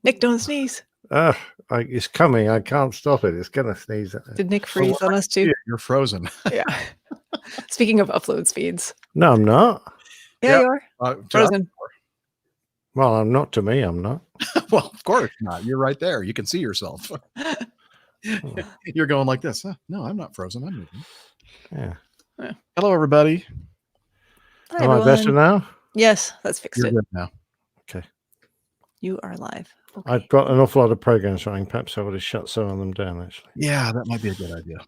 Nick, don't sneeze. It's coming. I can't stop it. It's going to sneeze. Did Nick freeze on us too? You're frozen. Yeah. Speaking of upload speeds. No, I'm not. Yeah, you are. Frozen. Well, I'm not to me. I'm not. Well, of course not. You're right there. You can see yourself. You're going like this. No, I'm not frozen. I'm moving. Yeah. Hello, everybody. Hi, Am I better now? Yes, let's fix You're it. good now. Okay. You are live. Okay. I've got an awful lot of programs running. Perhaps I would have shut some of them down, actually. Yeah, that might be a good idea.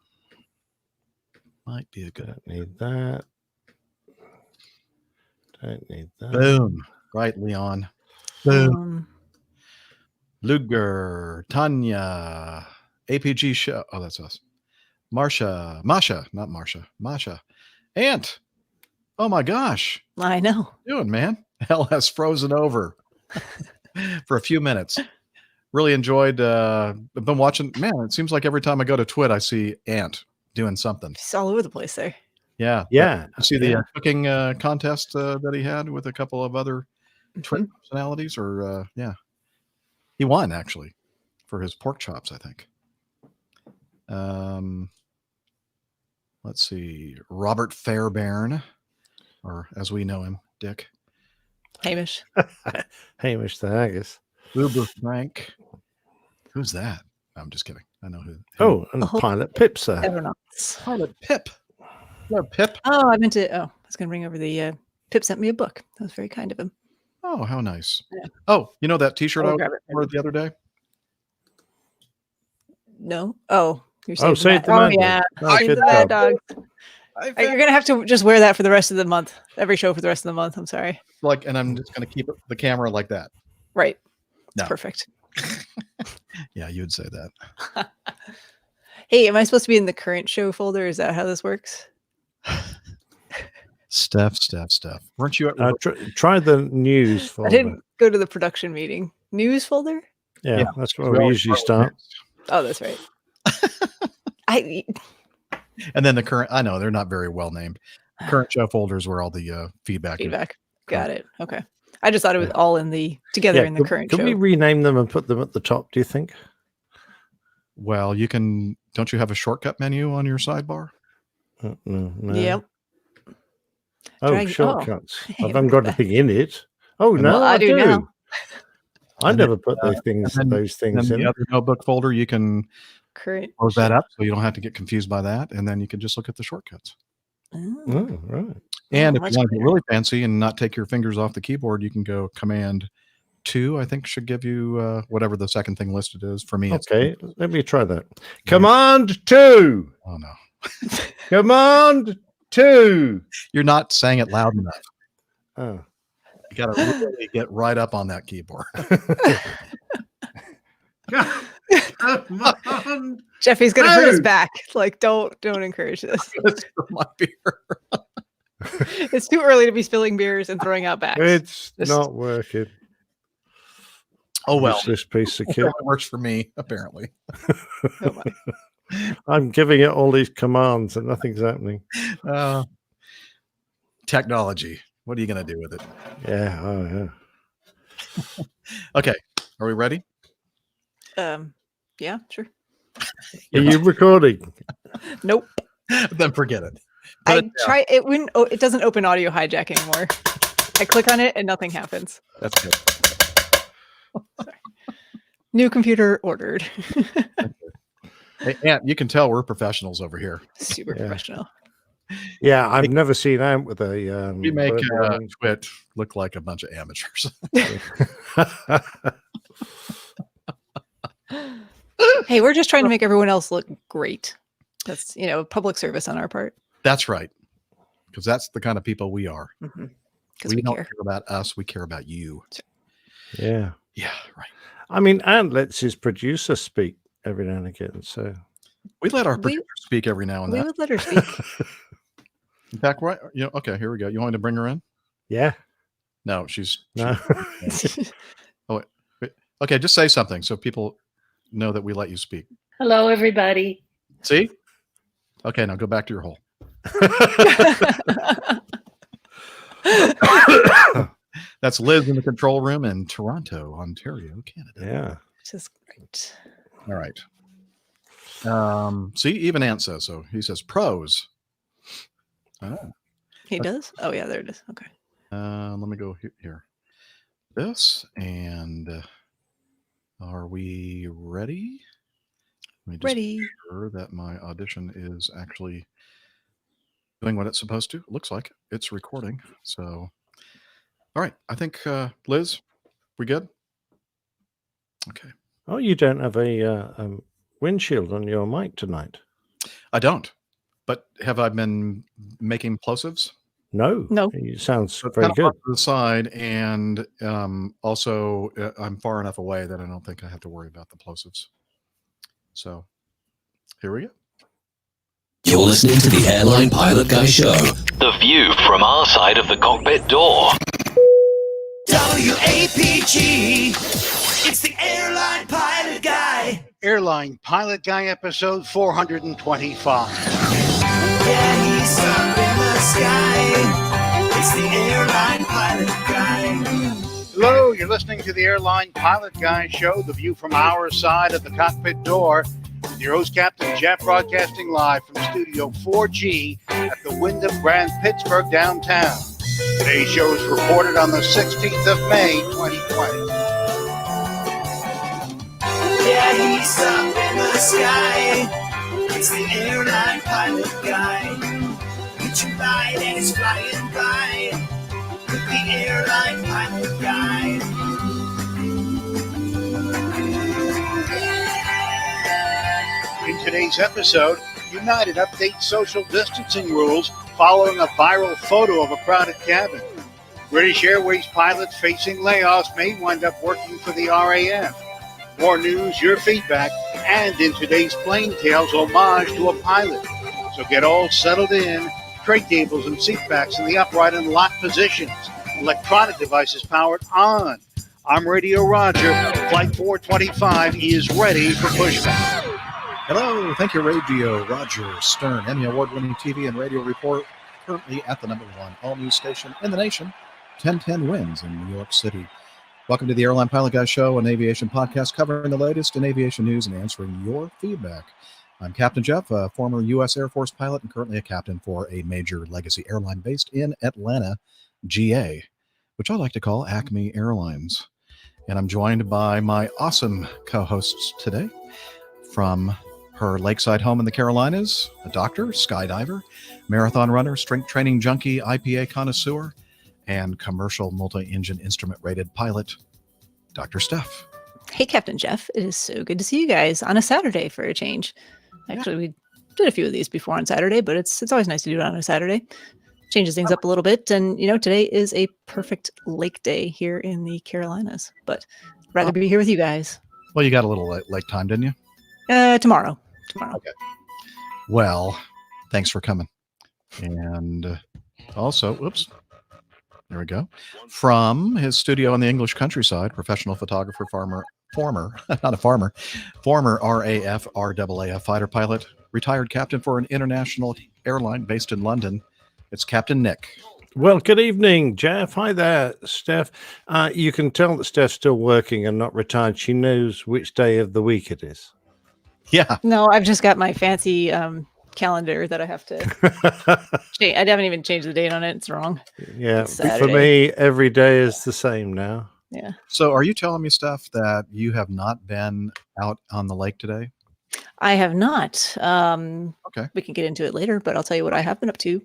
Don't need that. Don't need that. Boom. Right, Leon. Boom. Luger, Tanya, APG show. Oh, that's us. Masha, not Marsha. Masha. Ant. Oh my gosh. I know. What are you doing, man? Hell has frozen over for a few minutes. Really enjoyed. I've been watching. Man, it seems like every time I go to Twit, I see Ant doing something. He's all over the place there. Yeah. Yeah. You see the cooking contest that he had with a couple of other Twit personalities, or he won actually for his pork chops, I think. Let's see, Robert Fairbairn, or as we know him, Dick. Hamish. Hamish the Haggis. Uber Frank. Who's that? I'm just kidding. I know who. Oh, and Pilot Pip's there. Aeronauts. Pilot Pip. Hello, Pip. Oh, I meant to. Oh, I was going to bring over the. Pip sent me a book. That was very kind of him. Oh, how nice. Yeah. Oh, you know that T-shirt I wore the other day? No. Oh, you're saying Save the Mad Dog. Yeah. Save the Mad Dog. You're going to have to just wear that for the rest of the month. Every show for the rest of the month. I'm sorry. And I'm just going to keep the camera like that. Right. No. Perfect. Yeah, you'd say that. Hey, am I supposed to be in the current show folder? Is that how this works? Steph. Weren't you at try the news folder? I didn't go to the production meeting. News folder? Yeah, that's where we usually start. Oh, that's right. And then the current, I know they're not very well named. Current show folders where all the feedback. Got it. Okay. I just thought it was all in the together in the current show. Can we rename them and put them at the top, do you think? Well, you can. Don't you have a shortcut menu on your sidebar? No. Yep. Oh, shortcuts. I haven't got anything in it. Oh, no, well, I do now. I never put those things in. The other notebook folder, you can close that up so you don't have to get confused by that. And then you can just look at the shortcuts. Oh, right. And if you want to get really fancy and not take your fingers off the keyboard, you can go Command 2, I think should give you whatever the second thing listed is. For me, okay, let me try that. Command 2. Oh, no. Command 2. You're not saying it loud enough. Oh. You got to really get right up on that keyboard. Come on. Jeffy's going to hurt his back. Don't encourage this. My beer. It's too early to be spilling beers and throwing out backs. It's not working. Oh, well. It's this piece of kit. It works for me, apparently. Oh, I'm giving it all these commands and nothing's happening. Technology. What are you going to do with it? Yeah. Oh, yeah. Okay. Are we ready? Yeah, sure. Are you recording? Nope. Then forget it. It wouldn't. Oh, it doesn't open audio hijack anymore. I click on it and nothing happens. That's good. Sorry. New computer ordered. Hey, Ant, you can tell we're professionals over here. Super professional. Yeah, I've never seen Ant with a. We make Twit look like a bunch of amateurs. Hey, we're just trying to make everyone else look great. That's public service on our part. That's right, because that's the kind of people we are. Because we don't care about us; we care about you. Yeah, right. I mean, Ant lets his producer speak every now and again, so we let our producer speak every now and then. We would let her speak. In fact, right? Okay, here we go. You want me to bring her in? Yeah. No, she's no. Oh, wait. Okay, just say something so people know that we let you speak. Hello, everybody. See? Okay, now go back to your hole. That's Liz in the control room in Toronto, Ontario, Canada. Yeah. Which is great. All right. See, even Ant says so. He says pros. Oh. He does? Oh, yeah, there it is. Okay. Let me go here. This, and are we ready? Let me just Ready. make sure that my audition is actually doing what it's supposed to. It looks like it's recording. So, all right. I think, Liz, we good? Okay. Oh, you don't have a windshield on your mic tonight? I don't. But have I been making plosives? No. No. It sounds So it's very kind of good. off to the side, and also I'm far enough away that I don't think I have to worry about the plosives. So here we go. You're listening to the Airline Pilot Guy Show. The view from our side of the cockpit door. WAPG, it's the Airline Pilot Guy. Airline Pilot Guy episode 425. Yeah, he's up in the sky. It's the Airline Pilot Guy. Hello, you're listening to the Airline Pilot Guy show, the view from our side of the cockpit door. With your host, Captain Jeff, broadcasting live from Studio 4G at the Wyndham Grand Pittsburgh downtown. Today's show is recorded on the 16th of May, 2020. Yeah, he's up in the sky. It's the Airline Pilot Guy. Get your ride and it's flying by. With the Airline Pilot Guy. In today's episode, United updates social distancing rules following a viral photo of a crowded cabin. British Airways pilots facing layoffs may wind up working for the RAF. More news, your feedback, and in today's Plane Tales, homage to a pilot. So get all settled in, tray tables and seat backs in the upright and locked positions. Electronic devices powered on. I'm Radio Roger. Flight 425 is ready for pushback. Hello, thank you, Radio Roger Stern, Emmy Award-winning TV and radio report, currently at the #1 all-news station in the nation, 1010 Wins in New York City. Welcome to the Airline Pilot Guy Show, an aviation podcast covering the latest in aviation news and answering your feedback. I'm Captain Jeff, a former U.S. Air Force pilot and currently a captain for a major legacy airline based in Atlanta, GA, which I like to call Acme Airlines. And I'm joined by my awesome co-hosts today from her lakeside home in the Carolinas, a doctor, skydiver, marathon runner, strength training junkie, IPA connoisseur, and commercial multi-engine instrument-rated pilot, Dr. Steph. Hey, Captain Jeff. It is so good to see you guys on a Saturday for a change. Actually, we did a few of these before on Saturday, but it's always nice to do it on a Saturday. Changes things up a little bit. And, today is a perfect lake day here in the Carolinas, but rather be here with you guys. Well, you got a little late time, didn't you? Tomorrow. Okay. Well, thanks for coming. And also, there we go. From his studio in the English countryside, professional photographer, former RAF, RAAF fighter pilot, retired captain for an international airline based in London. It's Captain Nick. Well, good evening, Jeff. Hi there, Steph. You can tell that Steph's still working and not retired. She knows which day of the week it is. Yeah. No, I've just got my fancy calendar that I have to change. I haven't even changed the date on it. It's wrong. Yeah. It's For me, every day is the same now. Yeah. So are you telling me, Steph, that you have not been out on the lake today? I have not. Okay. We can get into it later, but I'll tell you what I have been up to.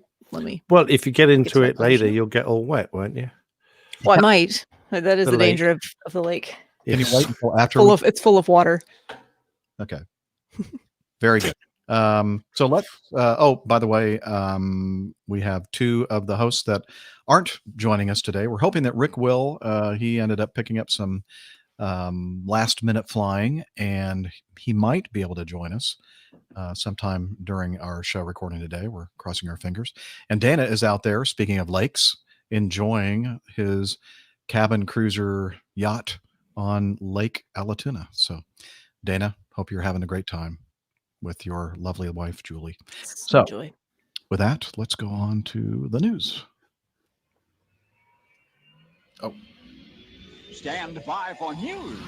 Well, if you get into to it later, you'll get all wet, won't you? Well, I might. That is the lake. danger of the lake. Can you wait until after? It's full of water. Okay. Very good. So let's, by the way, we have two of the hosts that aren't joining us today. We're hoping that Rick will. He ended up picking up some last minute flying, and he might be able to join us sometime during our show recording today. We're crossing our fingers. And Dana is out there, speaking of lakes, enjoying his cabin cruiser yacht on Lake Allatoona. So Dana, hope you're having a great time with your lovely wife, Julie. So enjoy. With that, let's go on to the news. Oh. Stand by for news.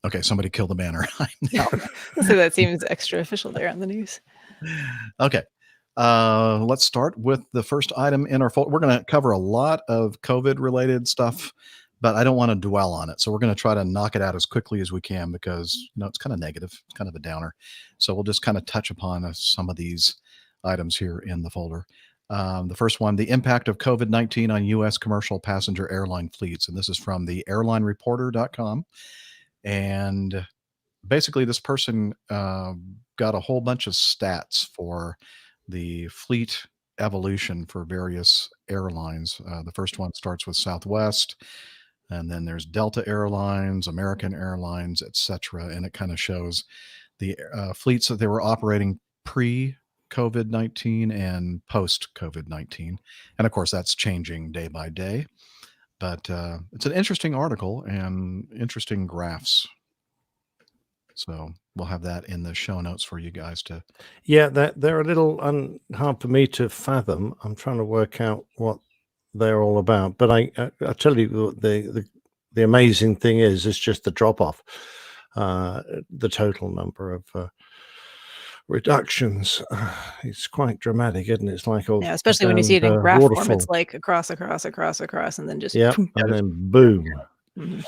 Okay, somebody kill the banner. So that seems extra official there on the news. Okay. Let's start with the first item in our folder. We're going to cover a lot of COVID-related stuff, but I don't want to dwell on it. So we're going to try to knock it out as quickly as we can because, it's kind of negative. It's kind of a downer. So we'll just kind of touch upon some of these items here in the folder. The first one, the impact of COVID-19 on U.S. commercial passenger airline fleets. And this is from the airlinereporter.com. And basically, this person got a whole bunch of stats for the fleet evolution for various airlines. The first one starts with Southwest, and then there's Delta Airlines, American Airlines, etc. And it kind of shows the fleets that they were operating pre-COVID-19 and post-COVID-19. And of course, that's changing day by day. But it's an interesting article and interesting graphs. So we'll have that in the show notes for you guys to. Yeah, they're a little hard for me to fathom. I'm trying to work out what they're all about. But I tell you, the amazing thing is, it's just the drop off, the total number of reductions. It's quite dramatic, isn't it? It's like Yeah, especially when you see it in graph waterfall form. It's like across, and then just and then boom. Mhm.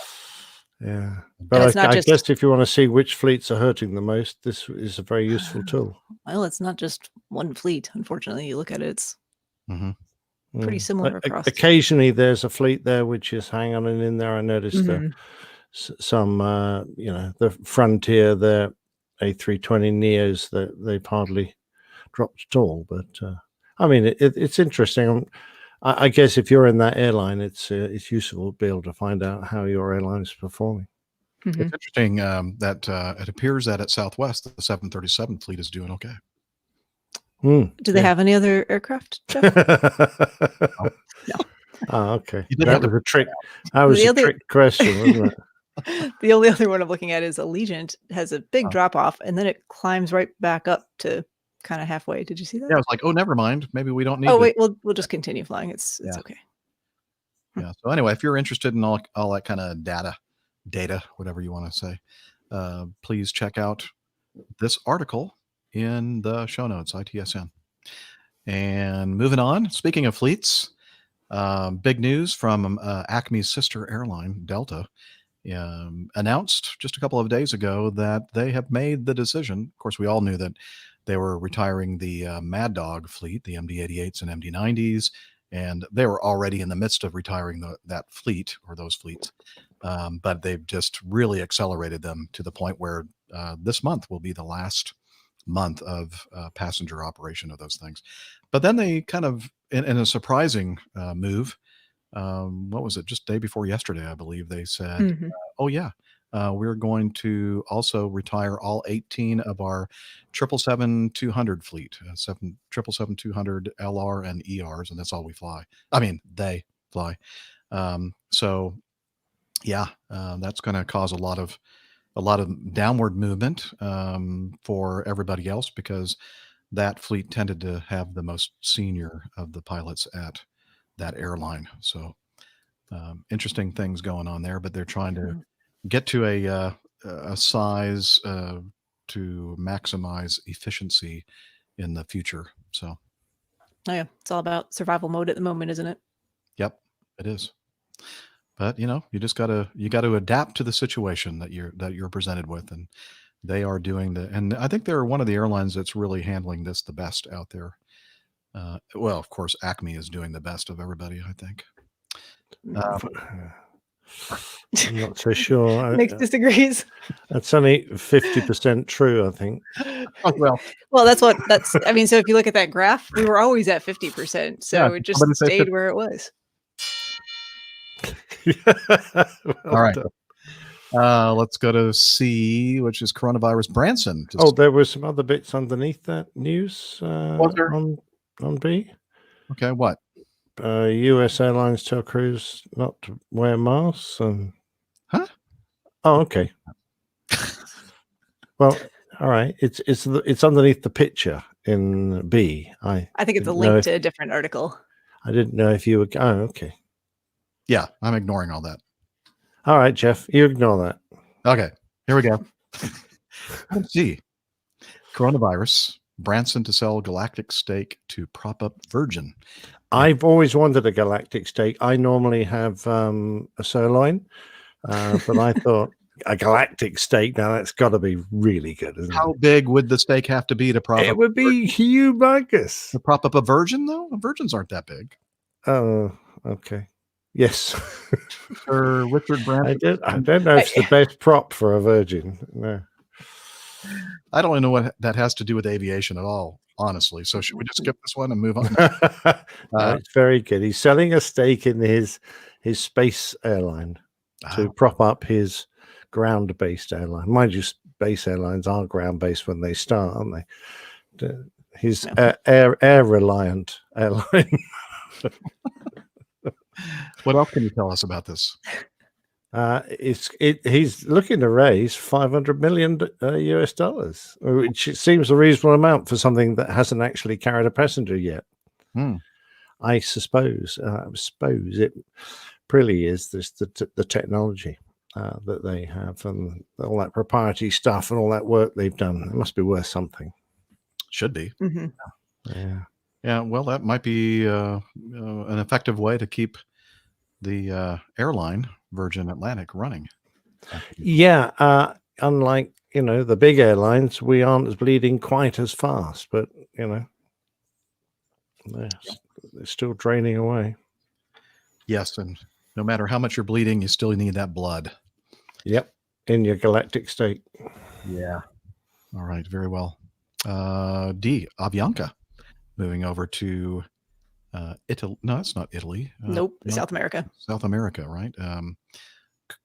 Yeah, And but it's not I just- guess if you want to see which fleets are hurting the most, this is a very useful tool. Well, it's not just one fleet. Unfortunately, you look at it, it's pretty Mm. similar across. Occasionally, there's a fleet there which is hanging on in there. I noticed Mhm. some, the Frontier, the A320 Neos, that they've hardly dropped at all. But I mean, it's interesting. I guess if you're in that airline, it's useful to be able to find out how your airline is performing. It's interesting that it appears that at Southwest, the 737 fleet is doing okay. Do they have any other aircraft, Jeff? No. Oh, okay. You did That have was to- a trick. That was The a other- trick question, wasn't it? The only other one I'm looking at is Allegiant has a big Oh. drop off, and then it climbs right back up to kind of halfway. Did you see that? Yeah, I was like, oh, never mind. Maybe we don't need. Oh to- wait, we'll just continue flying. It's Yeah. okay. Yeah. So anyway, if you're interested in all that kind of data, whatever you want to say, please check out this article in the show notes, ITSN. And moving on, speaking of fleets, big news from Acme's sister airline, Delta, announced just a couple of days ago that they have made the decision. Of course, we all knew that they were retiring the Mad Dog fleet, the MD-88s and MD-90s, and they were already in the midst of retiring that fleet or those fleets. But they've just really accelerated them to the point where this month will be the last month of passenger operation of those things. But then they kind of, in a surprising move, what was it? Just day before yesterday, I believe they said, Mhm. oh yeah, we're going to also retire all 18 of our 777-200 fleet, 777-200 LR and ERs, and that's all we fly. I mean, they fly. So yeah, that's going to cause a lot of downward movement for everybody else, because that fleet tended to have the most senior of the pilots at that airline. So interesting things going on there, but they're trying to get to a size to maximize efficiency in the future. So Oh yeah, it's all about survival mode at the moment, isn't it? yep, it is. But you just gotta adapt to the situation that you're presented with, and they are doing and I think they're one of the airlines that's really handling this the best out there. Well, of course, Acme is doing the best of everybody, I think. I'm not so sure. Nick disagrees. That's only 50% true, I think. Well, that's. I mean, so if you look at that graph, we were always at 50%, so Yeah, it just somebody say stayed 50. where it was. All right. Let's go to C, which is coronavirus. Branson. Oh, there were some other bits underneath that news Was there? on B. Okay, what? U.S. Airlines tell crews not to wear masks. And Huh? Oh, okay. Well, all right. It's underneath the picture in B. I think it's a didn't know link if- to a different article. I didn't know if you were. Oh, okay. Yeah, I'm ignoring all that. All right, Jeff, you ignore that. Okay, here we go. Let's see. Coronavirus. Branson to sell Galactic stake to prop up Virgin. I've always wanted a Galactic steak. I normally have a sirloin, but I thought a Galactic steak. Now that's got to be really good, isn't How it? big would the steak have to be to prop It up? would be humongous. To prop up a Virgin, though? Virgins aren't that big. Oh, okay. Yes. Sir Richard Branson. I don't know if it's the best prop for a Virgin. No. I don't know what that has to do with aviation at all, honestly. So should we just skip this one and move on? No, it's very good. He's selling a stake in his space airline to prop up his ground-based airline. Mind you, space airlines are ground-based when they start, aren't they? His air reliant airline. What else can you tell us about this? He's looking to raise $500 million US dollars, which seems a reasonable amount for something that hasn't actually carried a passenger yet. I suppose it really is the technology that they have and all that proprietary stuff and all that work they've done. It must be worth something. Should be. Yeah. Yeah. Well, that might be an effective way to keep the airline Virgin Atlantic running. Yeah. Unlike, the big airlines, we aren't as bleeding quite as fast, but, they're still draining away. Yes. And no matter how much you're bleeding, you still need that blood. Yep. In your Galactic state. Yeah. All right. Very well. D, Avianca. Moving over to Italy. No, it's not Italy. Nope. South America. South America, right?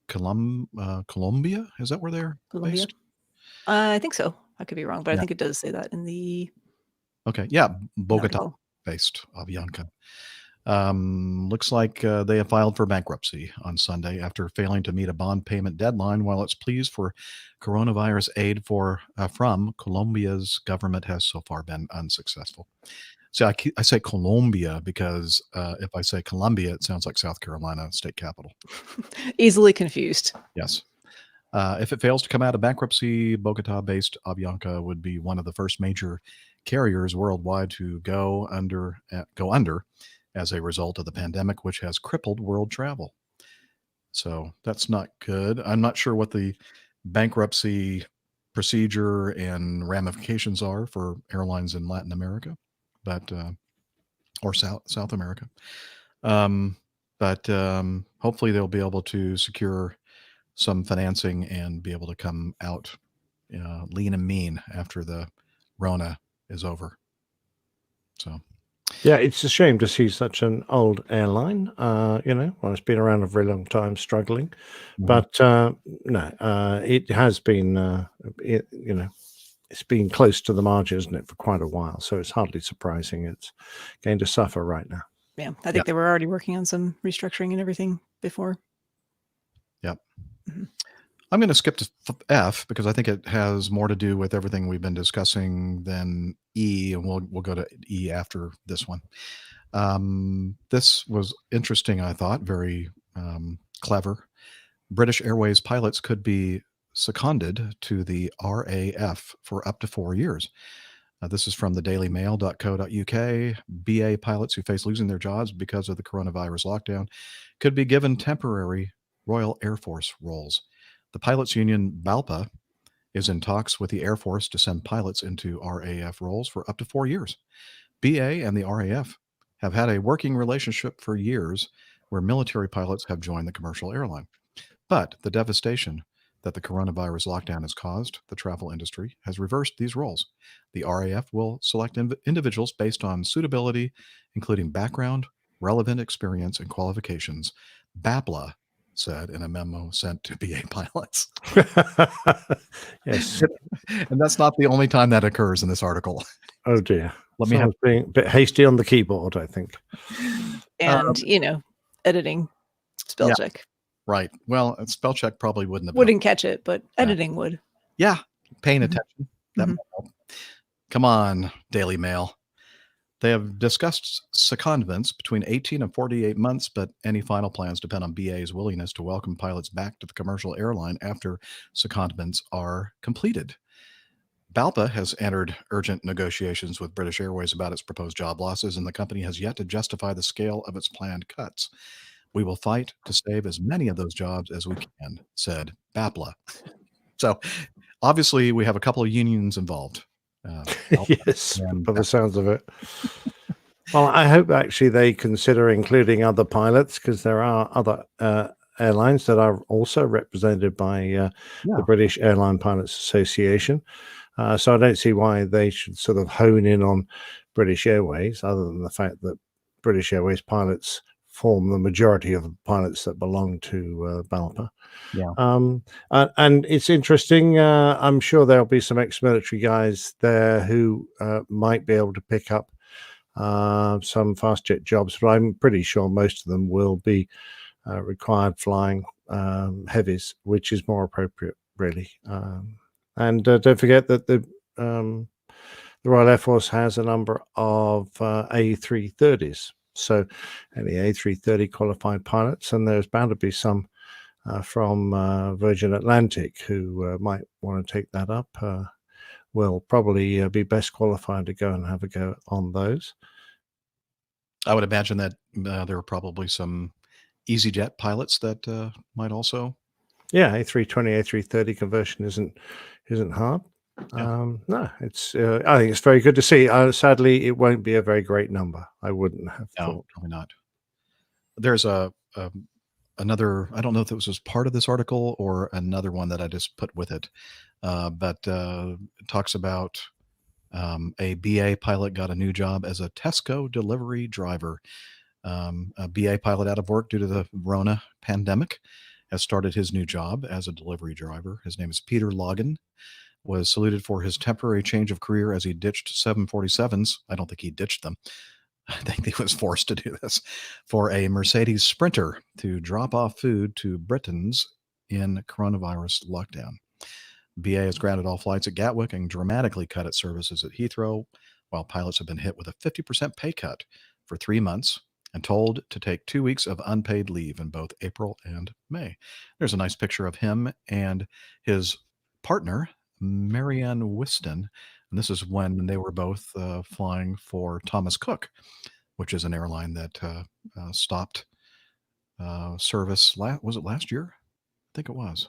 Colombia? Is that where they're Colombia? based? I think so. I could be wrong, but I Yeah. think it does say that in the Okay. Yeah. Bogota article. based Avianca. Looks like they have filed for bankruptcy on Sunday after failing to meet a bond payment deadline. While its pleas for coronavirus aid from Colombia's government has so far been unsuccessful. So I say Colombia because if I say Columbia, it sounds like South Carolina state capital. Easily confused. Yes. If it fails to come out of bankruptcy, Bogota-based Avianca would be one of the first major carriers worldwide to go under as a result of the pandemic, which has crippled world travel. So that's not good. I'm not sure what the bankruptcy procedure and ramifications are for airlines in Latin America, but or South America. But hopefully they'll be able to secure some financing and be able to come out lean and mean after the Rona is over. So. Yeah, it's a shame to see such an old airline. It's been around a very long time, struggling. But no, it has been. It's been close to the margin, isn't it, for quite a while? So it's hardly surprising it's going to suffer right now. Yeah, I think they were already working on some restructuring and everything before. Yep. I'm going to skip to F because I think it has more to do with everything we've been discussing than E, and we'll go to E after this one. This was interesting, I thought, very clever. British Airways pilots could be seconded to the RAF for up to 4 years. This is from the dailymail.co.uk. BA pilots who face losing their jobs because of the coronavirus lockdown could be given temporary Royal Air Force roles. The pilots union BALPA is in talks with the Air Force to send pilots into RAF roles for up to 4 years. BA and the RAF have had a working relationship for years where military pilots have joined the commercial airline. But the devastation that the coronavirus lockdown has caused the travel industry has reversed these roles. The RAF will select individuals based on suitability, including background, relevant experience, and qualifications. BAPLA said in a memo sent to BA pilots. Yes. And that's not the only time that occurs in this article. Oh dear. Let me have Someone's being a bit hasty on the keyboard, I think. And editing spell yeah. check Right. Well, spell check probably wouldn't have wouldn't catch it, but editing would. Yeah. Paying Mhm. attention. That Mhm. might help. Come on, Daily Mail. They have discussed secondments between 18 and 48 months, but any final plans depend on BA's willingness to welcome pilots back to the commercial airline after secondments are completed. BALPA has entered urgent negotiations with British Airways about its proposed job losses, and the company has yet to justify the scale of its planned cuts. We will fight to save as many of those jobs as we can, said BAPLA. So obviously we have a couple of unions involved. Yes, by the sounds of it. Well, I hope actually they consider including other pilots, because there are other airlines that are also represented by the British Airline Pilots Association. So I don't see why they should sort of hone in on British Airways, other than the fact that British Airways pilots form the majority of the pilots that belong to BALPA. Yeah. And it's interesting. I'm sure there'll be some ex-military guys there who might be able to pick up some fast jet jobs, but I'm pretty sure most of them will be required flying heavies, which is more appropriate, really. And don't forget that the Royal Air Force has a number of A330s. So any A330 qualified pilots, and there's bound to be some from Virgin Atlantic who might want to take that up, will probably be best qualified to go and have a go on those. I would imagine that there are probably some EasyJet pilots that might also. Yeah, A320, A330 conversion isn't hard. No, it's. I think it's very good to see. Sadly, it won't be a very great number. I wouldn't have thought. Probably not. There's another. I don't know if it was as part of this article or another one that I just put with it, but it talks about a BA pilot got a new job as a Tesco delivery driver. A BA pilot out of work due to the Rona pandemic has started his new job as a delivery driver. His name is Peter Logan. Was saluted for his temporary change of career as he ditched 747s. I don't think he ditched them. I think he was forced to do this for a Mercedes Sprinter to drop off food to Britons in coronavirus lockdown. BA has grounded all flights at Gatwick and dramatically cut its services at Heathrow, while pilots have been hit with a 50% pay cut for 3 months and told to take 2 weeks of unpaid leave in both April and May. There's a nice picture of him and his partner, Marianne Whiston, and this is when they were both flying for Thomas Cook, which is an airline that stopped service. Was it last year? I think it was.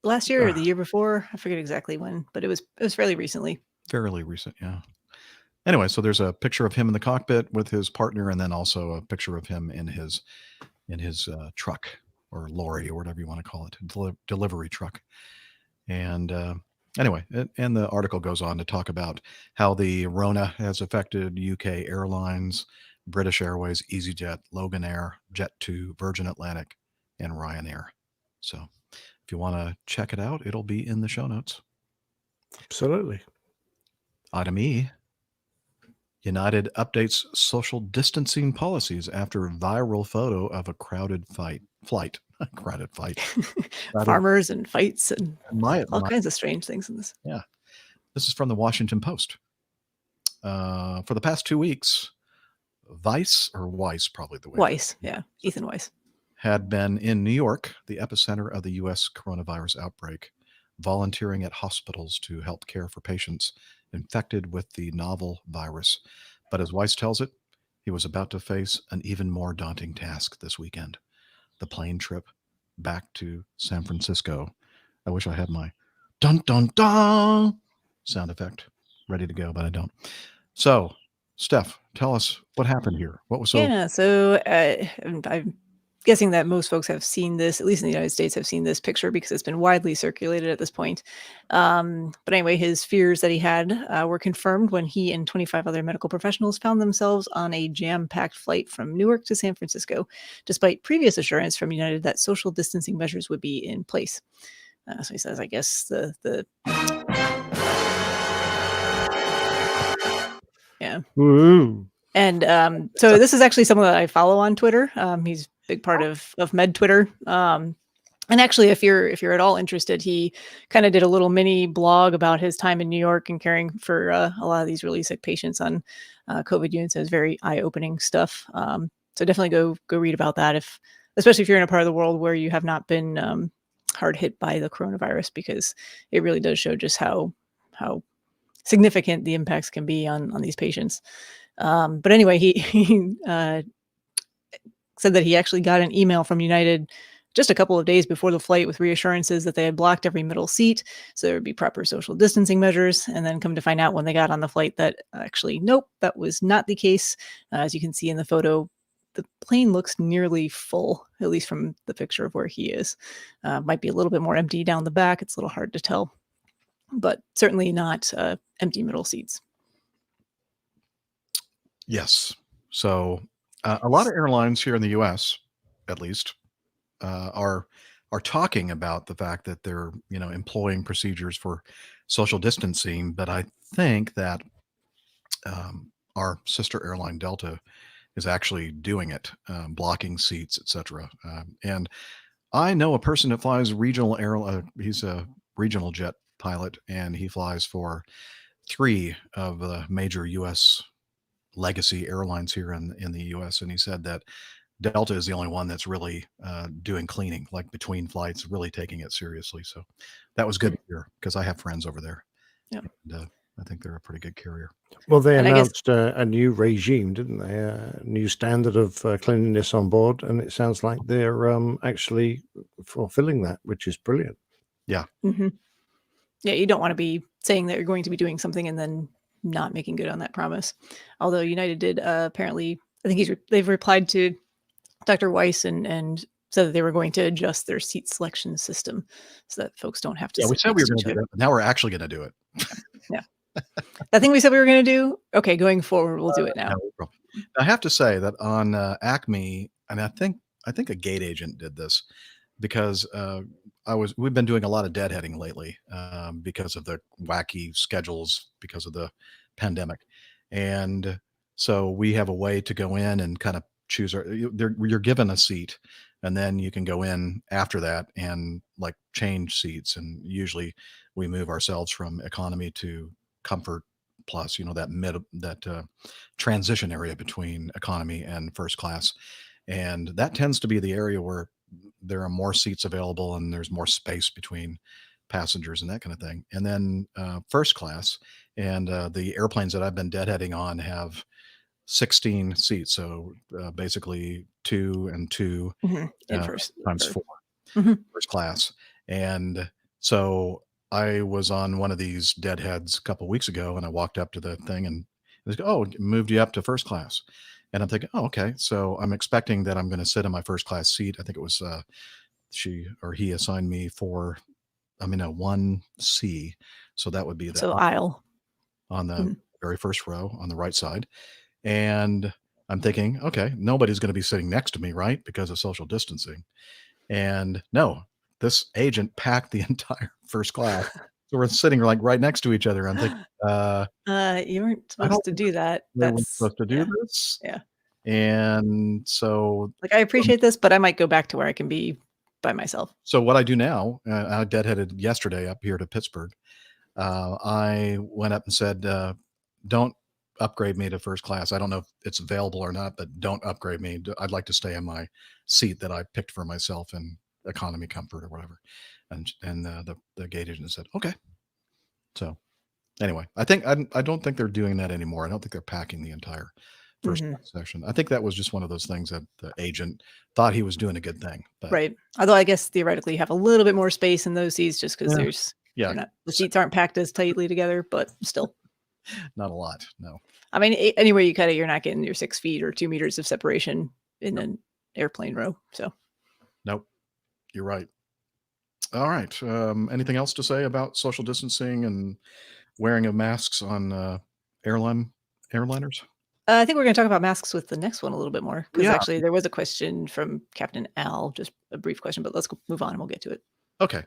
Last year or the year before, I forget exactly when, but it was fairly recently. Fairly recent, yeah. Anyway, so there's a picture of him in the cockpit with his partner, and then also a picture of him in his truck or lorry or whatever you want to call it, delivery truck. And anyway, and the article goes on to talk about how the Rona has affected UK airlines, British Airways, EasyJet, Logan Air, Jet2, Virgin Atlantic, and Ryanair. So if you want to check it out, it'll be in the show notes. Absolutely. Item E. United updates social distancing policies after viral photo of a crowded flight. Crowded fight. Farmers and fights and all My- kinds of strange things in this. Yeah. This is from the Washington Post. For the past 2 weeks, Weiss, probably the way. Weiss, yeah. Ethan Weiss. Had been in New York, the epicenter of the U.S. coronavirus outbreak, volunteering at hospitals to help care for patients infected with the novel virus. But as Weiss tells it, he was about to face an even more daunting task this weekend: the plane trip back to San Francisco. I wish I had my dun dun dun sound effect ready to go, but I don't. So, Steph, tell us what happened here. What was so? Yeah, so I'm guessing that most folks have seen this, at least in the United States, have seen this picture because it's been widely circulated at this point. But anyway, his fears that he had were confirmed when he and 25 other medical professionals found themselves on a jam-packed flight from Newark to San Francisco, despite previous assurance from United that social distancing measures would be in place. So he says, I guess the yeah. Woo. And so this is actually someone that I follow on Twitter. He's a big part of Med Twitter. And actually, if you're at all interested, he kind of did a little mini blog about his time in New York and caring for a lot of these really sick patients on COVID units. It's very eye-opening stuff. So definitely go read about that, especially if you're in a part of the world where you have not been hard hit by the coronavirus, because it really does show just how significant the impacts can be on these patients. But anyway, he said that he actually got an email from United just a couple of days before the flight with reassurances that they had blocked every middle seat, so there would be proper social distancing measures, and then come to find out when they got on the flight that actually, nope, that was not the case. As you can see in the photo, the plane looks nearly full, at least from the picture of where he is. Might be a little bit more empty down the back. It's a little hard to tell, but certainly not empty middle seats. Yes. So a lot of airlines here in the U.S., at least, are talking about the fact that they're employing procedures for social distancing. But I think that our sister airline Delta is actually doing it, blocking seats, etc. And I know a person that flies regional he's a regional jet pilot, and he flies for 3 of the major U.S. legacy airlines here in the U.S. And he said that Delta is the only one that's really doing cleaning, like between flights, really taking it seriously. So that was good to hear, because I have friends over there. Yeah. And I think they're a pretty good carrier. Well, they And I guess- announced a new regime, didn't they? A new standard of cleanliness on board, and it sounds like they're actually fulfilling that, which is brilliant. Yeah. Mm-hmm. Yeah, you don't want to be saying that you're going to be doing something and then not making good on that promise. Although United did apparently, I think they've replied to Dr. Weiss and said that they were going to adjust their seat selection system so that folks don't have to. Yeah, we sit said we next were to going each to do other. that, but now we're actually going to do it. Yeah. That thing we said we were going to do. Okay, going forward, we'll do it now. No, I have to say that on Acme, and I think a gate agent did this, because we've been doing a lot of deadheading lately because of the wacky schedules because of the pandemic, and so we have a way to go in and kind of choose you're given a seat, and then you can go in after that and like change seats, and usually we move ourselves from economy to comfort plus, that transition area between economy and first class, and that tends to be the area where there are more seats available and there's more space between passengers and that kind of thing. And then first class, and the airplanes that I've been deadheading on have 16 seats, so basically 2 and 2 In first times or- 4 Mhm. first class. And so I was on one of these deadheads a couple weeks ago, and I walked up to the thing, and it was, oh, moved you up to first class. And I'm thinking, oh, okay. So I'm expecting that I'm going to sit in my first class seat. I think it was she or he assigned me for, a 1C. So that would be the So aisle. on the Mhm. very first row on the right side. And I'm thinking, okay, nobody's going to be sitting next to me, right? Because of social distancing. And no, this agent packed the entire first class. So we're sitting like right next to each other. I'm thinking, You weren't I don't supposed to do that. they were That's supposed to do yeah, this. yeah. And so, Like, I appreciate this, but I might go back to where I can be by myself. so what I do now, I deadheaded yesterday up here to Pittsburgh. I went up and said, don't upgrade me to first class. I don't know if it's available or not, but don't upgrade me. I'd like to stay in my seat that I picked for myself in economy comfort or whatever. And the gate agent said, okay. So anyway, I don't think they're doing that anymore. I don't think they're packing the entire first Mhm. class section. I think that was just one of those things that the agent thought he was doing a good thing. But Right. Although I guess theoretically you have a little bit more space in those seats just because Yeah. they're not, the seats aren't packed as tightly together, but still. not a lot. No. I mean, anywhere you cut it, you're not getting your 6 feet or 2 meters of separation in airplane row. So Nope, you're right. All right. Anything else to say about social distancing and wearing of masks on airliners? I think we're going to talk about masks with the next one a little bit more because Yeah. actually there was a question from Captain Al, just a brief question, but let's move on and we'll get to it. Okay.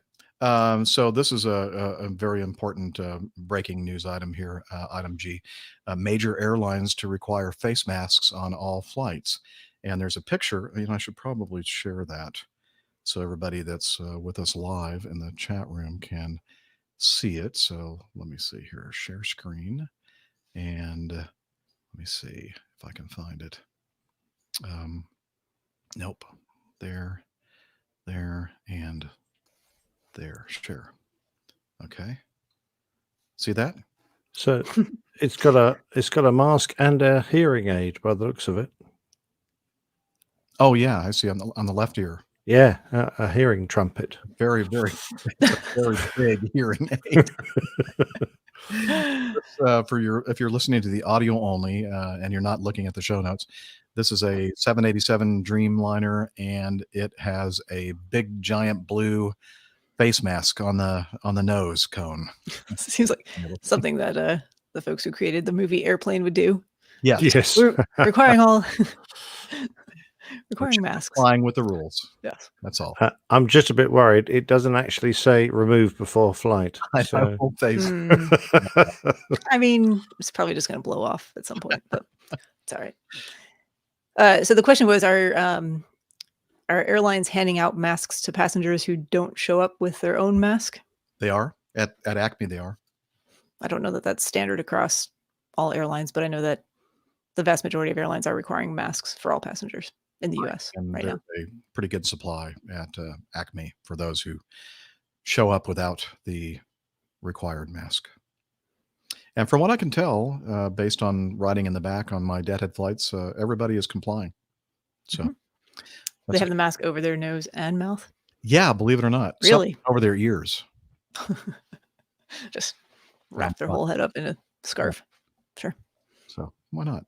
So this is a very important breaking news item here, item G. Major airlines to require face masks on all flights. And there's a picture, I should probably share that so everybody that's with us live in the chat room can see it. So let me see here, share screen. And let me see if I can find it. Nope. There, and there. Share. Okay. See that? So it's got a mask and a hearing aid by the looks of it. Oh yeah, I see on the left ear. Yeah, a hearing trumpet. Very, very, very big hearing aid. If you're listening to the audio only and you're not looking at the show notes, this is a 787 Dreamliner, and it has a big giant blue face mask on the nose cone. Seems like something that the folks who created the movie Airplane would do. Yes. We're requiring masks. Complying with the rules. Yes. That's all. I'm just a bit worried. It doesn't actually say remove before flight. I hope I mean, it's probably just going to blow off at some point, but it's all right. So the question was, are airlines handing out masks to passengers who don't show up with their own mask? They are. At Acme, they are. I don't know that that's standard across all airlines, but I know that the vast majority of airlines are requiring masks for all passengers in the U.S. And right there's now. a pretty good supply at Acme for those who show up without the required mask. And from what I can tell, based on riding in the back on my deadhead flights, everybody is complying. So They have the mask over their nose and mouth? Yeah, believe it or not. Really? Some over their ears. Just wrap their whole head up in a scarf. Yeah. Sure. So why not?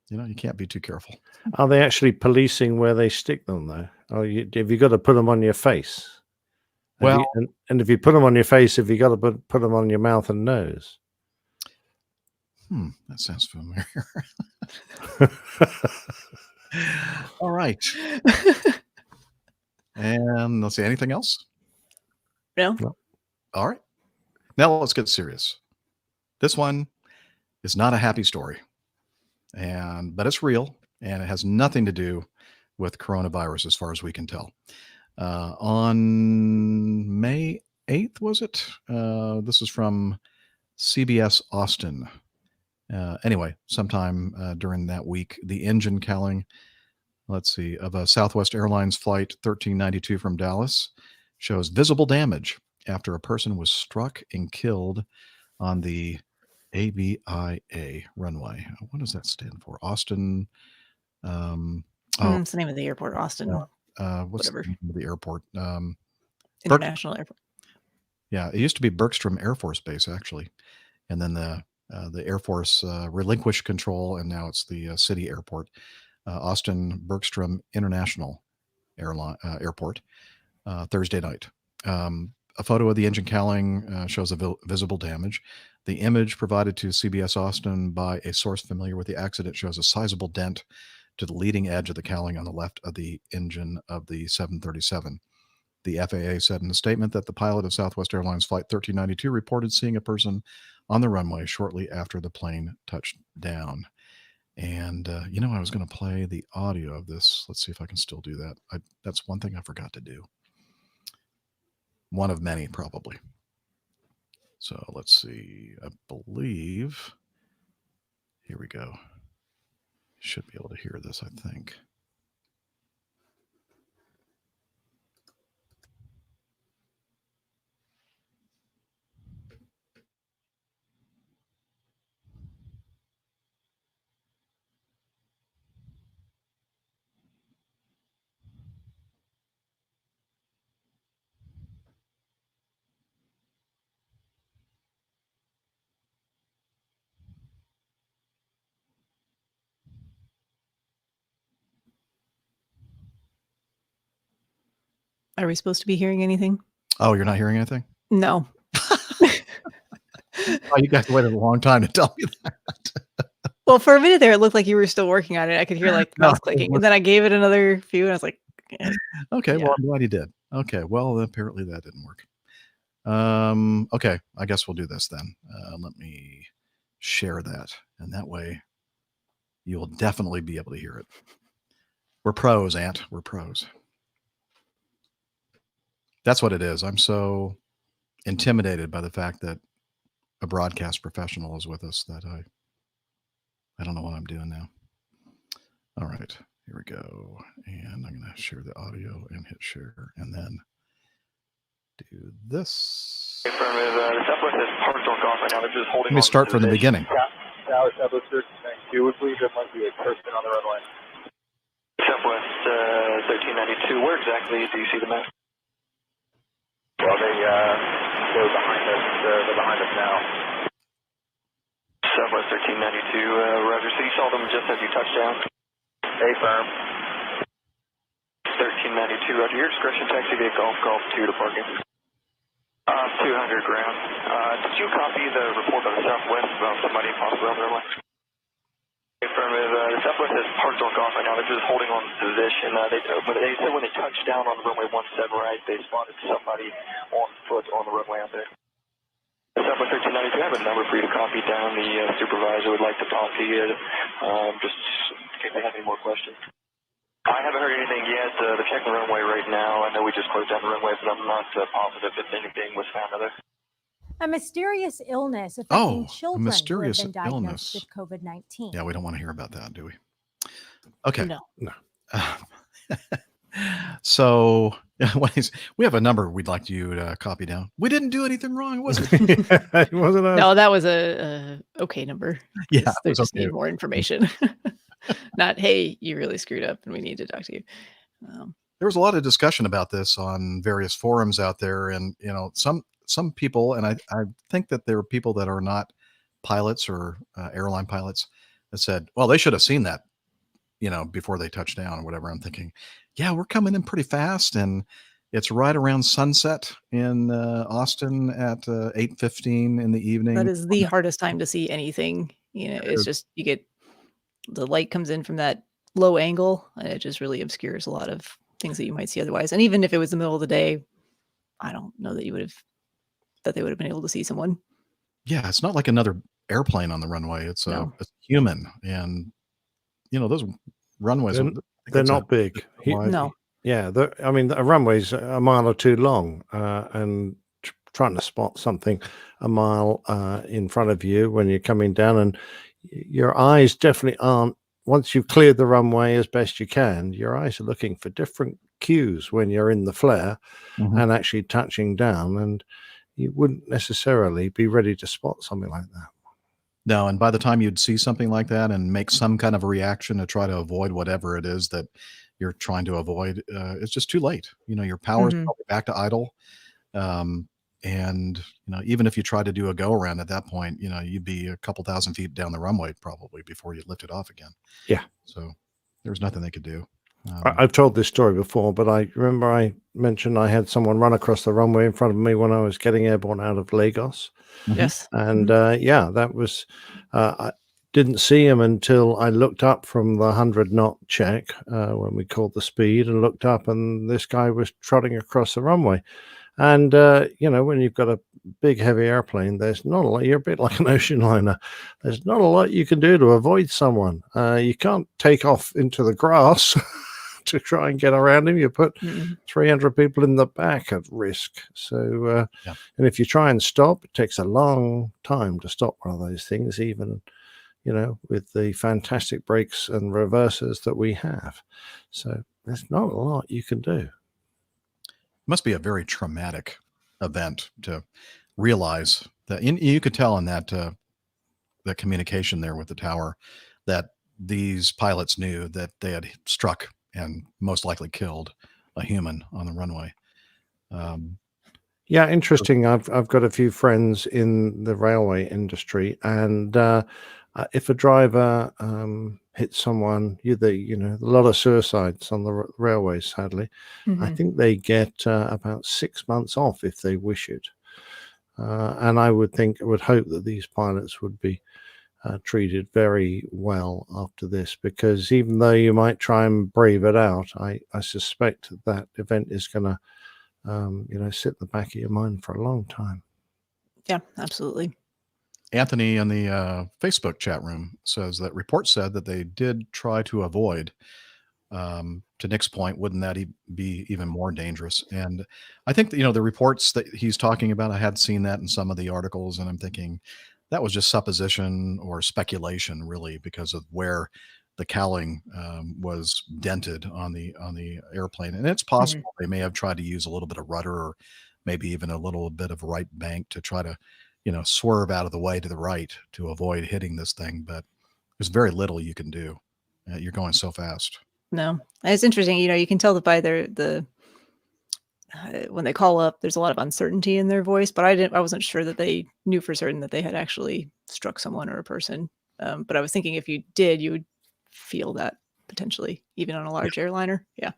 You can't be too careful. Are they actually policing where they stick them, though? Or have you got to put them on your face? Well, and if you put them on your face, have you got to put them on your mouth and nose? That sounds familiar. All right. And let's see, anything else? No. All right. Now let's get serious. This one is not a happy story, but it's real, and it has nothing to do with coronavirus as far as we can tell. On May 8th, was it? This is from CBS Austin. Anyway, sometime during that week, the engine cowling, let's see, of a Southwest Airlines flight 1392 from Dallas shows visible damage after a person was struck and killed on the Avia runway. What does that stand for? Austin. It's the name of the airport, Austin. What's whatever. the name of the airport? International Airport. Yeah, it used to be Bergstrom Air Force Base, actually. And then the Air Force relinquished control, and now it's the city airport. Austin Bergstrom International Airport, Thursday night. A photo of the engine cowling shows visible damage. The image provided to CBS Austin by a source familiar with the accident shows a sizable dent to the leading edge of the cowling on the left of the engine of the 737. The FAA said in a statement that the pilot of Southwest Airlines Flight 1392 reported seeing a person on the runway shortly after the plane touched down. And, I was going to play the audio of this. Let's see if I can still do that. That's one thing I forgot to do. One of many, probably. So let's see. I believe. Here we go. Should be able to hear this, I think. Are we supposed to be hearing anything? Oh, you're not hearing anything? No. Oh, you guys waited a long time to tell me that. Well, for a minute there, it looked like you were still working on it. I could hear like No, mouse clicking, and then I gave it another few, and I was like, okay, yeah. well, I'm glad you did. Okay, well, apparently that didn't work. Okay, I guess we'll do this then. Let me share that, and that way you will definitely be able to hear it. We're pros, Ant. We're pros. That's what it is. I'm so intimidated by the fact that a broadcast professional is with us that I don't know what I'm doing now. All right, here we go. And I'm going to share the audio and hit share, and then do this. Let me start from the beginning. Southwest 1392. Where exactly do you see the map? Well, they're behind us. They're behind us now. Southwest 1392. Roger. So you saw them just as you touched down. Hey, firm. 1392. Roger. Your discretion. Taxi vehicle Golf 2 to parking. 200 ground. Did you copy the report on the Southwest about somebody possibly on the runway? Affirmative. The Southwest has parked on Golf right now. They're just holding on position. They said when they touched down on runway 17 right, they spotted somebody on foot on the runway out there. Southwest 1392, I have a number for you to copy down. The supervisor would like to talk to you, just in case they have any more questions. I haven't heard anything yet. They're checking the runway right now. I know we just closed down the runway, but I'm not positive if anything was found out there. A mysterious illness affecting children mysterious who have been diagnosed illness. with COVID-19. Yeah, we don't want to hear about that, do we? Okay. No. So we have a number we'd like you to copy down. We didn't do anything wrong, was it? It wasn't us. No, that was a okay number. Yeah, They it was just okay. need more information. Not, hey, you really screwed up and we need to talk to you. There was a lot of discussion about this on various forums out there, and some people, and I think that there are people that are not pilots or airline pilots that said, well, they should have seen that, before they touched down or whatever. I'm thinking, yeah, we're coming in pretty fast, and it's right around sunset in Austin at 8:15 in the evening. That is the hardest time to see anything. It's just you get the light comes in from that low angle, and it just really obscures a lot of things that you might see otherwise. And even if it was the middle of the day, I don't know that they would have been able to see someone. Yeah, it's not like another airplane on the runway. It's a human, and those runways they're not big. No. Yeah, a runway's a mile or two long, and trying to spot something a mile in front of you when you're coming down, and your eyes definitely aren't. Once you've cleared the runway as best you can, your eyes are looking for different cues when you're in the flare and actually touching down, and you wouldn't necessarily be ready to spot something like that. No, and by the time you'd see something like that and make some kind of a reaction to try to avoid whatever it is that you're trying to avoid, it's just too late. Your power's probably back to idle. And, even if you try to do a go around at that point, you'd be a couple thousand feet down the runway probably before you lift it off again. Yeah. So there was nothing they could do. I've told this story before, but I remember I mentioned I had someone run across the runway in front of me when I was getting airborne out of Lagos. Yes. And that was, I didn't see him until I looked up from the 100-knot check when we called the speed and looked up, and this guy was trotting across the runway. And, when you've got a big, heavy airplane, there's not a lot. You're a bit like an ocean liner. There's not a lot you can do to avoid someone. You can't take off into the grass to try and get around him. You put 300 people in the back at risk. So, and if you try and stop, it takes a long time to stop one of those things, even, with the fantastic brakes and reversers that we have. So there's not a lot you can do. Must be a very traumatic event to realize that you could tell in that the communication there with the tower that these pilots knew that they had struck and most likely killed a human on the runway. Yeah, interesting. I've got a few friends in the railway industry, and if a driver hits someone, a lot of suicides on the railways, sadly. I think they get about 6 months off if they wish it. And I would hope that these pilots would be treated very well after this, because even though you might try and brave it out, I suspect that event is going to sit in the back of your mind for a long time. Yeah, absolutely. Anthony in the Facebook chat room says that reports said that they did try to avoid. To Nick's point, wouldn't that be even more dangerous? And I think that, the reports that he's talking about, I had seen that in some of the articles, and I'm thinking that was just supposition or speculation, really, because of where the cowling was dented on the airplane. And it's possible they may have tried to use a little bit of rudder, or maybe even a little bit of right bank to try to swerve out of the way to the right to avoid hitting this thing. But there's very little you can do. You're going so fast. No, it's interesting. You can tell that by when they call up, there's a lot of uncertainty in their voice. But I wasn't sure that they knew for certain that they had actually struck someone or a person. But I was thinking if you did, you would feel that potentially, even on a large airliner. Yeah.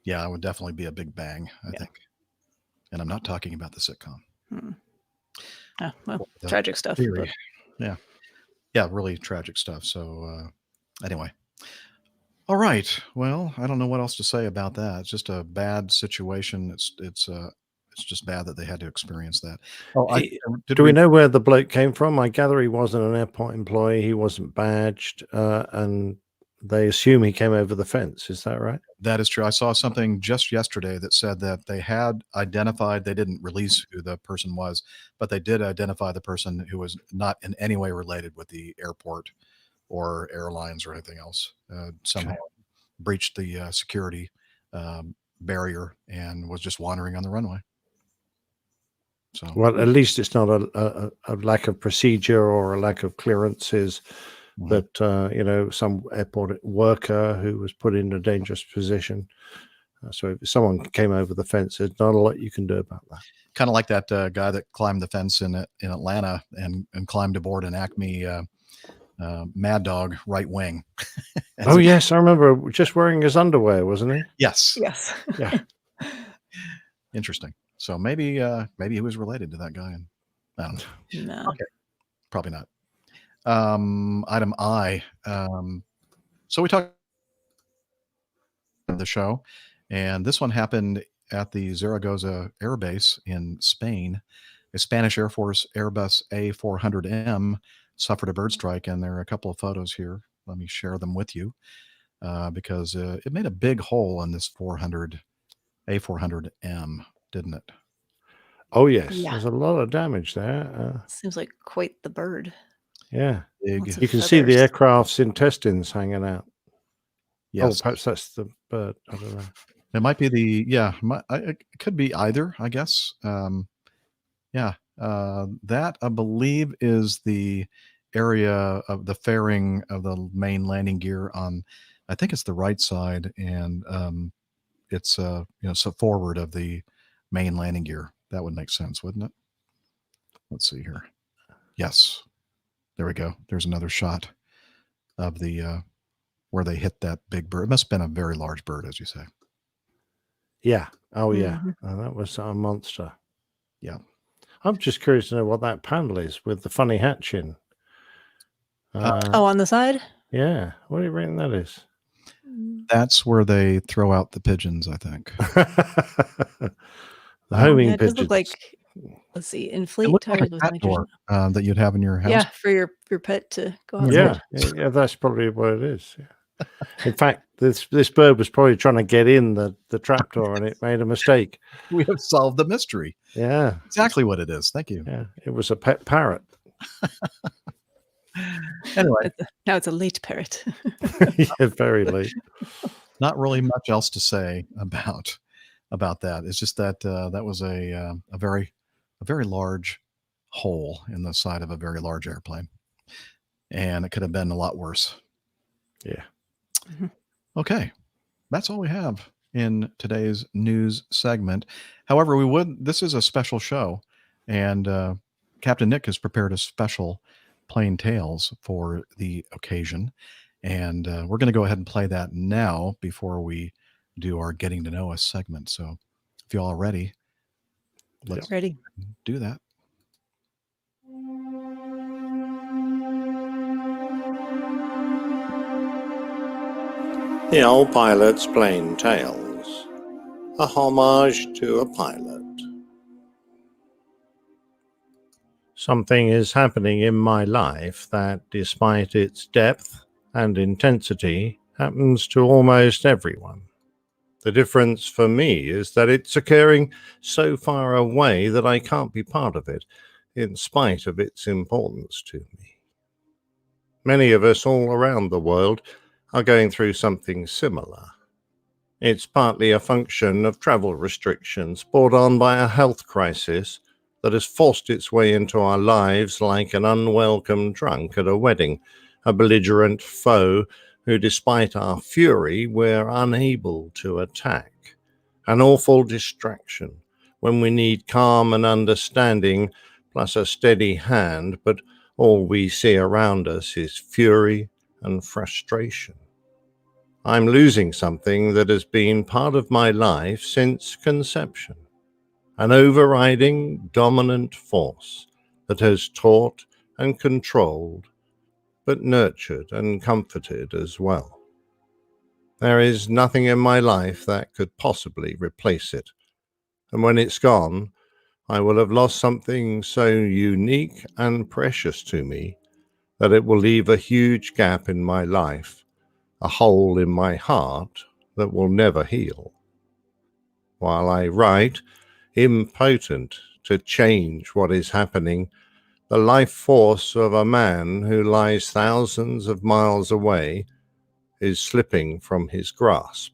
Yeah, it would definitely be a big bang, I think. And I'm not talking about the sitcom. Oh, well, tragic stuff. But... Yeah, really tragic stuff. So anyway. All right. Well, I don't know what else to say about that. It's just a bad situation. It's just bad that they had to experience that. Oh, do we know where the bloke came from? I gather he wasn't an airport employee. He wasn't badged, and they assume he came over the fence. Is that right? That is true. I saw something just yesterday that said that they had identified, they didn't release who the person was, but they did identify the person who was not in any way related with the airport or airlines or anything else. Somehow breached the security barrier and was just wandering on the runway. So, well, at least it's not a lack of procedure or a lack of clearances. But some airport worker who was put in a dangerous position. So if someone came over the fence, there's not a lot you can do about that. Kind of like that guy that climbed the fence in Atlanta and climbed aboard an Acme Mad Dog right wing. Oh yes, I remember, just wearing his underwear, wasn't he? Yes. Yes. Yeah. Interesting. So maybe he was related to that guy. And I don't know. No. Okay. Probably not. Item I. So we talked about the show, and this one happened at the Zaragoza Air Base in Spain. A Spanish Air Force Airbus A400M suffered a bird strike, and there are a couple of photos here. Let me share them with you because it made a big hole in this A400M, didn't it? Oh yes, Yeah. There's a lot of damage there. Seems like quite the bird. Yeah, big. You can see the aircraft's intestines hanging out. Yes. Oh, perhaps that's the bird. I don't know. It might be it could be either, I guess. That I believe is the area of the fairing of the main landing gear on, I think it's the right side, and it's so forward of the main landing gear. That would make sense, wouldn't it? Let's see here. Yes, there we go. There's another shot of the where they hit that big bird. It must have been a very large bird, as you say. Yeah. Oh yeah. That was a monster. Yeah. I'm just curious to know what that panel is with the funny hatching. On the side? Yeah. What do you reckon that is? That's where they throw out the pigeons, I think. The homing it does pigeons. look like, let's see, It inflate looks tires like a with cat nitrogen. door that you'd have in your house. Yeah, for your pet to go outside. Yeah, that's probably what it is. Yeah. In fact, this bird was probably trying to get in the trapdoor and it made a mistake. We have solved the mystery. Yeah. Exactly what it is. Thank you. Yeah. It was a pet parrot. Anyway. Now it's a late parrot. Yeah, very late. Not really much else to say about that. It's just that that was a very large hole in the side of a very large airplane, and it could have been a lot worse. Yeah. Okay, that's all we have in today's news segment. However, this is a special show, and Captain Nick has prepared a special plain tales for the occasion. And we're going to go ahead and play that now before we do our Getting to Know Us segment. So if you all are ready, let's ready. Do that. The Old Pilot's Plain Tales, a homage to a pilot. Something is happening in my life that, despite its depth and intensity, happens to almost everyone. The difference for me is that it's occurring so far away that I can't be part of it, in spite of its importance to me. Many of us all around the world are going through something similar. It's partly a function of travel restrictions brought on by a health crisis that has forced its way into our lives like an unwelcome drunk at a wedding, a belligerent foe who, despite our fury, we're unable to attack. An awful distraction when we need calm and understanding, plus a steady hand, but all we see around us is fury and frustration. I'm losing something that has been part of my life since conception. An overriding, dominant force that has taught and controlled, but nurtured and comforted as well. There is nothing in my life that could possibly replace it. And when it's gone, I will have lost something so unique and precious to me that it will leave a huge gap in my life, a hole in my heart that will never heal. While I write, impotent to change what is happening, the life force of a man who lies thousands of miles away is slipping from his grasp,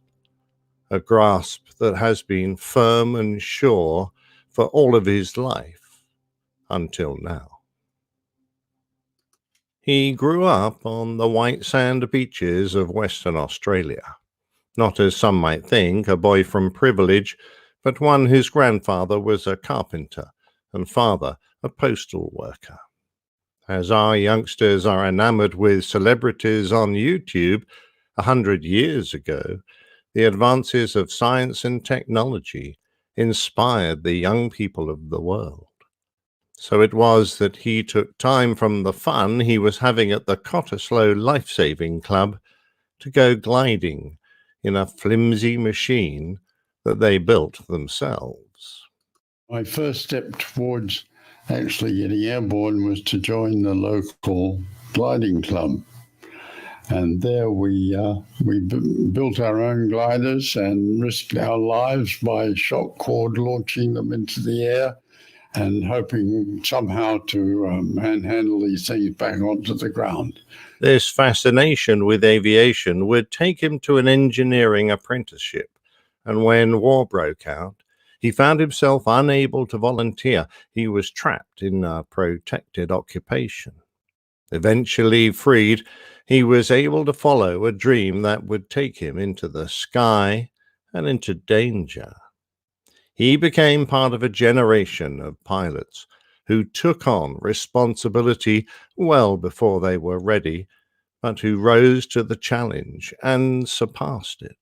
a grasp that has been firm and sure for all of his life until now. He grew up on the white sand beaches of Western Australia, not as some might think, a boy from privilege, but one whose grandfather was a carpenter and father a postal worker. As our youngsters are enamored with celebrities on YouTube, 100 years ago, the advances of science and technology inspired the young people of the world. So it was that he took time from the fun he was having at the Cottesloe Lifesaving Club to go gliding in a flimsy machine that they built themselves. My first step towards actually getting airborne was to join the local gliding club. And there we built our own gliders and risked our lives by shock cord launching them into the air and hoping somehow to manhandle these things back onto the ground. This fascination with aviation would take him to an engineering apprenticeship, and when war broke out, he found himself unable to volunteer. He was trapped in a protected occupation. Eventually freed, he was able to follow a dream that would take him into the sky and into danger. He became part of a generation of pilots who took on responsibility well before they were ready, but who rose to the challenge and surpassed it.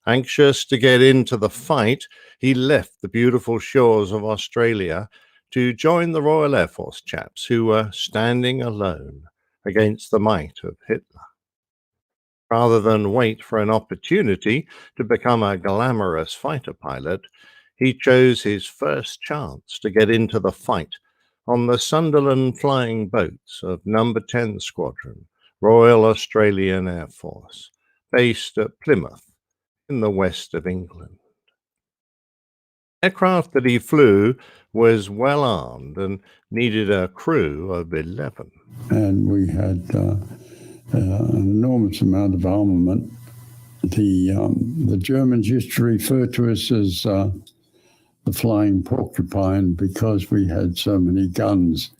Anxious to get into the fight, he left the beautiful shores of Australia to join the Royal Air Force chaps who were standing alone against the might of Hitler. Rather than wait for an opportunity to become a glamorous fighter pilot, he chose his first chance to get into the fight on the Sunderland flying boats of No. 10 Squadron, Royal Australian Air Force, based at Plymouth in the west of England. The aircraft that he flew was well armed and needed a crew of 11. And we had an enormous amount of armament. The Germans used to refer to us as the flying porcupine because we had so many guns.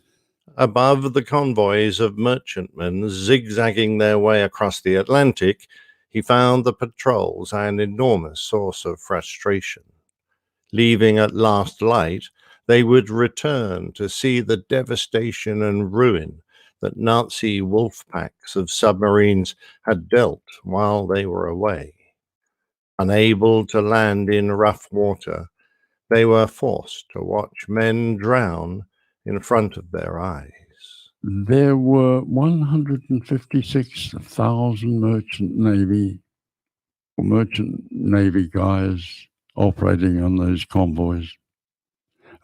Above the convoys of merchantmen zigzagging their way across the Atlantic, he found the patrols an enormous source of frustration. Leaving at last light, they would return to see the devastation and ruin that Nazi wolf packs of submarines had dealt while they were away. Unable to land in rough water, they were forced to watch men drown in front of their eyes. There were 156,000 merchant navy guys operating on those convoys,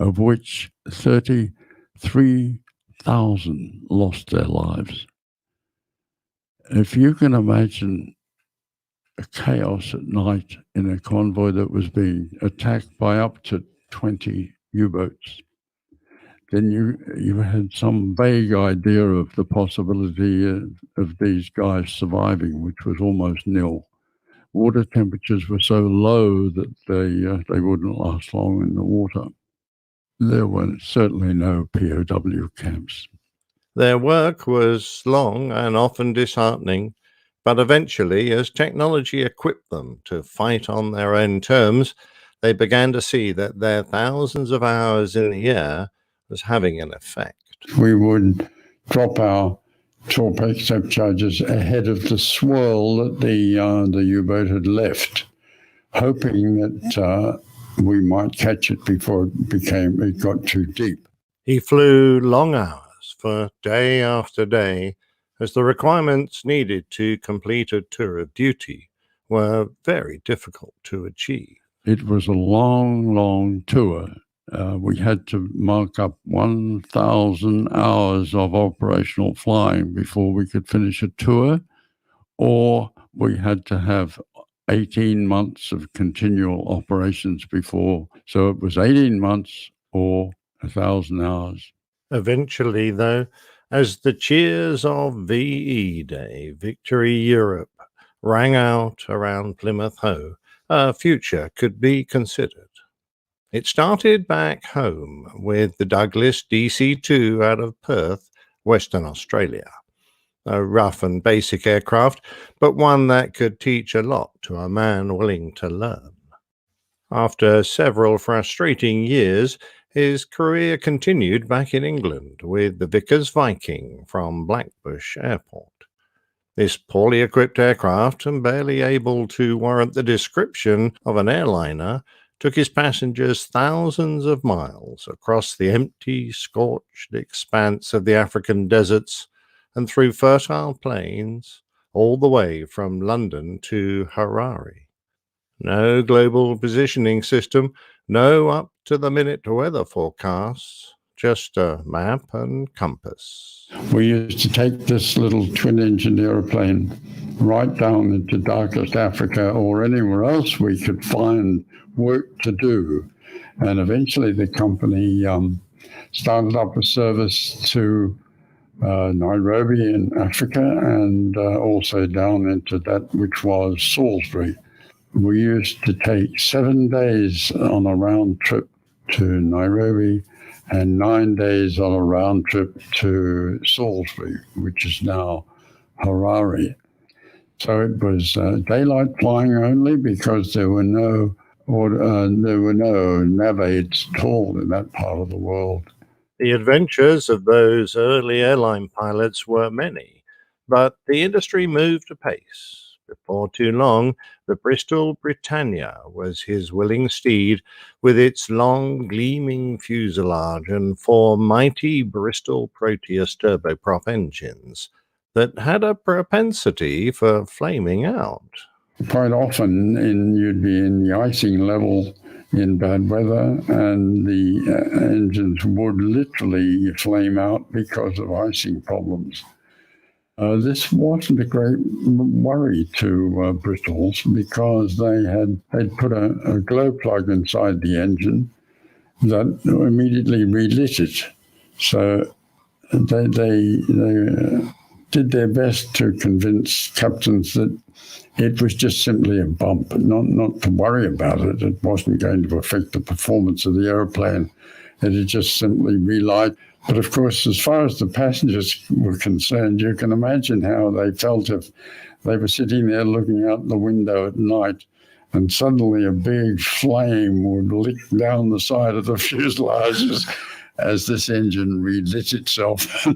of which 33,000 lost their lives. If you can imagine a chaos at night in a convoy that was being attacked by up to 20 U-boats, then you had some vague idea of the possibility of these guys surviving, which was almost nil. Water temperatures were so low that they wouldn't last long in the water. There were certainly no POW camps. Their work was long and often disheartening, but eventually, as technology equipped them to fight on their own terms, they began to see that their thousands of hours in the air was having an effect. We would drop our torpedo accept charges ahead of the swirl that the U-boat had left, hoping that we might catch it before it got too deep. He flew long hours for day after day, as the requirements needed to complete a tour of duty were very difficult to achieve. It was a long, long tour. We had to mark up 1,000 hours of operational flying before we could finish a tour, or we had to have 18 months of continual operations before. So it was 18 months or 1,000 hours. Eventually, though, as the cheers of VE Day, Victory Europe, rang out around Plymouth Hoe, a future could be considered. It started back home with the Douglas DC-2 out of Perth, Western Australia. A rough and basic aircraft, but one that could teach a lot to a man willing to learn. After several frustrating years, his career continued back in England with the Vickers Viking from Blackbush Airport. This poorly equipped aircraft, and barely able to warrant the description of an airliner, took his passengers thousands of miles across the empty, scorched expanse of the African deserts and through fertile plains, all the way from London to Harare. No global positioning system, no up-to-the-minute weather forecasts, just a map and compass. We used to take this little twin-engine airplane right down into darkest Africa or anywhere else we could find work to do. And eventually the company started up a service to Nairobi in Africa and also down into that which was Salisbury. We used to take 7 days on a round trip to Nairobi and 9 days on a round trip to Salisbury, which is now Harare. So it was daylight flying only because there were no navaids at all in that part of the world. The adventures of those early airline pilots were many, but the industry moved apace. Before too long, the Bristol Britannia was his willing steed, with its long, gleaming fuselage and 4 mighty Bristol Proteus turboprop engines that had a propensity for flaming out. Quite often, you'd be in the icing level in bad weather, and the engines would literally flame out because of icing problems. This wasn't a great worry to Bristol's because they'd put a glow plug inside the engine that immediately relit it. So they did their best to convince captains that it was just simply a bump, not to worry about it. It wasn't going to affect the performance of the airplane. It had just simply relight. But of course, as far as the passengers were concerned, you can imagine how they felt if they were sitting there looking out the window at night and suddenly a big flame would lick down the side of the fuselages as this engine relit itself.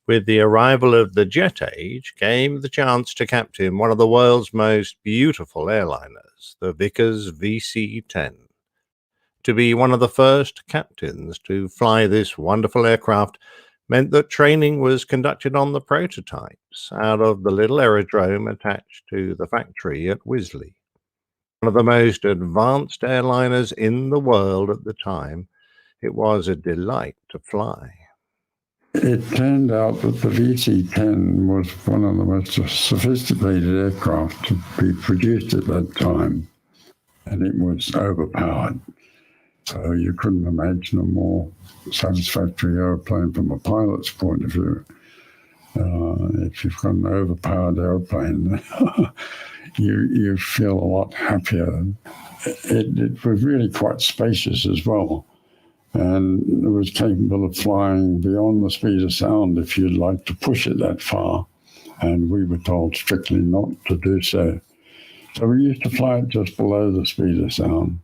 With the arrival of the jet age came the chance to captain one of the world's most beautiful airliners, the Vickers VC-10. To be one of the first captains to fly this wonderful aircraft meant that training was conducted on the prototypes out of the little aerodrome attached to the factory at Wisley. One of the most advanced airliners in the world at the time, it was a delight to fly. It turned out that the VC-10 was one of the most sophisticated aircraft to be produced at that time, and it was overpowered. So you couldn't imagine a more satisfactory airplane from a pilot's point of view. If you've got an overpowered airplane, you feel a lot happier. It was really quite spacious as well, and it was capable of flying beyond the speed of sound if you'd like to push it that far, and we were told strictly not to do so. So we used to fly it just below the speed of sound,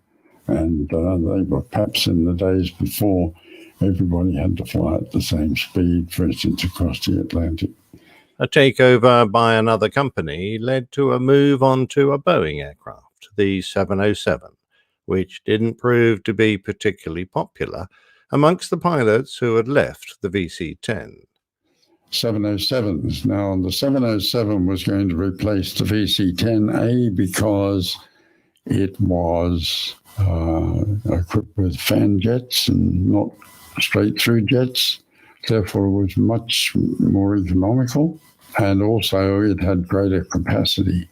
and they were perhaps in the days before everybody had to fly at the same speed, for instance, across the Atlantic. A takeover by another company led to a move on to a Boeing aircraft, the 707, which didn't prove to be particularly popular amongst the pilots who had left the VC-10. 707s. Now, the 707 was going to replace the VC-10A because it was equipped with fan jets and not straight-through jets. Therefore, it was much more economical, and also it had greater capacity.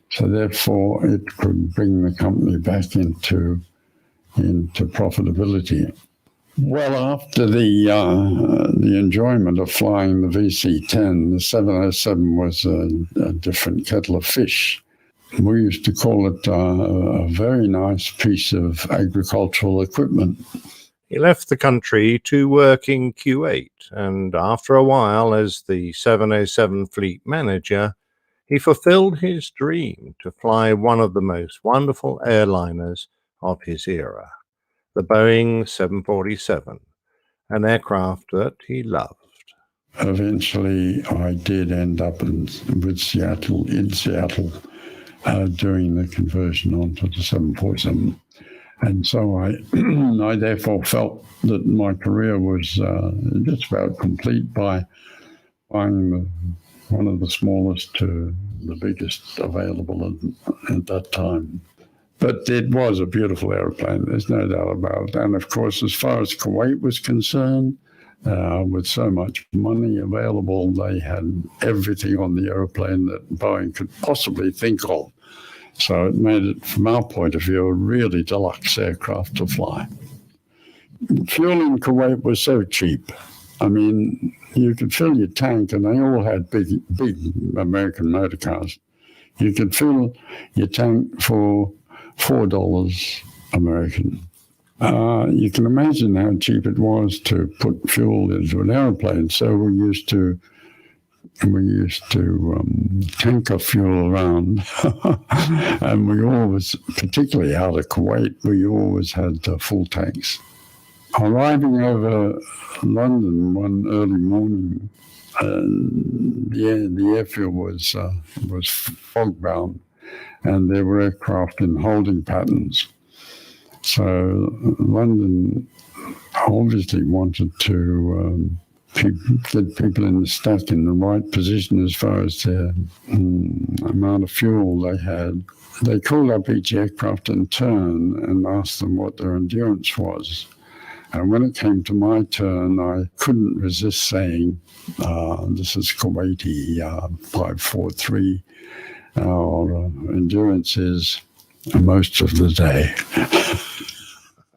So therefore, it could bring the company back into profitability. Well, after the enjoyment of flying the VC-10, the 707 was a different kettle of fish. We used to call it a very nice piece of agricultural equipment. He left the country to work in Kuwait, and after a while as the 707 fleet manager, he fulfilled his dream to fly one of the most wonderful airliners of his era, the Boeing 747, an aircraft that he loved. Eventually, I did end up in Seattle, doing the conversion onto the 747. And so I therefore felt that my career was just about complete by buying one of the smallest to the biggest available at that time. But it was a beautiful airplane, there's no doubt about it. And of course, as far as Kuwait was concerned, with so much money available, they had everything on the airplane that Boeing could possibly think of. So it made it, from our point of view, a really deluxe aircraft to fly. Fuel in Kuwait was so cheap. I mean, you could fill your tank, and they all had big American motor cars. You could fill your tank for $4 American. You can imagine how cheap it was to put fuel into an airplane. So we used to tanker fuel around, and we always, particularly out of Kuwait, we always had full tanks. Arriving over London one early morning, the airfield was fog-bound, and there were aircraft in holding patterns. So London obviously wanted to get people in the stack in the right position as far as the amount of fuel they had. They called up each aircraft in turn and asked them what their endurance was. And when it came to my turn, I couldn't resist saying, this is Kuwaiti 543. Our endurance is most of the day.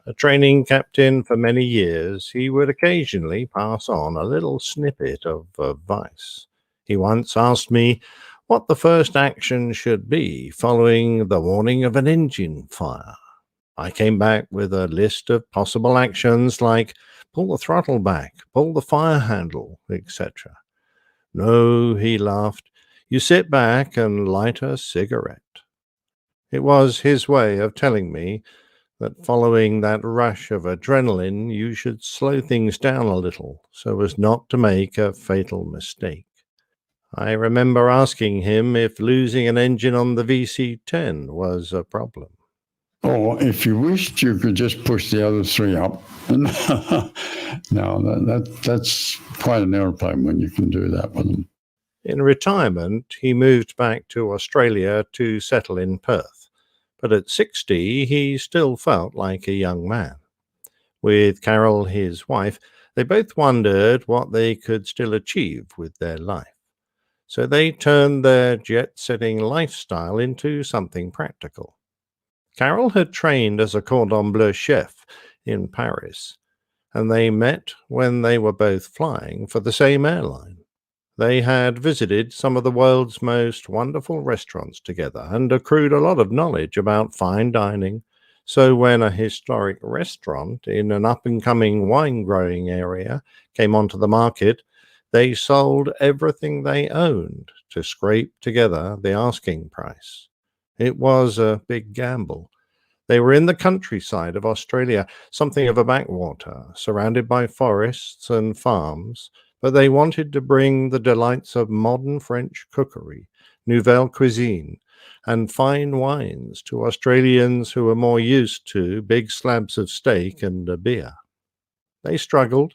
A training captain for many years, he would occasionally pass on a little snippet of advice. He once asked me what the first action should be following the warning of an engine fire. I came back with a list of possible actions like pull the throttle back, pull the fire handle, etc. No, he laughed, you sit back and light a cigarette. It was his way of telling me that following that rush of adrenaline, you should slow things down a little so as not to make a fatal mistake. I remember asking him if losing an engine on the VC-10 was a problem. Or if you wished, you could just push the other three up. No, that's quite an airplane when you can do that with them. In retirement, he moved back to Australia to settle in Perth. But at 60, he still felt like a young man. With Carol, his wife, they both wondered what they could still achieve with their life. So they turned their jet-setting lifestyle into something practical. Carol had trained as a cordon bleu chef in Paris, and they met when they were both flying for the same airline. They had visited some of the world's most wonderful restaurants together and accrued a lot of knowledge about fine dining. So when a historic restaurant in an up-and-coming wine-growing area came onto the market, they sold everything they owned to scrape together the asking price. It was a big gamble. They were in the countryside of Australia, something of a backwater, surrounded by forests and farms, but they wanted to bring the delights of modern French cookery, nouvelle cuisine, and fine wines to Australians who were more used to big slabs of steak and a beer. They struggled.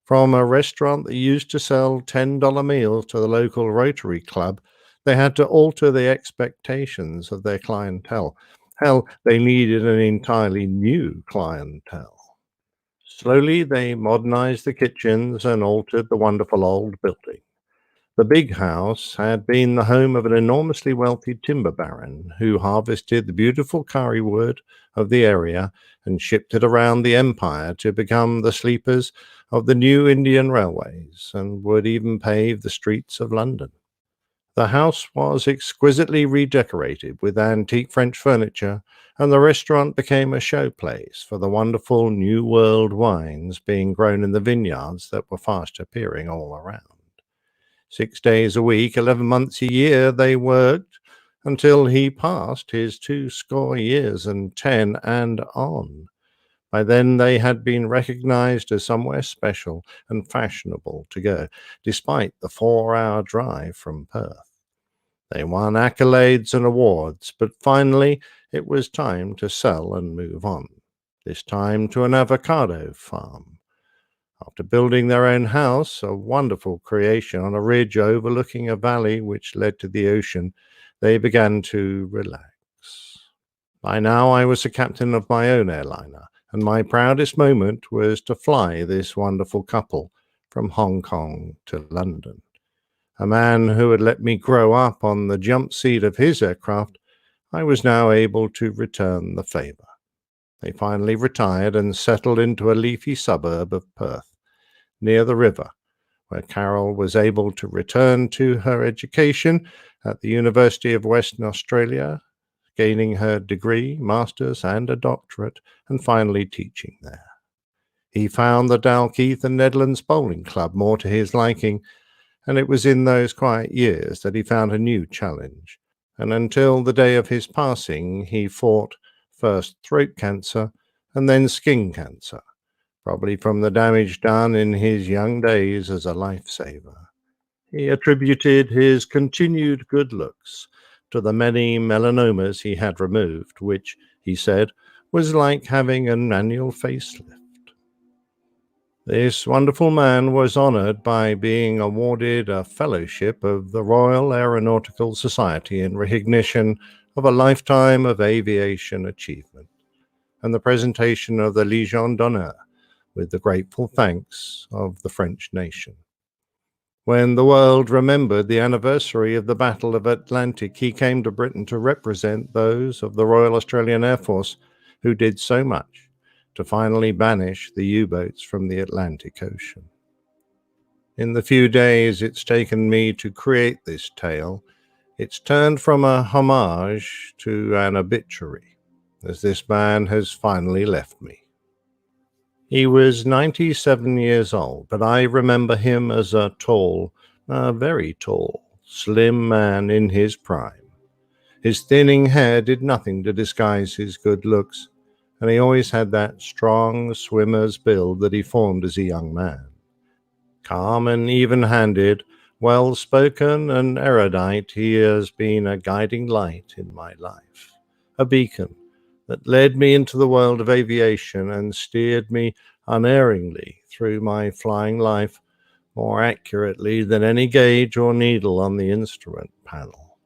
From a restaurant that used to sell $10 meals to the local Rotary Club, they had to alter the expectations of their clientele. Hell, they needed an entirely new clientele. Slowly, they modernized the kitchens and altered the wonderful old building. The big house had been the home of an enormously wealthy timber baron who harvested the beautiful curry wood of the area and shipped it around the empire to become the sleepers of the new Indian railways and would even pave the streets of London. The house was exquisitely redecorated with antique French furniture, and the restaurant became a showplace for the wonderful New World wines being grown in the vineyards that were fast appearing all around. 6 days a week, 11 months a year, they worked until he passed his 70 years and 10 and on. By then they had been recognized as somewhere special and fashionable to go, despite the 4-hour drive from Perth. They won accolades and awards, but finally it was time to sell and move on, this time to an avocado farm. After building their own house, a wonderful creation on a ridge overlooking a valley which led to the ocean, they began to relax. By now I was the captain of my own airliner, and my proudest moment was to fly this wonderful couple from Hong Kong to London. A man who had let me grow up on the jump seat of his aircraft, I was now able to return the favor. They finally retired and settled into a leafy suburb of Perth, near the river, where Carol was able to return to her education at the University of Western Australia, gaining her degree, master's, and a doctorate, and finally teaching there. He found the Dalkeith and Nedlands Bowling Club more to his liking, and it was in those quiet years that he found a new challenge. And until the day of his passing, he fought first throat cancer and then skin cancer, probably from the damage done in his young days as a lifesaver. He attributed his continued good looks to the many melanomas he had removed, which, he said, was like having an annual facelift. This wonderful man was honored by being awarded a fellowship of the Royal Aeronautical Society in recognition of a lifetime of aviation achievement, and the presentation of the Légion d'honneur with the grateful thanks of the French nation. When the world remembered the anniversary of the Battle of Atlantic, he came to Britain to represent those of the Royal Australian Air Force who did so much to finally banish the U-boats from the Atlantic Ocean. In the few days it's taken me to create this tale, it's turned from a homage to an obituary, as this man has finally left me. He was 97 years old, but I remember him as a tall, very tall, slim man in his prime. His thinning hair did nothing to disguise his good looks, and he always had that strong swimmer's build that he formed as a young man. Calm and even-handed, well-spoken and erudite, he has been a guiding light in my life, a beacon that led me into the world of aviation and steered me unerringly through my flying life more accurately than any gauge or needle on the instrument panel.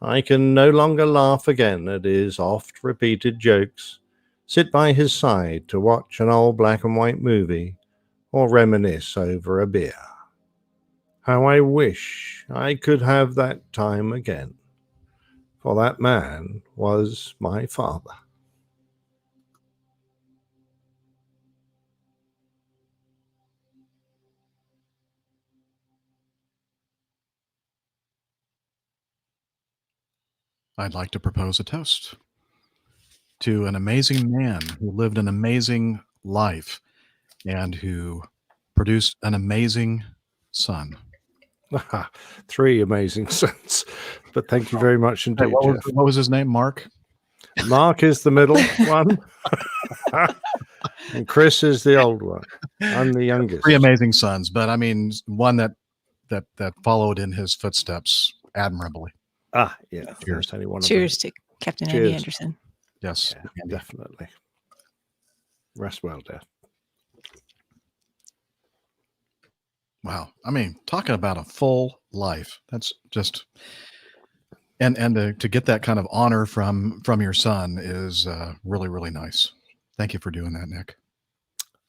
I can no longer laugh again at his oft-repeated jokes, sit by his side to watch an old black and white movie, or reminisce over a beer. How I wish I could have that time again, for that man was my father. I'd like to propose a toast to an amazing man who lived an amazing life and who produced an amazing son. 3 amazing sons. But thank you very much indeed, Jeff. What was his name? Mark? Mark is the middle one. And Chris is the old one. I'm the youngest. 3 amazing sons, but I mean one that followed in his footsteps admirably. Yeah. Cheers. Cheers to Captain Andy Anderson. Yes, yeah, definitely. Rest well, Dad. Wow. I mean, talking about a full life. That's just and to get that kind of honor from your son is really, really nice. Thank you for doing that, Nick.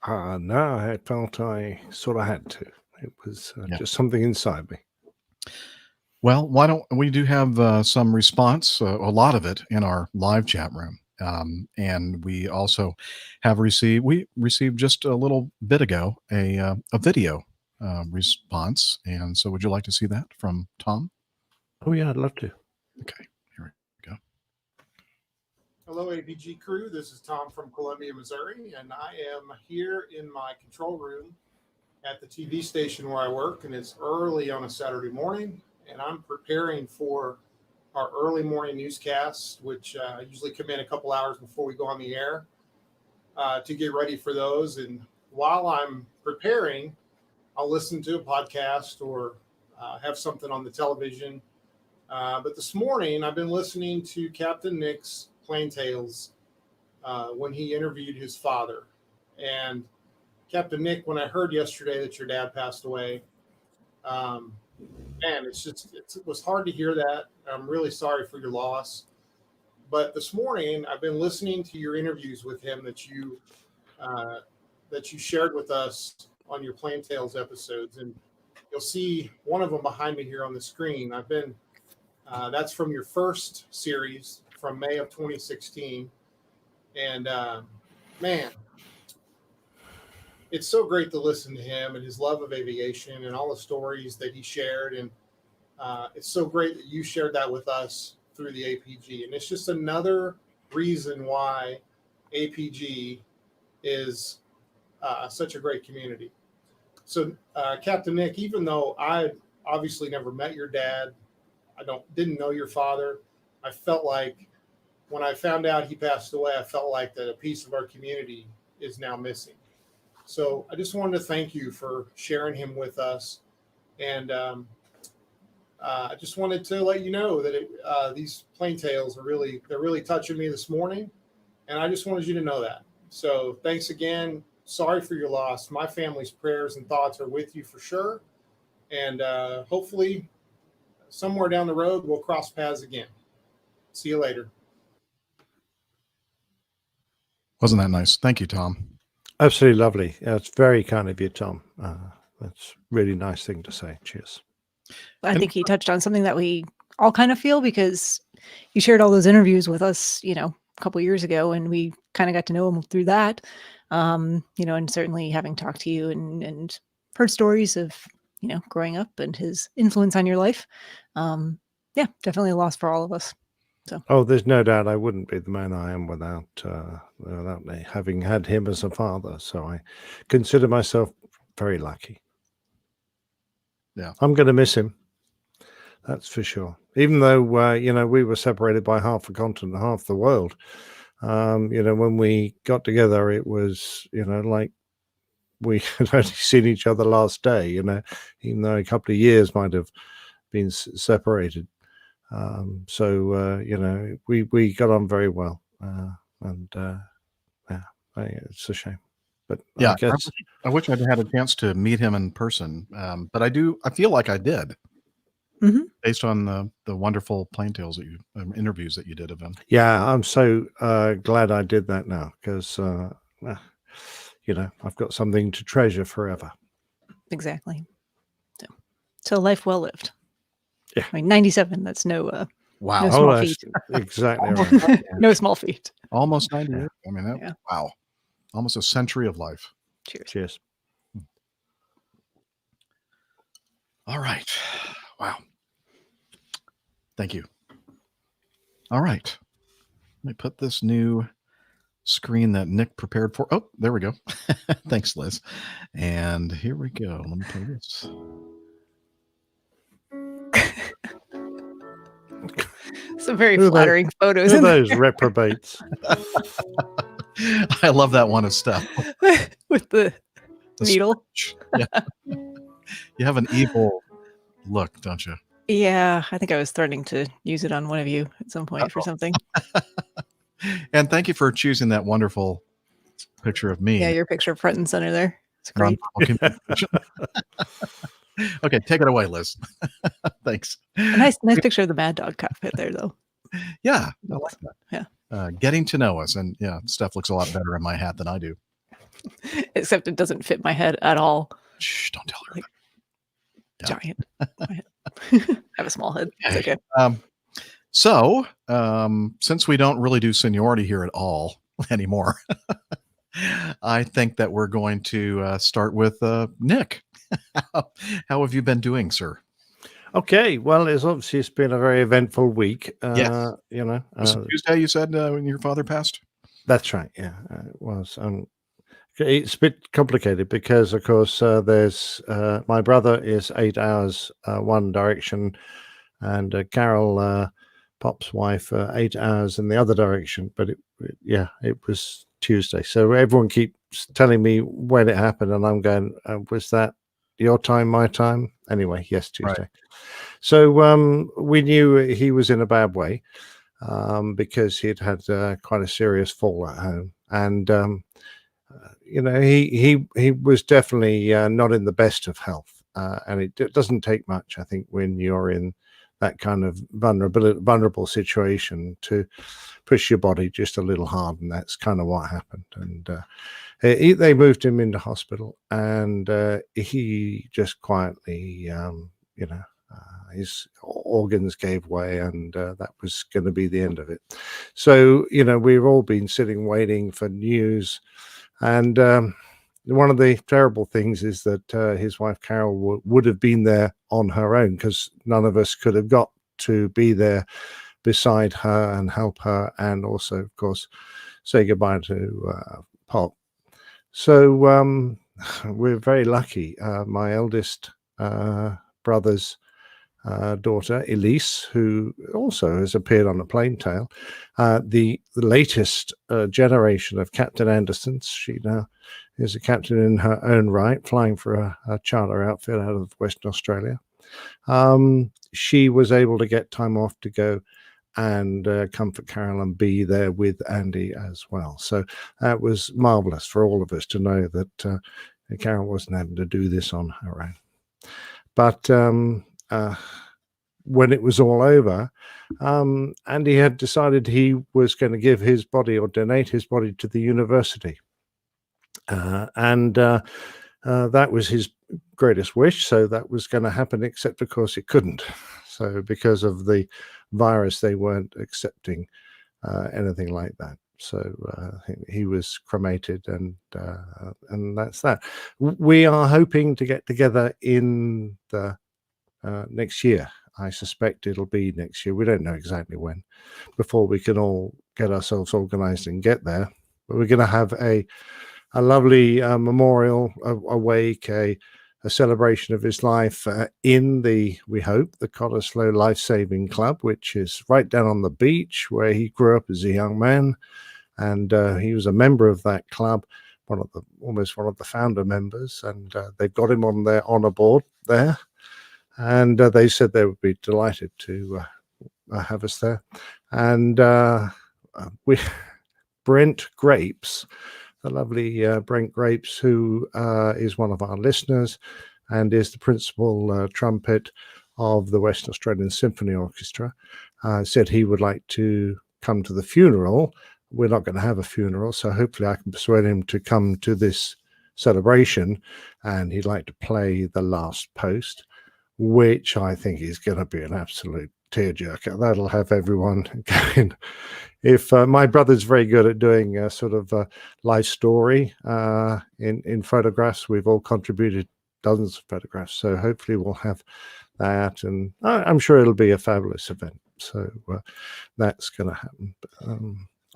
No, I felt I sort of had to. It was just something inside me. Well, why don't we do have some response, a lot of it in our live chat room. And we also have received just a little bit ago a video response. And so would you like to see that from Tom? Oh yeah, I'd love to. Okay, here we go. Hello, APG crew. This is Tom from Columbia, Missouri, and I am here in my control room at the TV station where I work, and it's early on a Saturday morning, and I'm preparing for our early morning newscasts, which usually come in a couple hours before we go on the air, to get ready for those. And while I'm preparing, I'll listen to a podcast or have something on the television. But this morning, I've been listening to Captain Nick's Plain Tales when he interviewed his father. And Captain Nick, when I heard yesterday that your dad passed away, man, it was hard to hear that. I'm really sorry for your loss. But this morning, I've been listening to your interviews with him that you shared with us on your Plain Tales episodes, and you'll see one of them behind me here on the screen. That's from your first series from May of 2016, and man, it's so great to listen to him and his love of aviation and all the stories that he shared. And it's so great that you shared that with us through the APG. And it's just another reason why APG is such a great community. So, Captain Nick, even though I obviously never met your dad, didn't know your father, I felt like when I found out he passed away, I felt like that a piece of our community is now missing. So I just wanted to thank you for sharing him with us. And I just wanted to let you know that these Plain Tales they're really touching me this morning. And I just wanted you to know that. So thanks again. Sorry for your loss. My family's prayers and thoughts are with you for sure. And hopefully somewhere down the road, we'll cross paths again. See you later. Wasn't that nice? Thank you, Tom. Absolutely lovely. It's very kind of you, Tom. That's a really nice thing to say. Cheers. I think he touched on something that we all kind of feel, because you shared all those interviews with us, a couple years ago, and we kind of got to know him through that. And certainly having talked to you and heard stories of, growing up and his influence on your life. Yeah, definitely a loss for all of us. So. Oh, there's no doubt I wouldn't be the man I am without having had him as a father. So I consider myself very lucky. Yeah, I'm going to miss him. That's for sure. Even though we were separated by half a continent, half the world. When we got together, it was, like we had only seen each other last day, even though a couple of years might have been separated. We got on very well. It's a shame. But yeah, I guess I wish I'd had a chance to meet him in person. But I feel like I did. Based on the wonderful plane tales that interviews that you did of him. Yeah, I'm so glad I did that now because I've got something to treasure forever. Exactly. So life well lived. Yeah. I mean, 97. That's no wow. No small feat. Exactly right. No small feat. Almost 98. Yeah. I mean, wow. Almost a century of life. Cheers. All right. Wow. Thank you. All right. Let me put this new screen that Nick prepared for. Oh, there we go. Thanks, Liz. And here we go. Let me play this. Some very flattering photos. Who are those reprobates? I love that one of Steph. With the needle. Yeah. You have an evil look, don't you? Yeah, I think I was threatening to use it on one of you at some point for something. And thank you for choosing that wonderful picture of me. Yeah, your picture front and center there. It's great. Okay, take it away, Liz. Thanks. A nice picture of the Mad Dog cockpit there, though. Yeah, I like that. Yeah. Getting to know us. And yeah, Steph looks a lot better in my hat than I do. Except it doesn't fit my head at all. Shh, don't tell her. Giant. I have a small head. It's okay. So, since we don't really do seniority here at all anymore, I think that we're going to start with Nick. How have you been doing, sir? Okay, well, it's been a very eventful week. Yes. Was it Tuesday, you said, when your father passed? That's right. Yeah, it was. It's a bit complicated because, of course, there's my brother is 8 hours one direction, and Carol, Pop's wife, 8 hours in the other direction. But it was Tuesday. So everyone keeps telling me when it happened, and I'm going, was that your time, my time? Anyway, yes, Tuesday. Right. So we knew he was in a bad way because he'd had quite a serious fall at home, and he was definitely not in the best of health, and it doesn't take much, I think, when you're in that kind of vulnerable situation to push your body just a little hard, and that's kind of what happened. And they moved him into hospital, and he just quietly, his organs gave way, and that was going to be the end of it. So, we've all been sitting waiting for news. And one of the terrible things is that his wife, Carol, would have been there on her own because none of us could have got to be there beside her and help her, and also, of course, say goodbye to Pop. So we're very lucky. My eldest brother's daughter, Elise, who also has appeared on a plane tale, the latest generation of Captain Andersons. She now is a captain in her own right, flying for a charter outfit out of Western Australia. She was able to get time off to go and comfort Carol and be there with Andy as well. So that was marvelous for all of us to know that Carol wasn't having to do this on her own. But when it was all over, Andy had decided he was going to give his body or donate his body to the university. And that was his greatest wish. So that was going to happen, except of course it couldn't. So because of the virus, they weren't accepting anything like that. So he was cremated, and that's that. We are hoping to get together in the next year. I suspect it'll be next year. We don't know exactly when, before we can all get ourselves organized and get there. But we're going to have a lovely memorial, a wake, a celebration of his life in we hope, the Cottesloe Life Saving Club, which is right down on the beach where he grew up as a young man. and he was a member of that club, almost one of the founder members, and they've got him on their honor board there, and they said they would be delighted to have us there, and we Brent Grapes, the lovely Brent Grapes, who is one of our listeners and is the principal trumpet of the Western Australian Symphony Orchestra, said he would like to come to the funeral. We're not going to have a funeral, so hopefully I can persuade him to come to this celebration, and he'd like to play The Last Post, which I think is going to be an absolute tearjerker. That'll have everyone going. If my brother's very good at doing a sort of a life story in photographs, we've all contributed dozens of photographs, so hopefully we'll have that, and I'm sure it'll be a fabulous event. So that's going to happen. But,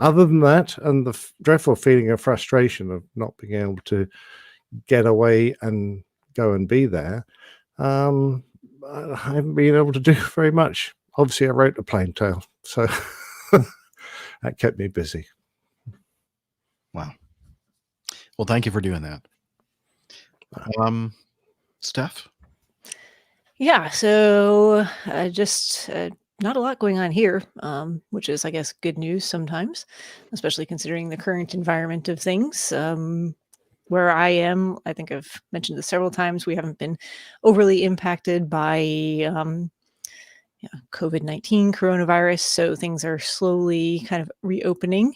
other than that, and the dreadful feeling of frustration of not being able to get away and go and be there, I haven't been able to do very much. Obviously, I wrote a plain tale, so that kept me busy. Wow. Well, thank you for doing that. Steph? Yeah, so just not a lot going on here, which is, I guess, good news sometimes, especially considering the current environment of things. Where I am, I think I've mentioned this several times, we haven't been overly impacted by COVID-19 coronavirus, so things are slowly kind of reopening.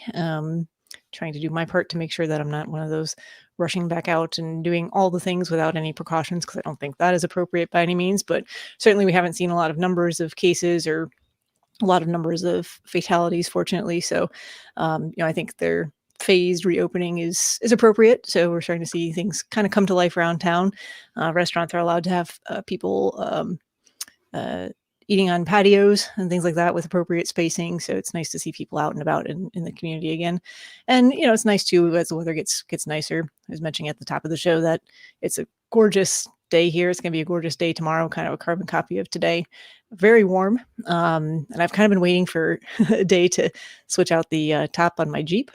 Trying to do my part to make sure that I'm not one of those rushing back out and doing all the things without any precautions, because I don't think that is appropriate by any means. But certainly we haven't seen a lot of numbers of cases or a lot of numbers of fatalities, fortunately. So, I think their phased reopening is appropriate. So we're starting to see things kind of come to life around town. Restaurants are allowed to have people eating on patios and things like that with appropriate spacing. So it's nice to see people out and about in the community again. And, it's nice too, as the weather gets nicer. I was mentioning at the top of the show that it's a gorgeous day here. It's going to be a gorgeous day tomorrow, kind of a carbon copy of today. Very warm. And I've kind of been waiting for a day to switch out the top on my Jeep.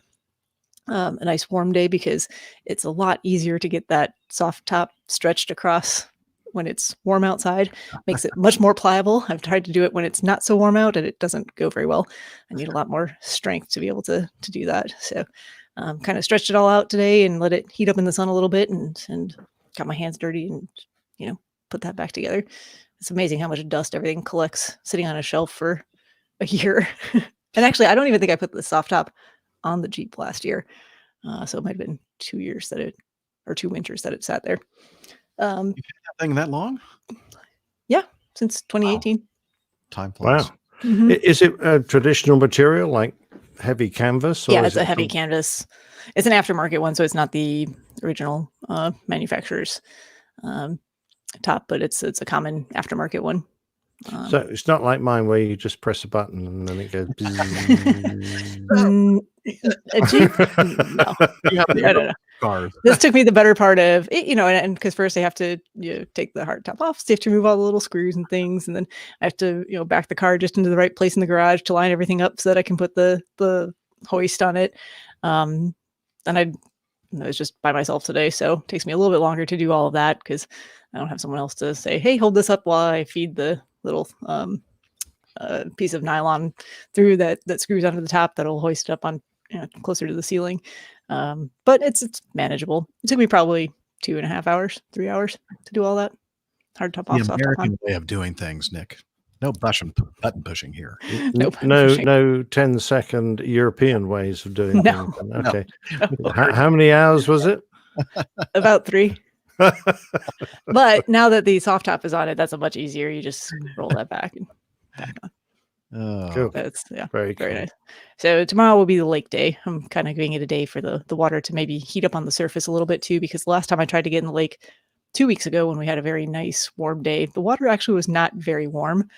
A nice warm day, because it's a lot easier to get that soft top stretched across when it's warm outside. Makes it much more pliable. I've tried to do it when it's not so warm out, and it doesn't go very well. I need a lot more strength to be able to do that. So kind of stretched it all out today and let it heat up in the sun a little bit, and got my hands dirty and put that back together. It's amazing how much dust everything collects sitting on a shelf for a year. And actually, I don't even think I put the soft top on the Jeep last year. So it might have been 2 years or 2 winters that it sat there. You've had that thing that long? Yeah, since 2018. Wow. Time flies. Wow. Mm-hmm. Is it a traditional material like heavy canvas? Or yeah, it's a heavy canvas. It's an aftermarket one, so it's not the original manufacturer's top, but it's a common aftermarket one. So it's not like mine where you just press a button and then it goes. A Jeep? No. No. Cars. This took me the better part of it, and because first I have to take the hard top off, so I have to remove all the little screws and things, and then I have to back the car just into the right place in the garage to line everything up so that I can put the hoist on it. And I was just by myself today, so it takes me a little bit longer to do all of that because I don't have someone else to say, hey, hold this up while I feed the little piece of nylon through that screws onto the top that'll hoist it up on closer to the ceiling. But it's manageable. It took me probably 2.5 hours, 3 hours to do all that. Hard top off, the soft American top on. way of doing things, Nick. No button pushing here. No 10-second European ways of doing things. Okay. No. How many hours was it? About 3. But now that the soft top is on it, that's a much easier. You just roll that back and back on. Oh, cool. That's very cool. nice. So tomorrow will be the lake day. I'm kind of giving it a day for the water to maybe heat up on the surface a little bit too, because the last time I tried to get in the lake 2 weeks ago when we had a very nice warm day, the water actually was not very warm.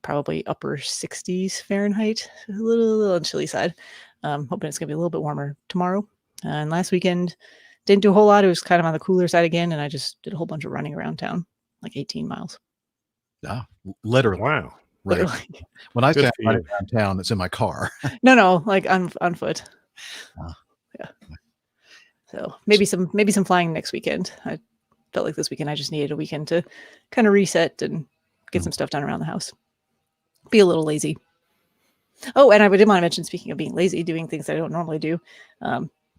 Probably upper 60s Fahrenheit, a little on the chilly side. Hoping it's gonna be a little bit warmer tomorrow. And last weekend didn't do a whole lot. It was kind of on the cooler side again, and I just did a whole bunch of running around town, like 18 miles. Yeah, literally. Wow. Right. Literally. When I Good say for I'm running you. around town, it's in my car. No, like on foot. Ah. Yeah. So maybe some flying next weekend. I felt like this weekend I just needed a weekend to kind of reset and get some stuff done around the house. Be a little lazy. Oh, and I did want to mention, speaking of being lazy, doing things I don't normally do.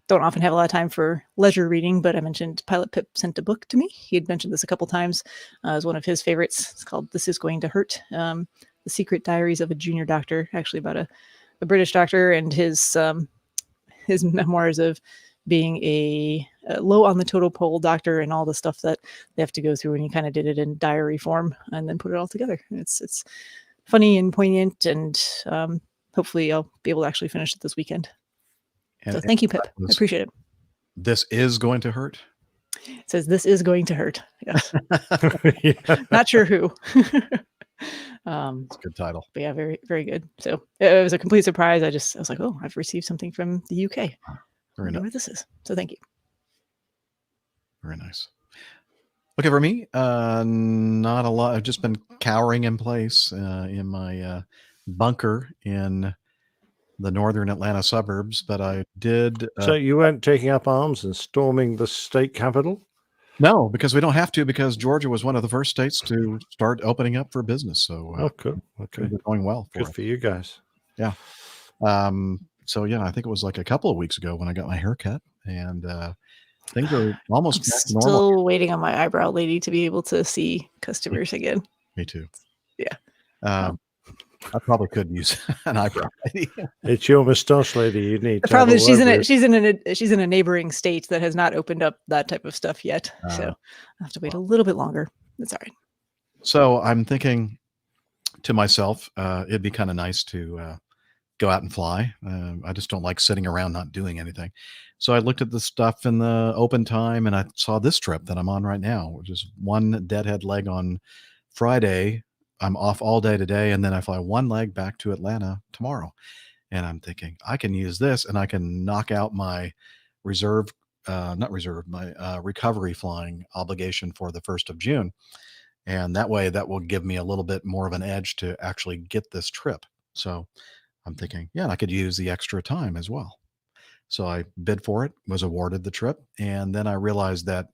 Don't often have a lot of time for leisure reading, but I mentioned Pilot Pip sent a book to me. He had mentioned this a couple times as one of his favorites. It's called This Is Going to Hurt. The Secret Diaries of a Junior Doctor, actually about a British doctor and his memoirs of being a low on the totem pole doctor and all the stuff that they have to go through. And he kind of did it in diary form and then put it all together. It's funny and poignant, and hopefully I'll be able to actually finish it this weekend. So thank you, Pip. I appreciate it. This is going to hurt. It says this is going to hurt. Yes. Not sure who. It's a good title. But yeah, very, very good. So it was a complete surprise. I was like, oh, I've received something from the UK. Very nice. Where this is. So thank you. Very nice. Okay, for me, not a lot. I've just been cowering in place in my bunker in the northern Atlanta suburbs, but I did. So you weren't taking up arms and storming the state capitol? No, because we don't have to, because Georgia was one of the first states to start opening up for business. So oh, cool. Okay. It's going well. Good for you guys. Yeah. So yeah, I think it was like a couple of weeks ago when I got my hair cut, and things are almost back to normal. Still waiting on my eyebrow lady to be able to see customers again. Me too. Yeah. I probably could use an eyebrow lady. It's your moustache lady. You need. The problem is she's in a neighboring state that has not opened up that type of stuff yet. So I have to wait a little bit longer. That's all right. So I'm thinking to myself, it'd be kind of nice to go out and fly. I just don't like sitting around not doing anything. So I looked at the stuff in the open time, and I saw this trip that I'm on right now, which is one deadhead leg on Friday. I'm off all day today, and then I fly one leg back to Atlanta tomorrow. And I'm thinking I can use this, and I can knock out my recovery flying obligation for the 1st of June. And that way that will give me a little bit more of an edge to actually get this trip. So I'm thinking, yeah, I could use the extra time as well. So I bid for it, was awarded the trip. And then I realized that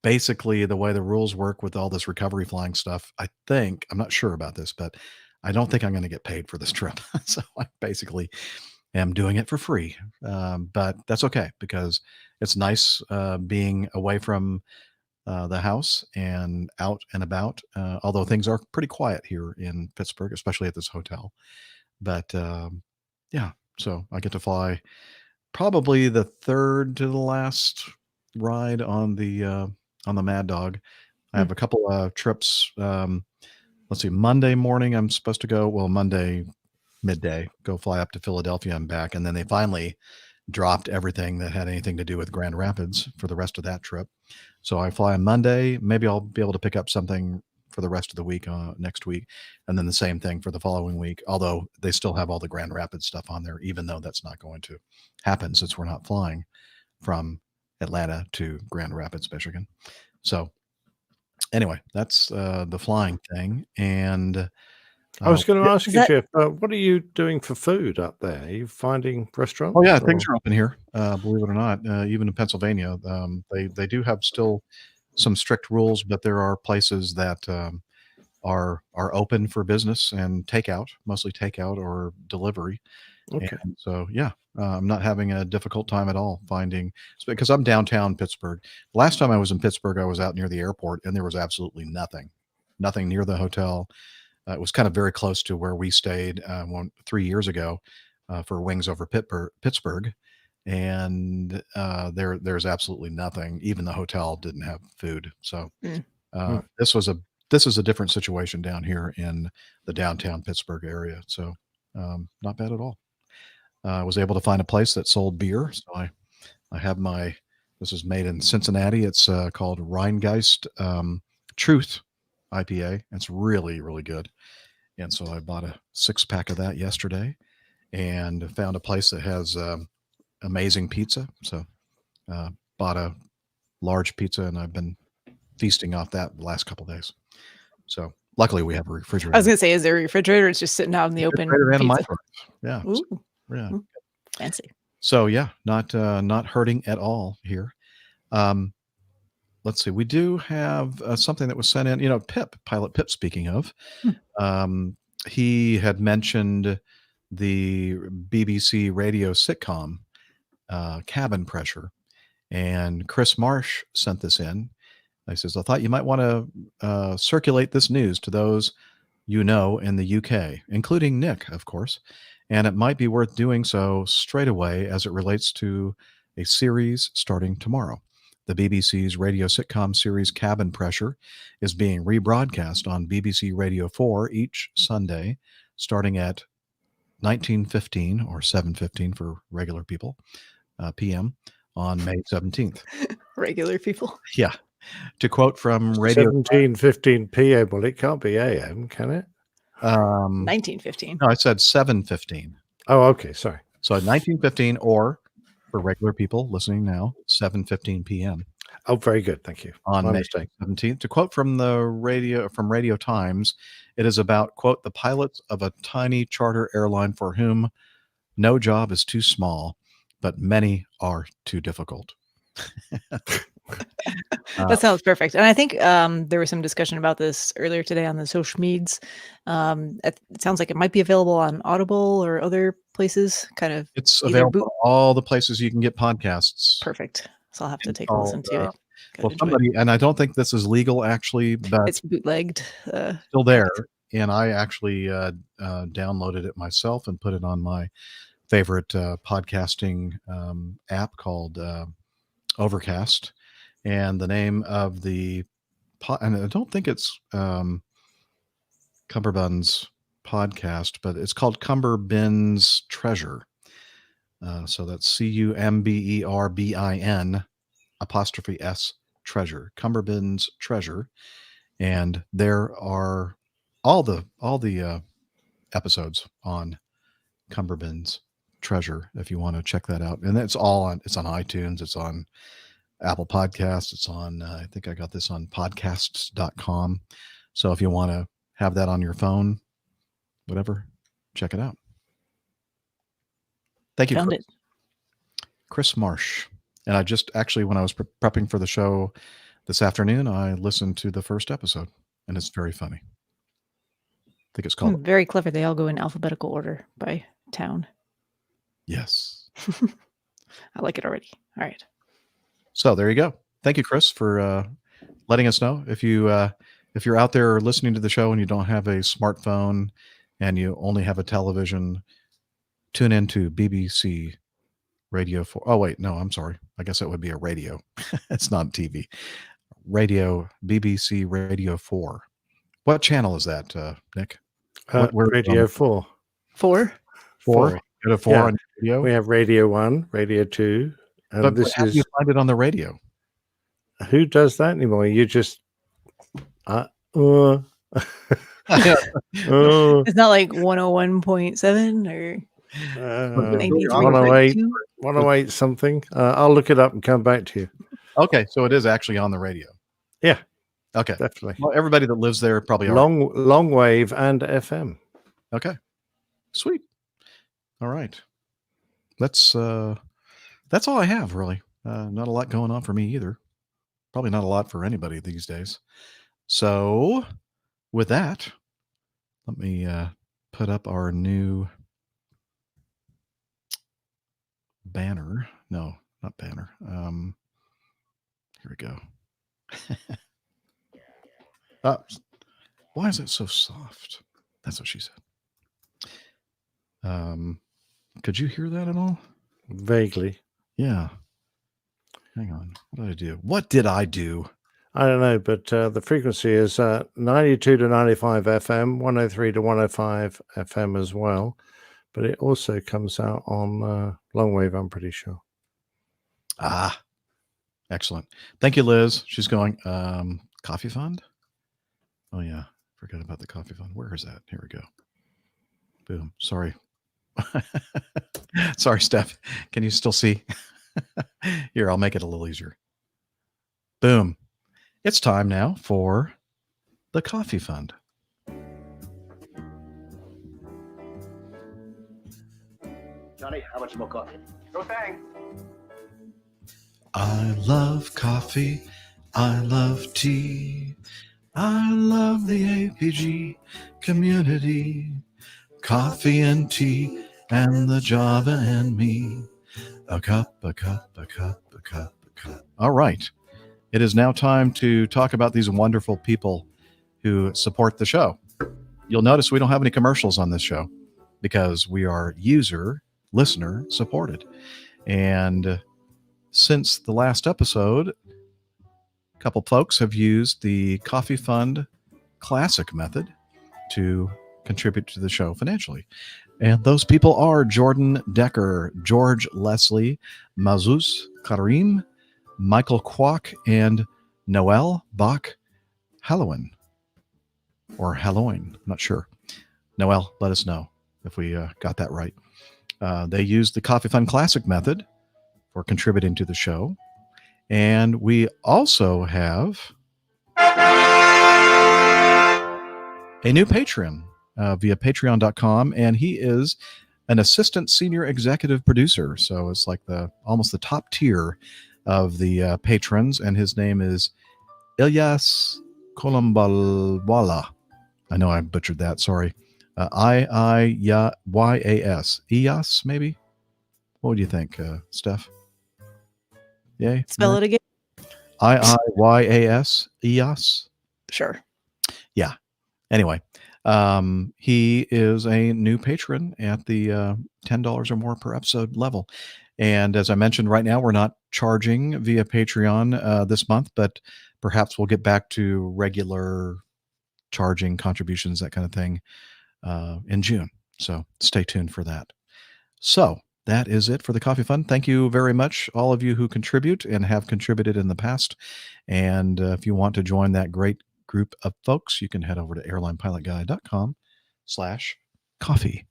basically the way the rules work with all this recovery flying stuff, I'm not sure about this, but I don't think I'm going to get paid for this trip. So I basically am doing it for free. But that's okay, because it's nice being away from the house and out and about, although things are pretty quiet here in Pittsburgh, especially at this hotel. But yeah, so I get to fly probably the third to the last ride on the Mad Dog. I have a couple of trips. Let's see, Monday morning I'm supposed to go, Monday midday, go fly up to Philadelphia and back. And then they finally dropped everything that had anything to do with Grand Rapids for the rest of that trip. So I fly on Monday. Maybe I'll be able to pick up something for the rest of the week next week. And then the same thing for the following week, although they still have all the Grand Rapids stuff on there, even though that's not going to happen since we're not flying from Atlanta to Grand Rapids, Michigan. So anyway, that's the flying thing. And I was going to ask you, Jeff, what are you doing for food up there? Are you finding restaurants? Oh yeah, things are open here. Believe it or not, even in Pennsylvania, they do have still some strict rules, but there are places that are open for business and takeout, mostly takeout or delivery. Okay. And so yeah, I'm not having a difficult time at all finding, because I'm downtown Pittsburgh. Last time I was in Pittsburgh, I was out near the airport, and there was absolutely nothing near the hotel. It was kind of very close to where we stayed 3 years ago for Wings Over Pittsburgh. And there's absolutely nothing. Even the hotel didn't have food. So this is a different situation down here in the downtown Pittsburgh area. So not bad at all. I was able to find a place that sold beer. So I have this is made in Cincinnati. It's called Rheingeist Truth IPA. It's really, really good. And so I bought a 6-pack of that yesterday and found a place that has amazing pizza. So bought a large pizza, and I've been feasting off that the last couple of days. So Luckily, we have a refrigerator. I was gonna say, is there a refrigerator? It's just sitting out in the open. Refrigerator and a Pizza. microwave. Yeah. Ooh. Yeah. Ooh. Fancy. So yeah, not hurting at all here. Let's see. We do have something that was sent in. Pilot Pip. Speaking of, he had mentioned the BBC radio sitcom Cabin Pressure, and Chris Marsh sent this in. He says, "I thought you might want to circulate this news to those in the UK, including Nick, of course, and it might be worth doing so straight away as it relates to a series starting tomorrow. The BBC's radio sitcom series Cabin Pressure is being rebroadcast on BBC Radio 4 each Sunday, starting at 19:15 or 7:15 for regular people, p.m. on May 17th. Regular people. Yeah. To quote from Radio 17:15 p.m. Well, it can't be a.m., can it? 19:15. No, I said 7:15. Oh, okay. Sorry. So at 19:15, or for regular people listening now, 7:15 p.m. Oh, very good. Thank you. On May 17th. To quote from Radio Times, it is about, quote, the pilots of a tiny charter airline for whom no job is too small, but many are too difficult. That sounds perfect. And I think there was some discussion about this earlier today on the social medias. It sounds like it might be available on Audible or other places. Kind of. It's available all the places you can get podcasts. Perfect. So I'll have to take a listen to it. Well, and I don't think this is legal actually, but it's bootlegged. Still there. And I actually downloaded it myself and put it on my favorite podcasting app called Overcast. And the name of and I don't think it's Cumberbun's podcast, but it's called Cumberbin's Treasure. So that's CUMBERBIN *S Cumberbin's Treasure. And there are all the episodes on Cumberbin's Treasure if you want to check that out. And it's on iTunes, it's on Apple Podcasts, it's on I think I got this on podcasts.com. So if you want to have that on your phone, whatever, check it out. Thank you. Found it. Chris Marsh. And I just actually, when I was prepping for the show this afternoon, I listened to the first episode, and it's very funny. I think it's called Very clever. They all go in alphabetical order by town. Yes. I like it already. All right. So there you go. Thank you, Chris, for letting us know. If you're out there listening to the show and you don't have a smartphone and you only have a television, tune into BBC Radio 4. Oh, wait, no, I'm sorry. I guess it would be a radio. It's not TV. BBC Radio 4. What channel is that, Nick? Radio 4. 4? 4? Go to 4 on radio? We have Radio 1, Radio 2. And but how do you find it on the radio? Who does that anymore? You just... It's not like 101.7 or 108 something. I'll look it up and come back to you. Okay, so it is actually on the radio. Yeah. Okay. Definitely. Well, everybody that lives there probably long wave and FM. Okay. Sweet. All right. That's all I have, really. Not a lot going on for me either. Probably not a lot for anybody these days. So with that, let me put up our new banner. No, not banner. Here we go. Why is it so soft? That's what she said. Could you hear that at all? Vaguely. Yeah. Hang on. What did I do? What did I do? I don't know, but the frequency is 92 to 95 FM, 103 to 105 FM as well. But it also comes out on long wave, I'm pretty sure. Ah, excellent. Thank you, Liz. She's going, coffee fund? Oh, yeah. Forgot about the coffee fund. Where is that? Here we go. Boom. Sorry. Sorry, Steph. Can you still see? Here, I'll make it a little easier. Boom. It's time now for the coffee fund. How much more coffee? No thanks. I love coffee. I love tea. I love the APG community. Coffee and tea and the Java and me. A cup, a cup, a cup, a cup, a cup. All right. It is now time to talk about these wonderful people who support the show. You'll notice we don't have any commercials on this show because we are listener supported. And since the last episode, a couple folks have used the Coffee Fund Classic method to contribute to the show financially. And those people are Jordan Decker, George Leslie, Mazus Karim, Michael Kwok, and Noel Bach Halloween. Or Halloween, I'm not sure. Noel, let us know if we got that right. They used the Coffee Fund Classic method for contributing to the show. And we also have a new patron via patreon.com, and he is an assistant senior executive producer. So it's like almost the top tier of the patrons, and his name is Ilyas Kolombalwala. I know I butchered that, sorry. I-I-Y-A-S. Ilyas, maybe? What would you think, Steph? Yay? Spell it again. I-I-Y-A-S. Ilyas? Sure. Yeah. Anyway, he is a new patron at the $10 or more per episode level. And as I mentioned, right now we're not charging via Patreon this month, but perhaps we'll get back to regular charging contributions, that kind of thing, in June. So stay tuned for that. So that is it for the Coffee Fund. Thank you very much, all of you who contribute and have contributed in the past. And if you want to join that great group of folks, you can head over to airlinepilotguy.com/coffee.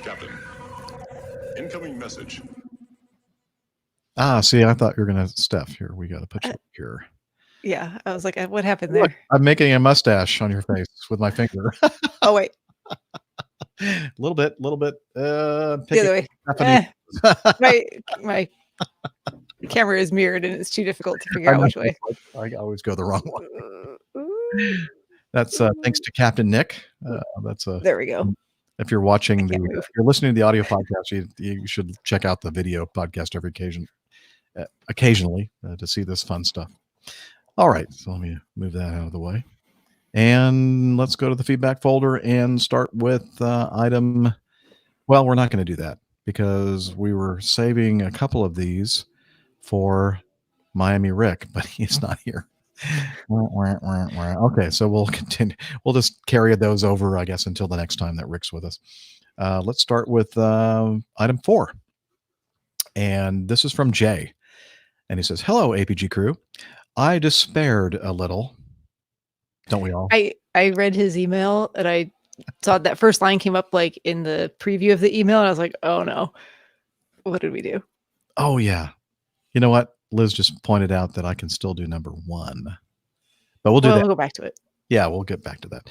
Captain, incoming message. See, I thought you were going to, Steph, here, we got to put you here. Yeah, I was like, what happened Look, there? I'm making a mustache on your face with my finger. Oh, wait. A little bit. The other way. My camera is mirrored and it's too difficult to figure out which way. I always go the wrong way. That's thanks to Captain Nick. There we go. If you're watching if you're listening to the audio podcast, you should check out the video podcast occasionally to see this fun stuff. All right, so let me move that out of the way. And let's go to the feedback folder and start with item. Well, we're not going to do that because we were saving a couple of these for Miami Rick, but he's not here. Okay, so we'll continue. We'll just carry those over, I guess, until the next time that Rick's with us. Let's start with item 4. And this is from Jay. And he says, "Hello, APG crew. I despaired a little." Don't we all? I read his email and I saw that first line came up like in the preview of the email. And I was like, oh no, what did we do? Oh yeah. You know what? Liz just pointed out that I can still do number 1, but we'll do that. We'll go back to it. Yeah, we'll get back to that.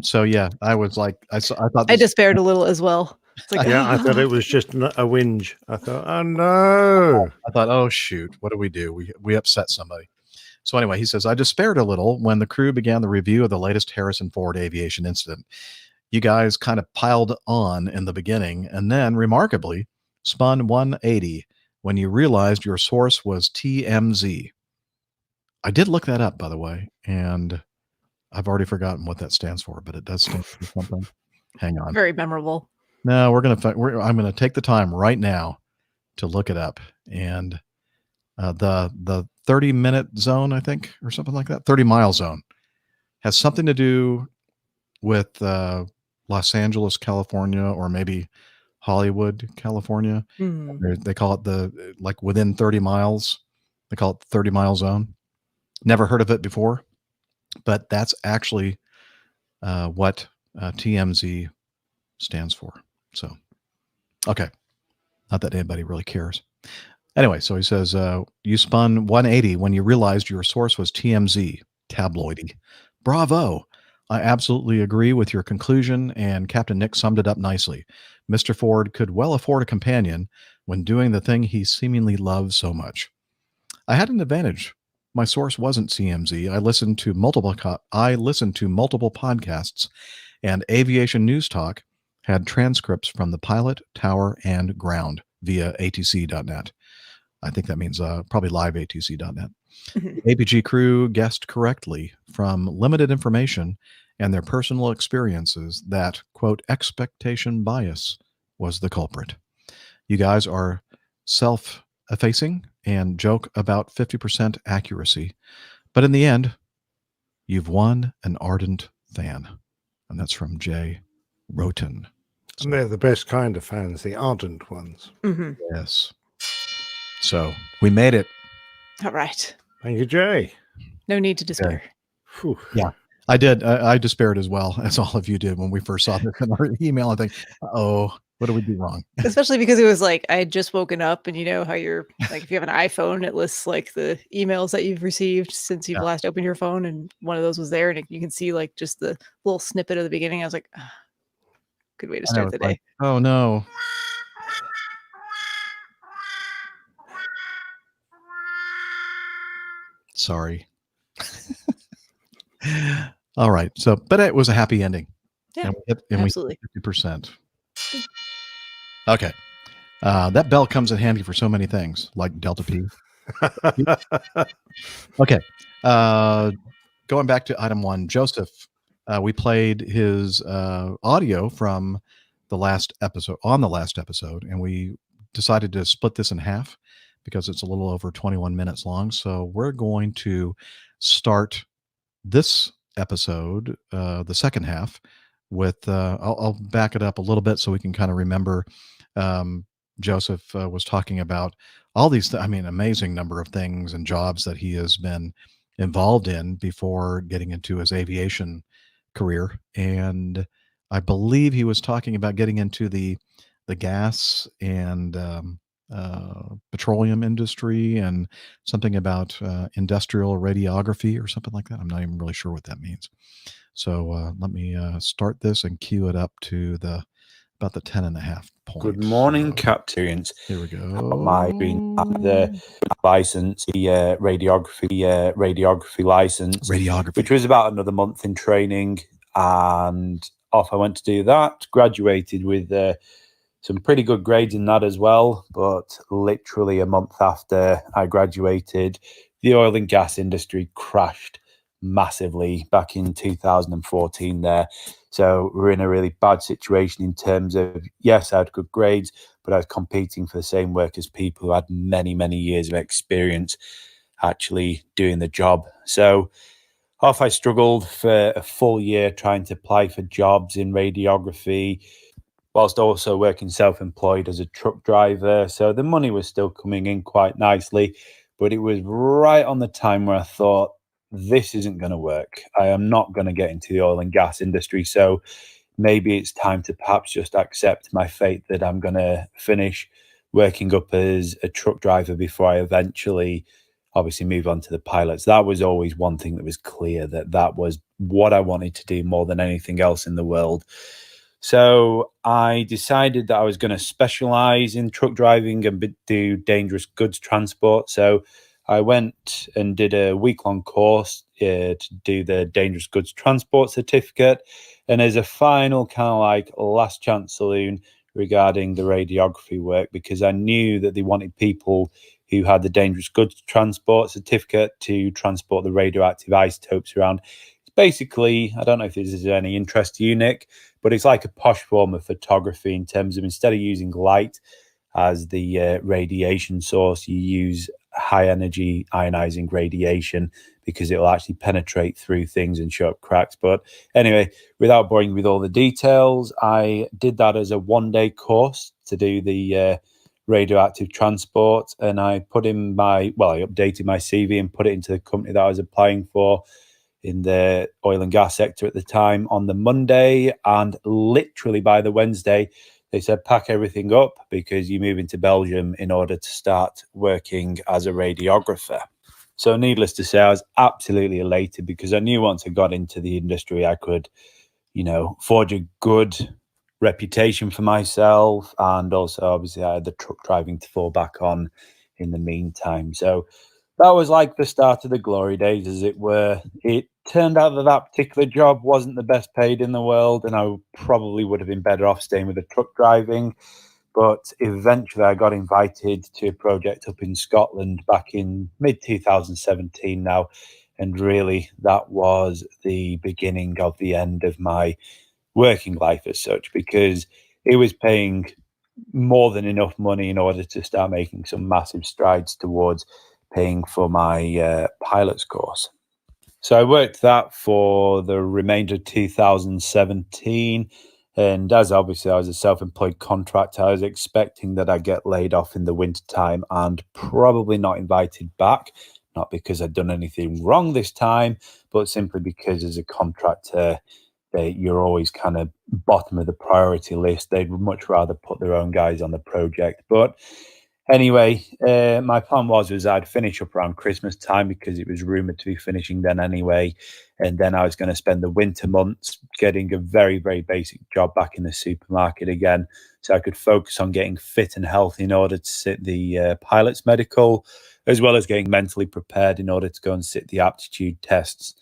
So yeah, I was like, I thought I despaired a little as well. It's like, yeah, I thought it was just a whinge. I thought, oh no. I thought, oh shoot, what do? We upset somebody. So anyway, he says, I despaired a little when the crew began the review of the latest Harrison Ford aviation incident. You guys kind of piled on in the beginning and then remarkably spun 180 when you realized your source was TMZ. I did look that up, by the way, and I've already forgotten what that stands for, but it does stand for something. Hang on. Very memorable. No, I'm going to take the time right now to look it up. And the 30-minute zone, I think, or something like that, 30-mile zone, has something to do with Los Angeles, California, or maybe Hollywood, California. They call it like within 30 miles. They call it the 30-mile zone. Never heard of it before, but that's actually what TMZ stands for. So, okay. Not that anybody really cares. Anyway, so he says, you spun 180 when you realized your source was TMZ, tabloidy. Bravo. I absolutely agree with your conclusion, and Captain Nick summed it up nicely. Mr. Ford could well afford a companion when doing the thing he seemingly loves so much. I had an advantage. My source wasn't CMZ. I listened to multiple podcasts, and Aviation News Talk had transcripts from the pilot, tower, and ground via atc.net. I think that means probably liveatc.net. The APG crew guessed correctly from limited information and their personal experiences that, quote, expectation bias was the culprit. You guys are self-effacing and joke about 50% accuracy. But in the end, you've won an ardent fan. And that's from Jay Roten. And they're the best kind of fans, the ardent ones. Mm-hmm. Yes. So we made it. All right. Thank you, Jay. No need to despair. Okay. Yeah, I did. I despaired as well, as all of you did when we first saw this in our email. I think, oh, what do we do wrong? Especially because it was like I had just woken up, and you know how you're like, if you have an iPhone, it lists like the emails that you've received since you've last opened your phone, and one of those was there, and you can see like just the little snippet of the beginning. I was like, good way to start the day. Like, oh no. Sorry. All right. So, but it was a happy ending. Yeah, and absolutely. We hit 50%. Okay. That bell comes in handy for so many things, like Delta P. Okay. Going back to item 1, Joseph, we played his audio from the last episode, and we decided to split this in half because it's a little over 21 minutes long. So we're going to start this episode, the second half, with I'll back it up a little bit so we can kind of remember. Joseph was talking about all these, amazing number of things and jobs that he has been involved in before getting into his aviation career. And I believe he was talking about getting into the gas and petroleum industry and something about industrial radiography or something like that. I'm not even really sure what that means. So let me start this and cue it up to about the 10.5 points. Good morning, Captains. Here we go. My the license, the radiography license, which was about another month in training, and off I went to do that. Graduated with some pretty good grades in that as well. But literally a month after I graduated, the oil and gas industry crashed massively back in 2014 there. So we're in a really bad situation in terms of, yes, I had good grades, but I was competing for the same work as people who had many, many years of experience actually doing the job. So off I struggled for a full year trying to apply for jobs in radiography, whilst also working self-employed as a truck driver. So the money was still coming in quite nicely, but it was right on the time where I thought, this isn't going to work. I am not going to get into the oil and gas industry. So maybe it's time to perhaps just accept my fate that I'm going to finish working up as a truck driver before I eventually obviously move on to the pilots. That was always one thing that was clear, that was what I wanted to do more than anything else in the world. So I decided that I was going to specialize in truck driving and do dangerous goods transport. So I went and did a week-long course to do the dangerous goods transport certificate. And as a final kind of like last chance saloon regarding the radiography work, because I knew that they wanted people who had the dangerous goods transport certificate to transport the radioactive isotopes around. It's basically, I don't know if this is any interest to you, Nick, but it's like a posh form of photography in terms of instead of using light as the radiation source, you use high energy ionizing radiation because it will actually penetrate through things and show up cracks. But anyway, without boring you with all the details, I did that as a one-day course to do the radioactive transport, and I updated my CV and put it into the company that I was applying for in the oil and gas sector at the time on the Monday, and literally by the Wednesday, they said, pack everything up because you move into Belgium in order to start working as a radiographer. So needless to say, I was absolutely elated because I knew once I got into the industry, I could, forge a good reputation for myself. And also, obviously, I had the truck driving to fall back on in the meantime. So that was like the start of the glory days, as it were. It turned out that particular job wasn't the best paid in the world, and I probably would have been better off staying with the truck driving. But eventually I got invited to a project up in Scotland back in mid-2017 now. And really, that was the beginning of the end of my working life as such, because it was paying more than enough money in order to start making some massive strides towards paying for my pilot's course. So I worked that for the remainder of 2017. And as obviously I was a self-employed contractor, I was expecting that I'd get laid off in the wintertime and probably not invited back. Not because I'd done anything wrong this time, but simply because as a contractor, you're always kind of bottom of the priority list. They'd much rather put their own guys on the project. But anyway, my plan was I'd finish up around Christmas time because it was rumored to be finishing then anyway. And then I was going to spend the winter months getting a very, very basic job back in the supermarket again, so I could focus on getting fit and healthy in order to sit the pilot's medical, as well as getting mentally prepared in order to go and sit the aptitude tests,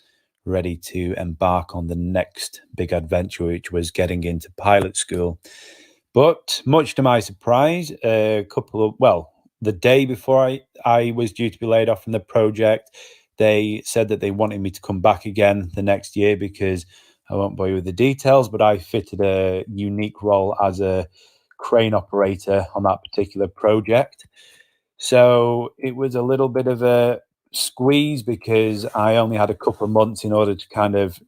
ready to embark on the next big adventure, which was getting into pilot school. But much to my surprise, the day before I was due to be laid off from the project, they said that they wanted me to come back again the next year because I won't bore you with the details, but I fitted a unique role as a crane operator on that particular project. So it was a little bit of a squeeze because I only had a couple of months in order to kind of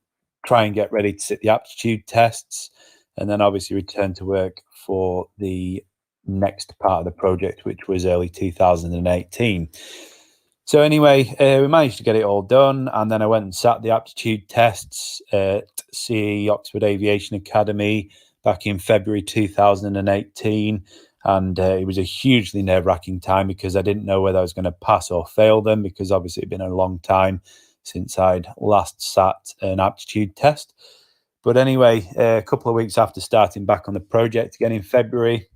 try and get ready to sit the aptitude tests, and then obviously return to work for the next part of the project, which was early 2018. So anyway, we managed to get it all done, and then I went and sat the aptitude tests at CAE Oxford Aviation Academy back in February 2018. And it was a hugely nerve-wracking time because I didn't know whether I was going to pass or fail them, because obviously it'd been a long time since I'd last sat an aptitude test. But anyway, a couple of weeks after starting back on the project again in February,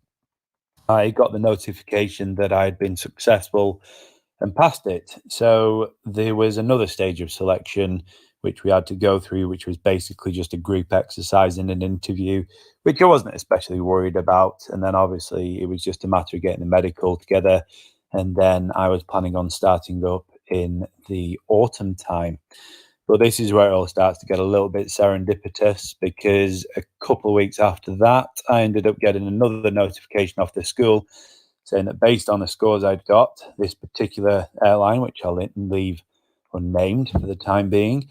I got the notification that I had been successful and passed it. So there was another stage of selection which we had to go through, which was basically just a group exercise and an interview, which I wasn't especially worried about. And then obviously it was just a matter of getting the medical together. And then I was planning on starting up in the autumn time. But this is where it all starts to get a little bit serendipitous, because a couple of weeks after that, I ended up getting another notification off the school saying that based on the scores I'd got, this particular airline, which I'll leave unnamed for the time being,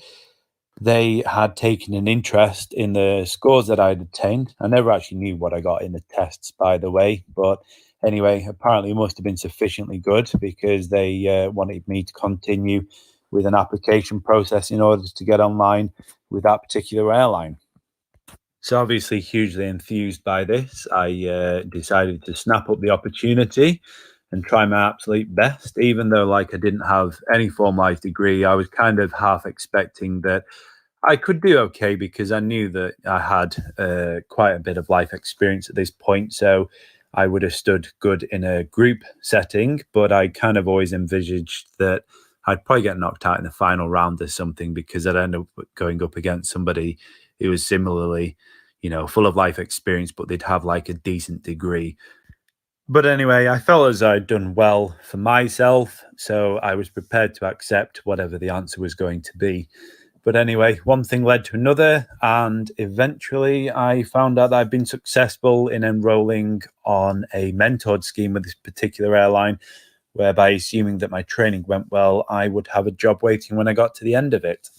they had taken an interest in the scores that I'd obtained. I never actually knew what I got in the tests, by the way, but anyway, apparently it must have been sufficiently good because they wanted me to continue with an application process in order to get online with that particular airline. So obviously hugely enthused by this, I decided to snap up the opportunity and try my absolute best. Even though I didn't have any formalized degree, I was kind of half expecting that I could do okay because I knew that I had quite a bit of life experience at this point. So I would have stood good in a group setting, but I kind of always envisaged that I'd probably get knocked out in the final round or something, because I'd end up going up against somebody who was similarly, full of life experience, but they'd have a decent degree. But anyway, I felt as I'd done well for myself, so I was prepared to accept whatever the answer was going to be. But anyway, one thing led to another, and eventually I found out that I'd been successful in enrolling on a mentored scheme with this particular airline, whereby, assuming that my training went well, I would have a job waiting when I got to the end of it.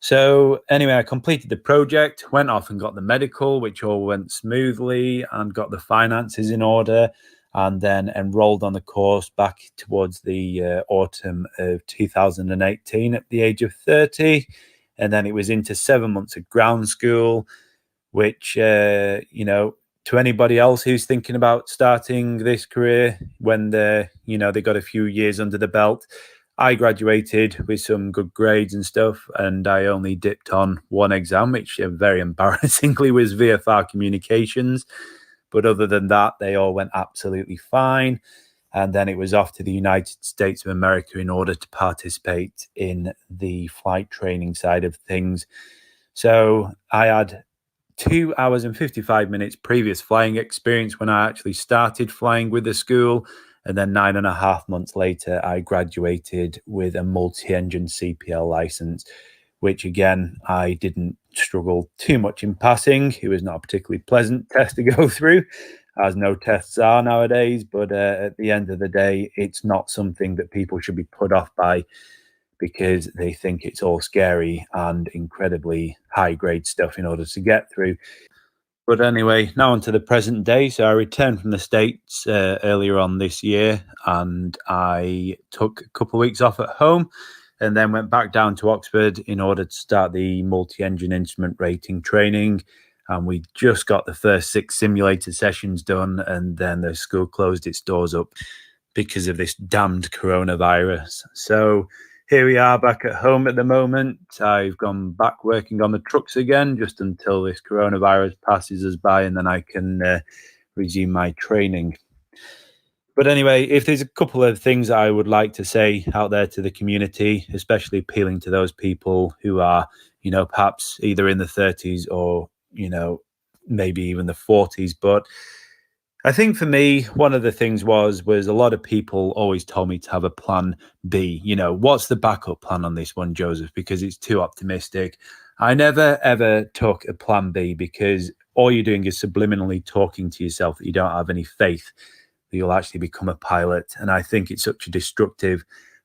So anyway, I completed the project, went off and got the medical, which all went smoothly, and got the finances in order, and then enrolled on the course back towards the autumn of 2018 at the age of 30. And then it was into 7 months of ground school, which, to anybody else who's thinking about starting this career when they got a few years under the belt, I graduated with some good grades and stuff, and I only dipped on one exam, which very embarrassingly was VFR communications. But other than that, they all went absolutely fine. And then it was off to the United States of America in order to participate in the flight training side of things. So I had 2 hours and 55 minutes previous flying experience when I actually started flying with the school. And then 9.5 months later, I graduated with a multi-engine CPL license, which again, I didn't struggle too much in passing. It was not a particularly pleasant test to go through, as no tests are nowadays. But at the end of the day, it's not something that people should be put off by because they think it's all scary and incredibly high grade stuff in order to get through. But anyway, now on to the present day. So I returned from the States earlier on this year, and I took a couple of weeks off at home and then went back down to Oxford in order to start the multi-engine instrument rating training. And we just got the first 6 simulated sessions done, and then the school closed its doors up because of this damned coronavirus. So here we are back at home at the moment. I've gone back working on the trucks again just until this coronavirus passes us by, and then I can resume my training. But anyway, if there's a couple of things that I would like to say out there to the community, especially appealing to those people who are, perhaps either in the 30s or, maybe even the 40s. But I think for me, one of the things was a lot of people always told me to have a plan B. What's the backup plan on this one, Joseph? Because it's too optimistic. I never, ever took a plan B because all you're doing is subliminally talking to yourself that you don't have any faith that you'll actually become a pilot. And I think it's such a destructive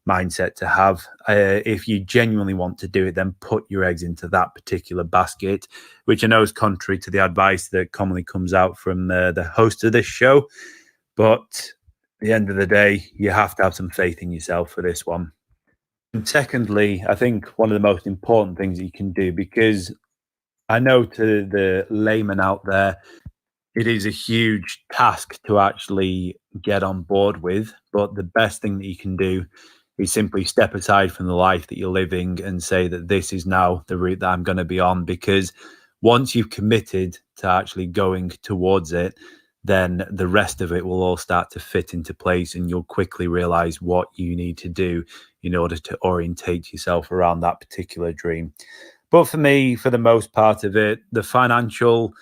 mindset to have. If you genuinely want to do it, then put your eggs into that particular basket, which I know is contrary to the advice that commonly comes out from the host of this show. But at the end of the day, you have to have some faith in yourself for this one. And secondly, I think one of the most important things that you can do, because I know to the layman out there, it is a huge task to actually get on board with, but the best thing that you can do is simply step aside from the life that you're living and say that this is now the route that I'm going to be on. Because once you've committed to actually going towards it, then the rest of it will all start to fit into place, and you'll quickly realize what you need to do in order to orientate yourself around that particular dream. But for me, for the most part of it, the financial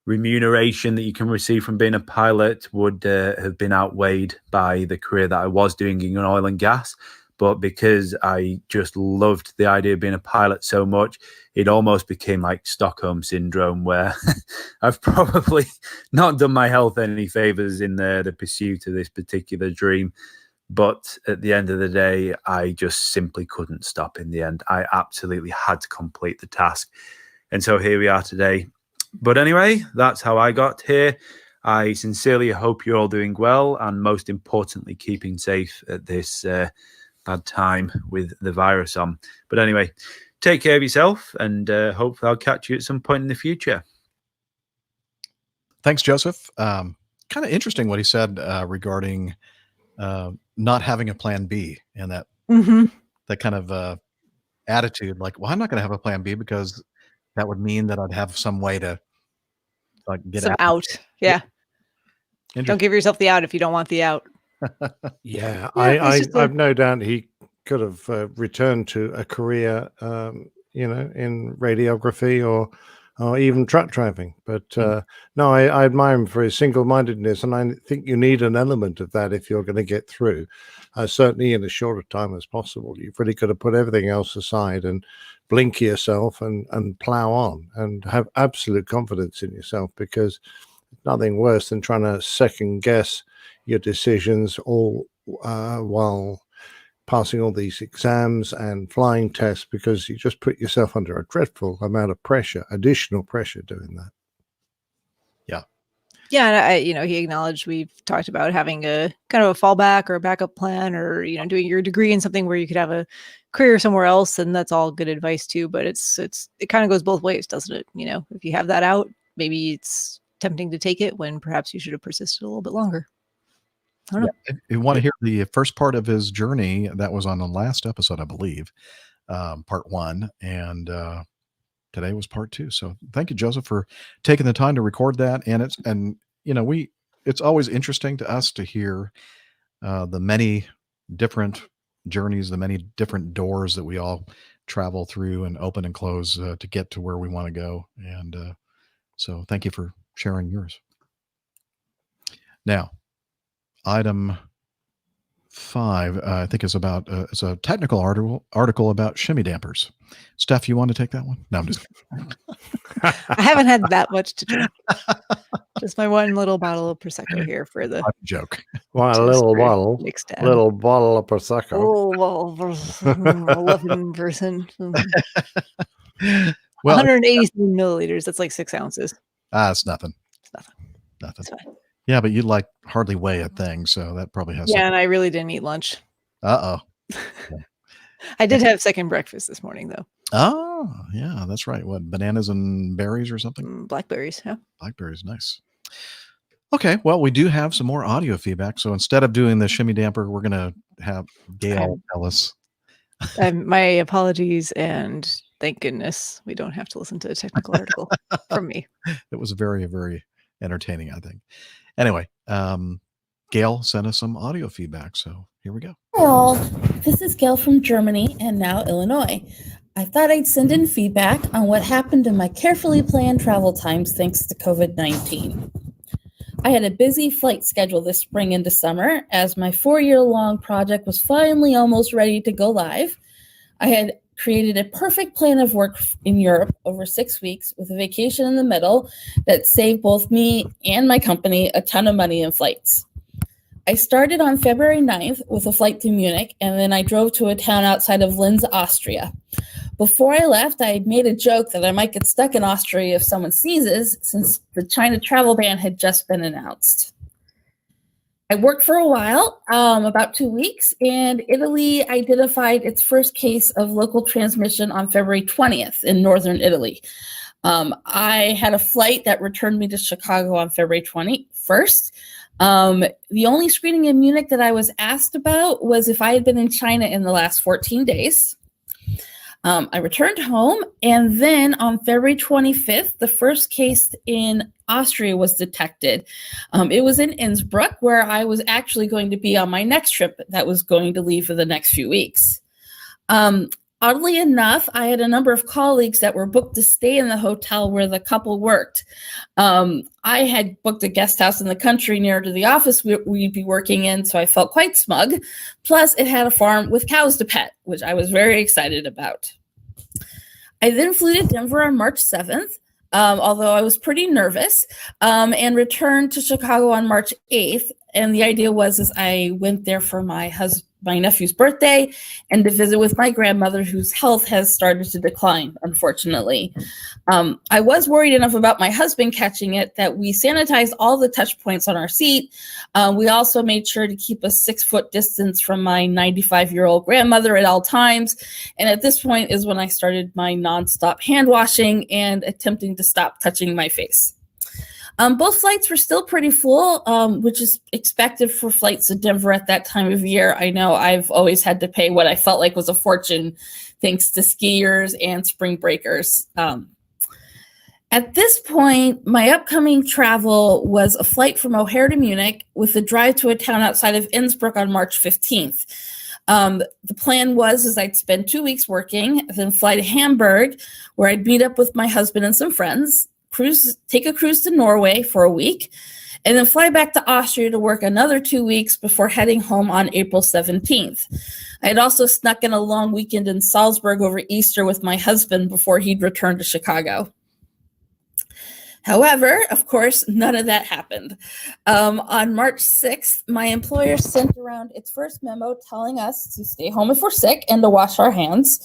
remuneration that you can receive from being a pilot would have been outweighed by the career that I was doing in oil and gas. But because I just loved the idea of being a pilot so much, it almost became like Stockholm syndrome, where I've probably not done my health any favors in the pursuit of this particular dream. But at the end of the day, I just simply couldn't stop in the end. I absolutely had to complete the task. And so here we are today. But anyway, that's how I got here. I sincerely hope you're all doing well, and most importantly, keeping safe at this bad time with the virus on. But anyway, take care of yourself, and hopefully I'll catch you at some point in the future. Thanks, Joseph. Kind of interesting what he said regarding not having a plan B, and that that kind of attitude, like, well, I'm not going to have a plan B because that would mean that I'd have some way to get out. Yeah. Don't give yourself the out if you don't want the out. Yeah, I've no doubt he could have returned to a career, in radiography or even truck driving. But no, I admire him for his single-mindedness, and I think you need an element of that if you're going to get through, certainly in as short a time as possible. You've really got to put everything else aside and blink yourself and plow on and have absolute confidence in yourself, because nothing worse than trying to second guess your decisions all while passing all these exams and flying tests, because you just put yourself under a dreadful amount of pressure, additional pressure doing that. Yeah, and he acknowledged, we've talked about having a kind of a fallback or a backup plan, or doing your degree in something where you could have a career somewhere else, and that's all good advice too. But it kind of goes both ways, doesn't it? If you have that out, maybe it's tempting to take it when perhaps you should have persisted a little bit longer. I don't know. If you want to hear the first part of his journey, that was on the last episode, I believe, part 1, and today was part 2. So thank you, Joseph, for taking the time to record that. And it's always interesting to us to hear the many different journeys, the many different doors that we all travel through and open and close to get to where we want to go. And so thank you for sharing yours. Now, item 5, I think is about it's a technical article about shimmy dampers. Steph, you want to take that one? No, I'm just kidding. I haven't had that much to drink. Just my one little bottle of Prosecco here for the joke. Why, a little bottle of Prosecco. Oh, well, 11%. Well, 183 milliliters. That's like 6 ounces. It's nothing. Nothing. It's fine. Yeah, but you like hardly weigh a thing, so that probably has. Yeah, and I really didn't eat lunch. Uh-oh. I did have second breakfast this morning, though. Oh, yeah, that's right. What, bananas and berries or something? Blackberries, yeah. Blackberries, nice. Okay, well, we do have some more audio feedback. So instead of doing the shimmy damper, we're going to have Gail tell us. My apologies, and thank goodness we don't have to listen to a technical article from me. It was very, very entertaining, I think. Anyway, Gail sent us some audio feedback, so here we go. Hi all, this is Gail from Germany and now Illinois. I thought I'd send in feedback on what happened in my carefully planned travel times thanks to COVID-19. I had a busy flight schedule this spring into summer as my 4-year-long project was finally almost ready to go live. I had created a perfect plan of work in Europe over 6 weeks with a vacation in the middle that saved both me and my company a ton of money in flights. I started on February 9th with a flight to Munich, and then I drove to a town outside of Linz, Austria. Before I left, I had made a joke that I might get stuck in Austria if someone sneezes, since the China travel ban had just been announced. I worked for a while, about 2 weeks, and Italy identified its first case of local transmission on February 20th in northern Italy. I had a flight that returned me to Chicago on February 21st. The only screening in Munich that I was asked about was if I had been in China in the last 14 days. I returned home, and then on February 25th, the first case in Austria was detected. It was in Innsbruck, where I was actually going to be on my next trip that was going to leave for the next few weeks. Oddly enough, I had a number of colleagues that were booked to stay in the hotel where the couple worked. I had booked a guest house in the country near to the office we'd be working in, so I felt quite smug. Plus, it had a farm with cows to pet, which I was very excited about. I then flew to Denver on March 7th, although I was pretty nervous, and returned to Chicago on March 8th. And the idea was I went there for my nephew's birthday and to visit with my grandmother, whose health has started to decline, unfortunately. I was worried enough about my husband catching it that we sanitized all the touch points on our seat. We also made sure to keep a 6-foot distance from my 95-year-old grandmother at all times. And at this point is when I started my nonstop hand washing and attempting to stop touching my face. Both flights were still pretty full, which is expected for flights to Denver at that time of year. I know I've always had to pay what I felt like was a fortune thanks to skiers and spring breakers. At this point, my upcoming travel was a flight from O'Hare to Munich with a drive to a town outside of Innsbruck on March 15th. The plan was I'd spend 2 weeks working, then fly to Hamburg, where I'd meet up with my husband and some friends, take a cruise to Norway for a week, and then fly back to Austria to work another 2 weeks before heading home on April 17th. I had also snuck in a long weekend in Salzburg over Easter with my husband before he'd return to Chicago. However, of course, none of that happened. On March 6th, my employer sent around its first memo telling us to stay home if we're sick and to wash our hands.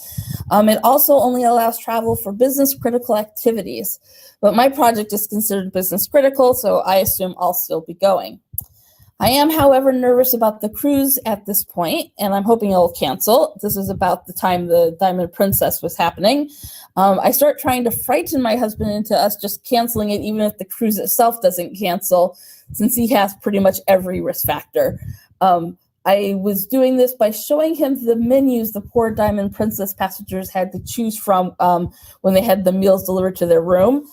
It also only allows travel for business critical activities, but my project is considered business critical, so I assume I'll still be going. I am, however, nervous about the cruise at this point, and I'm hoping it'll cancel. This is about the time the Diamond Princess was happening. I start trying to frighten my husband into us just canceling it, even if the cruise itself doesn't cancel, since he has pretty much every risk factor. I was doing this by showing him the menus the poor Diamond Princess passengers had to choose from when they had the meals delivered to their room.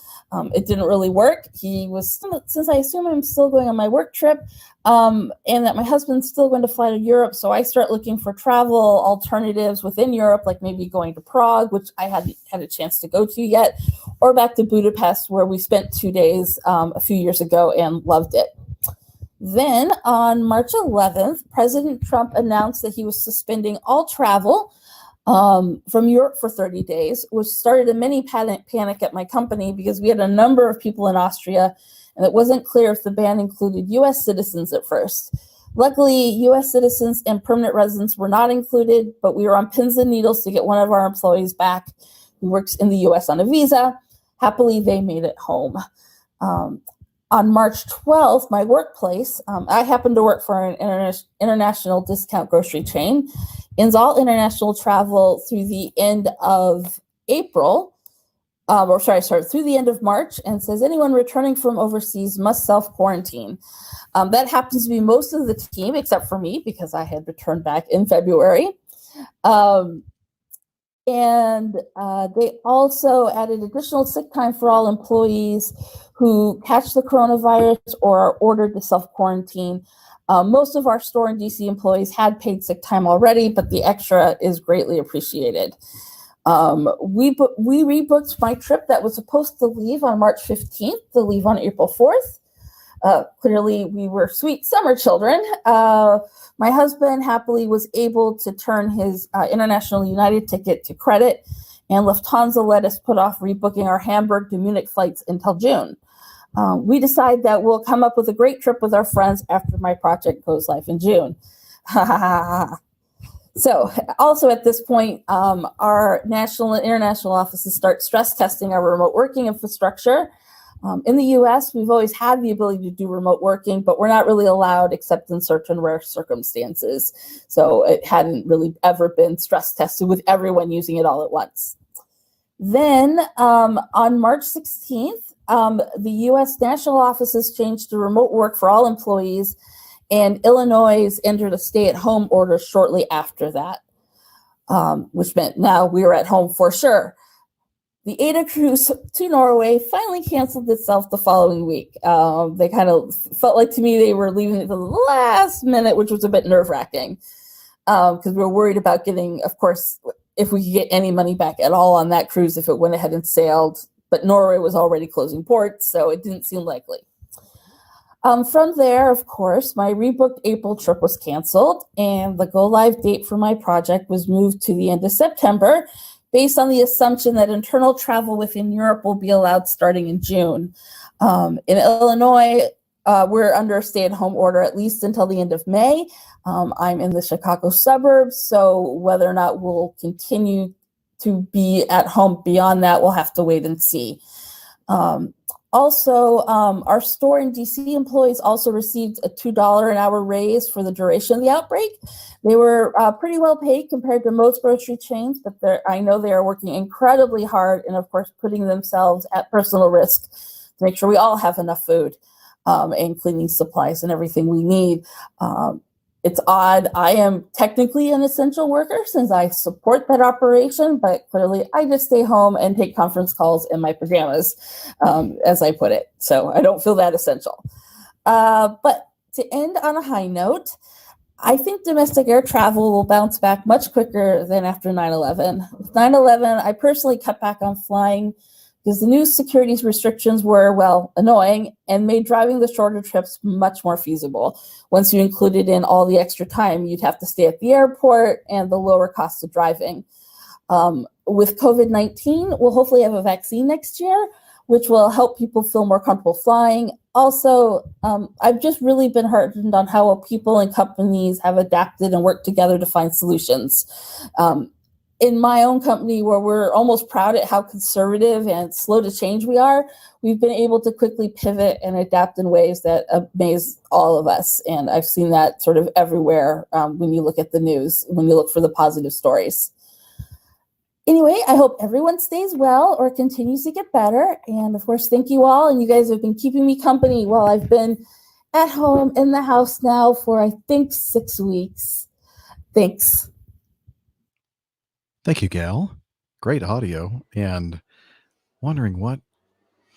It didn't really work. He was, since I assume I'm still going on my work trip, and that my husband's still going to fly to Europe, so I start looking for travel alternatives within Europe, like maybe going to Prague, which I hadn't had a chance to go to yet, or back to Budapest, where we spent 2 days a few years ago and loved it. Then on March 11th, President Trump announced that he was suspending all travel from Europe for 30 days, which started a mini panic at my company because we had a number of people in Austria, and it wasn't clear if the ban included U.S. citizens at first. Luckily, U.S. citizens and permanent residents were not included, but we were on pins and needles to get one of our employees back who works in the U.S. on a visa. Happily, they made it home. On March 12th, my workplace, I happen to work for an international discount grocery chain, ends all international travel through the end of April, through the end of March, and says anyone returning from overseas must self-quarantine. That happens to be most of the team, except for me, because I had returned back in February. And they also added additional sick time for all employees who catch the coronavirus or are ordered to self-quarantine. Most of our store and DC employees had paid sick time already, but the extra is greatly appreciated. We rebooked my trip that was supposed to leave on March 15th to leave on April 4th. Clearly, we were sweet summer children. My husband happily was able to turn his International United ticket to credit, and Lufthansa let us put off rebooking our Hamburg to Munich flights until June. We decide that we'll come up with a great trip with our friends after my project goes live in June. So also at this point, our national and international offices start stress testing our remote working infrastructure. In the US, we've always had the ability to do remote working, but we're not really allowed except in certain rare circumstances. So it hadn't really ever been stress tested with everyone using it all at once. Then on March 16th, the US national offices changed to remote work for all employees, and Illinois entered a stay-at-home order shortly after that, which meant now we were at home for sure. The Ada cruise to Norway finally canceled itself the following week. They kind of felt like to me they were leaving it to the last minute, which was a bit nerve-wracking because we were worried about getting, of course, if we could get any money back at all on that cruise if it went ahead and sailed. But Norway was already closing ports, so it didn't seem likely. From there, of course, my rebooked April trip was canceled, and the go-live date for my project was moved to the end of September, based on the assumption that internal travel within Europe will be allowed starting in June. In Illinois, we're under a stay-at-home order at least until the end of May. I'm in the Chicago suburbs, so whether or not we'll continue to be at home beyond that, we'll have to wait and see. Also, our store and DC employees also received a $2 an hour raise for the duration of the outbreak. They were pretty well paid compared to most grocery chains, but I know they are working incredibly hard and, of course, putting themselves at personal risk to make sure we all have enough food and cleaning supplies and everything we need. It's odd. I am technically an essential worker since I support that operation, but clearly I just stay home and take conference calls in my pajamas, as I put it. So I don't feel that essential. But to end on a high note, I think domestic air travel will bounce back much quicker than after 9/11. With 9/11, I personally cut back on flying because the new security restrictions were, well, annoying and made driving the shorter trips much more feasible. Once you included in all the extra time, you'd have to stay at the airport and the lower cost of driving. With COVID-19, we'll hopefully have a vaccine next year, which will help people feel more comfortable flying. Also, I've just really been heartened on how people and companies have adapted and worked together to find solutions. in my own company, where we're almost proud at how conservative and slow to change we are, we've been able to quickly pivot and adapt in ways that amaze all of us. And I've seen that sort of everywhere when you look at the news, when you look for the positive stories. Anyway, I hope everyone stays well or continues to get better. And of course, thank you all. And you guys have been keeping me company while I've been at home in the house now for, I think, 6 weeks. Thanks. Thank you, Gal. Great audio. And wondering what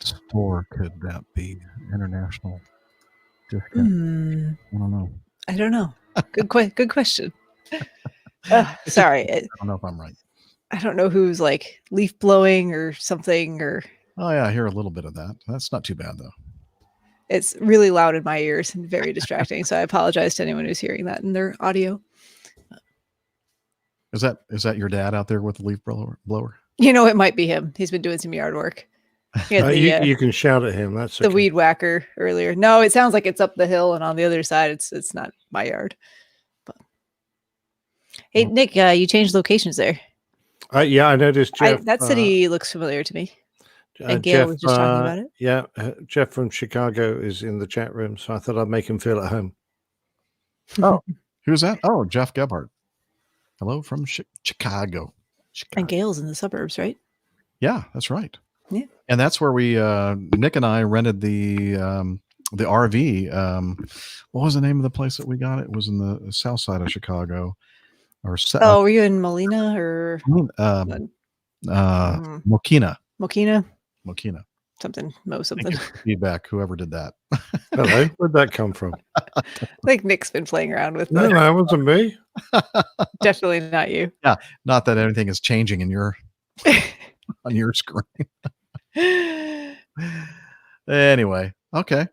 store could that be? International discount. I don't know. I don't know. Good question. Sorry. I don't know if I'm right. I don't know who's like leaf blowing or something, or. Oh yeah, I hear a little bit of that. That's not too bad though. It's really loud in my ears and very distracting. So I apologize to anyone who's hearing that in their audio. Is that your dad out there with the leaf blower? You know, it might be him. He's been doing some yard work. You can shout at him. That's the weed whacker earlier. No, it sounds like it's up the hill, and on the other side, it's not my yard. But hey, Nick, you changed locations there. Yeah, I noticed. Jeff, that city looks familiar to me. And Gail was just talking about it. Yeah, Jeff from Chicago is in the chat room, so I thought I'd make him feel at home. Oh, who's that? Oh, Jeff Gebhardt. Hello from Chicago. And Gail's in the suburbs, right? Yeah, that's right. Yeah, and that's where we Nick and I rented the RV. What was the name of the place that we got? It was in the south side of Chicago. Were you in Molina or Mokina? Mokina. Something. Feedback. Whoever did that. Hello. Where'd that come from? I think Nick's been playing around with. No, that wasn't me. Definitely not you. Yeah, not that anything is changing in your on your screen. Anyway, okay.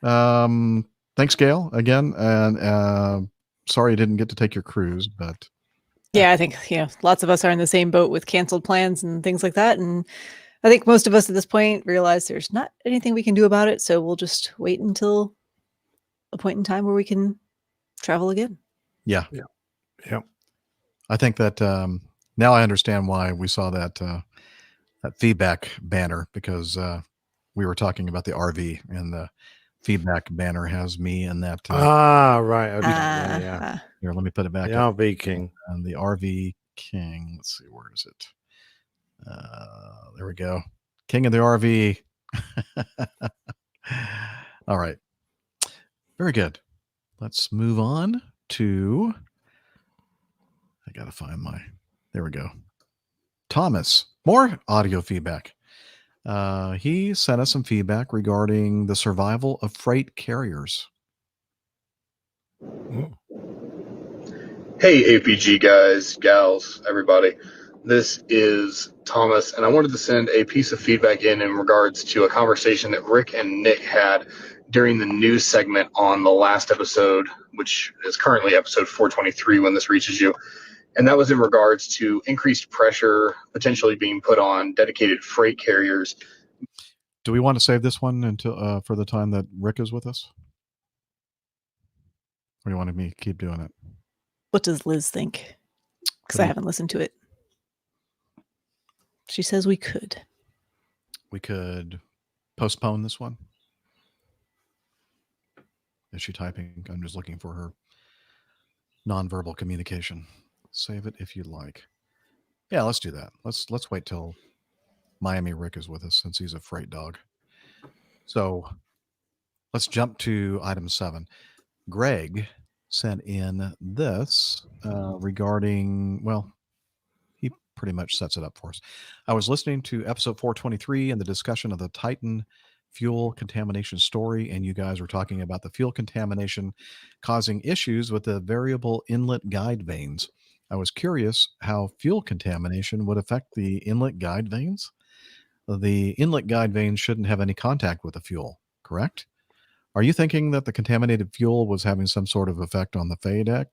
Thanks, Gail, again, and sorry you didn't get to take your cruise, but yeah, I think lots of us are in the same boat with canceled plans and things like that, and I think most of us at this point realize there's not anything we can do about it, so we'll just wait until a point in time where we can travel again. Yeah. I think that now I understand why we saw that feedback banner, because we were talking about the RV, and the feedback banner has me and that. Right. Okay. Yeah. Here, let me put it back. The RV King. And the RV King. Let's see, where is it? There we go. King of the RV. All right. Very good. Let's move on to. I gotta find there we go. Thomas, more audio feedback. He sent us some feedback regarding the survival of freight carriers. Hey, APG guys, gals, everybody. This is Thomas, and I wanted to send a piece of feedback in regards to a conversation that Rick and Nick had during the news segment on the last episode, which is currently episode 423 when this reaches you. And that was in regards to increased pressure potentially being put on dedicated freight carriers. Do we want to save this one until for the time that Rick is with us? Or do you want me to keep doing it? What does Liz think? Because I haven't listened to it. She says we could. We could postpone this one. Is she typing? I'm just looking for her nonverbal communication. Save it if you'd like. Yeah, let's do that. Let's wait till Miami Rick is with us, since he's a freight dog. So let's jump to item 7. Greg sent in this regarding, well, he pretty much sets it up for us. I was listening to episode 423 and the discussion of the Titan fuel contamination story, and you guys were talking about the fuel contamination causing issues with the variable inlet guide vanes. I was curious how fuel contamination would affect the inlet guide vanes. The inlet guide vanes shouldn't have any contact with the fuel, correct? Are you thinking that the contaminated fuel was having some sort of effect on the FADEC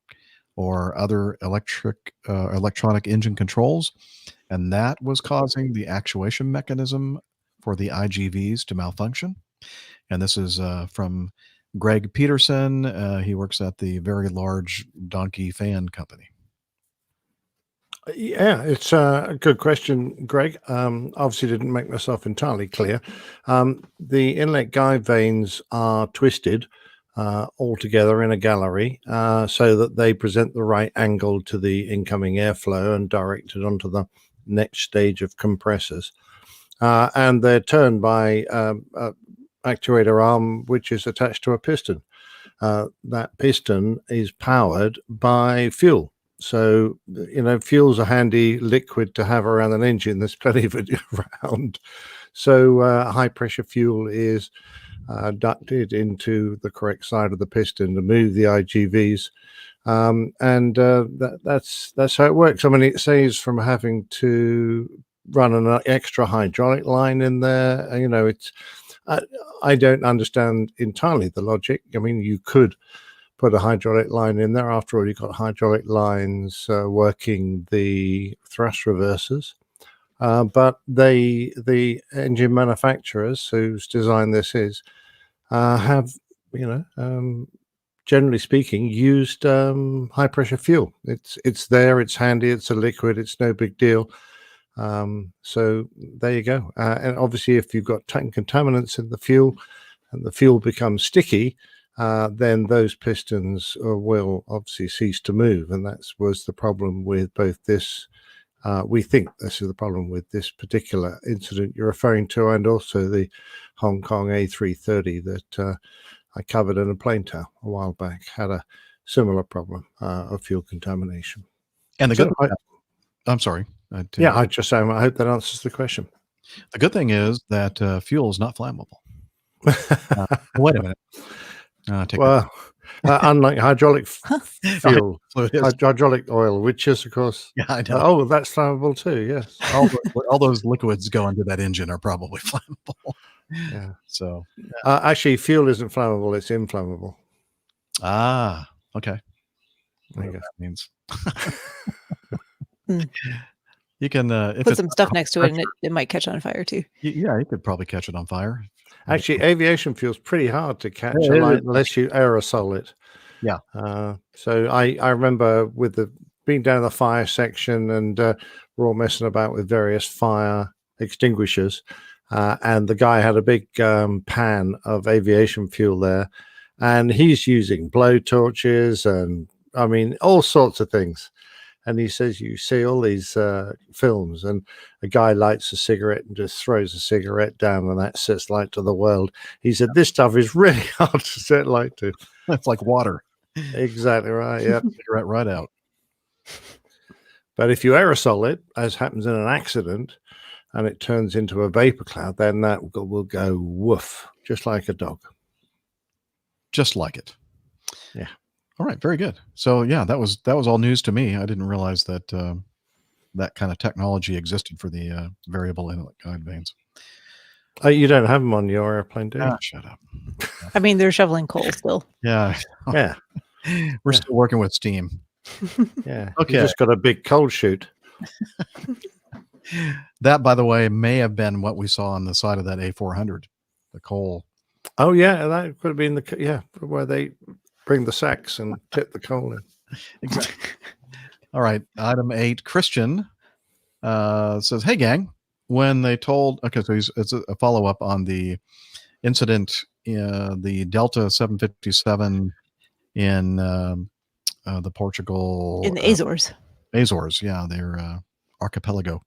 or other electronic engine controls, and that was causing the actuation mechanism for the IGVs to malfunction? And this is from Greg Peterson. He works at the Very Large Donkey Fan Company. Yeah, it's a good question, Greg. Obviously, didn't make myself entirely clear. The inlet guide vanes are twisted all together in a gallery so that they present the right angle to the incoming airflow and directed onto the next stage of compressors. And they're turned by actuator arm, which is attached to a piston. That piston is powered by fuel. So, fuel's a handy liquid to have around an engine. There's plenty of it around. So high pressure fuel is ducted into the correct side of the piston to move the IGVs. That's how it works. I mean, it saves from having to run an extra hydraulic line in there. It's I don't understand entirely the logic. I mean, you could put a hydraulic line in there. After all, you've got hydraulic lines working the thrust reversers. But the engine manufacturers whose design this is have, generally speaking, used high pressure fuel. It's there, it's handy, it's a liquid, it's no big deal. So there you go. And obviously, if you've got tank contaminants in the fuel and the fuel becomes sticky, then those pistons will obviously cease to move. And that was the problem with both this. We think this is the problem with this particular incident you're referring to, and also the Hong Kong A330 that I covered in a plane tale a while back, had a similar problem of fuel contamination. And the good I'm sorry. I just say I hope that answers the question. The good thing is that fuel is not flammable. Wait a minute. Unlike hydraulic fuel, hydraulic oil, which is, of course, that's flammable too. Yes, all those liquids go into that engine are probably flammable. Yeah. So, actually, fuel isn't flammable; it's inflammable. Ah, okay. There That means. Hmm. You can put some stuff next to it, and it might catch on fire too. Yeah, you could probably catch it on fire. Actually, aviation fuel's pretty hard to catch alight unless you aerosol it. Yeah. So I remember being down the fire section, and we're all messing about with various fire extinguishers, and the guy had a big pan of aviation fuel there, and he's using blow torches and all sorts of things. And he says, you see all these films, and a guy lights a cigarette and just throws a cigarette down, and that sets light to the world. He said, this stuff is really hard to set light to. It's like water. Exactly right. Yeah. Cigarette right out. But if you aerosol it, as happens in an accident, and it turns into a vapor cloud, then that will go woof, just like a dog. Just like it. Yeah. All right, very good. So yeah, that was all news to me. I didn't realize that that kind of technology existed for the variable inlet guide vanes. You don't have them on your airplane, do you? Shut up. I mean, they're shoveling coal still. Yeah. Yeah. We're still working with steam. Yeah. Okay. You just got a big cold chute. That, by the way, may have been what we saw on the side of that A400, the coal. Oh yeah, that could have been where they bring the sacks and tip the coal in. Exactly. All right. Item 8. Christian says, hey, gang, when they told, okay, so it's a follow-up on the incident, the Delta 757 in the Portugal. In the Azores. Azores, yeah, their archipelago.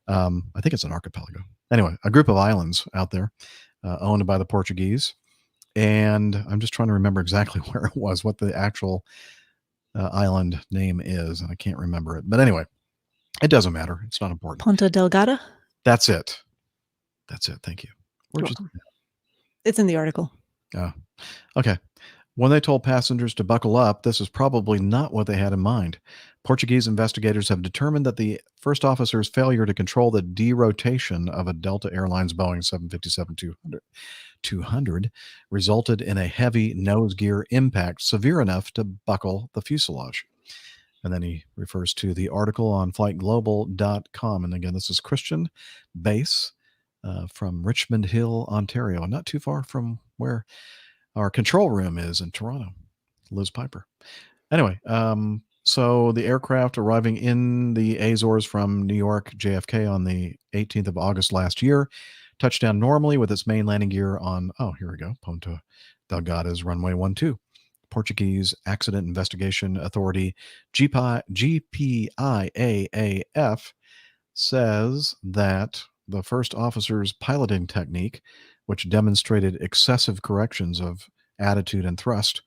I think it's an archipelago. Anyway, a group of islands out there owned by the Portuguese. And I'm just trying to remember exactly where it was, what the actual island name is. And I can't remember it. But anyway, it doesn't matter. It's not important. Ponta Delgada? That's it. Thank you. It's in the article. Okay. When they told passengers to buckle up, this is probably not what they had in mind. Portuguese investigators have determined that the first officer's failure to control the derotation of a Delta Airlines Boeing 757-200 resulted in a heavy nose gear impact severe enough to buckle the fuselage. And then he refers to the article on flightglobal.com. And again, this is Christian Bass from Richmond Hill, Ontario, not too far from where our control room is in Toronto. Liz Piper. Anyway, So the aircraft arriving in the Azores from New York JFK on the 18th of August last year touched down normally with its main landing gear on, here we go, Ponta Delgada's runway 12. Portuguese Accident Investigation Authority, GPIAAF, says that the first officer's piloting technique, which demonstrated excessive corrections of attitude and thrust,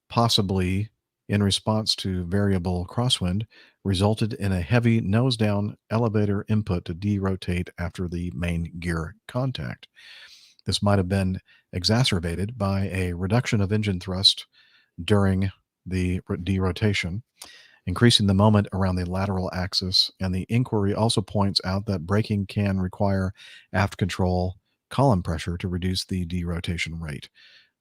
possibly in response to variable crosswind, resulted in a heavy nose-down elevator input to derotate after the main gear contact. This might have been exacerbated by a reduction of engine thrust during the derotation, increasing the moment around the lateral axis, and the inquiry also points out that braking can require aft control column pressure to reduce the derotation rate.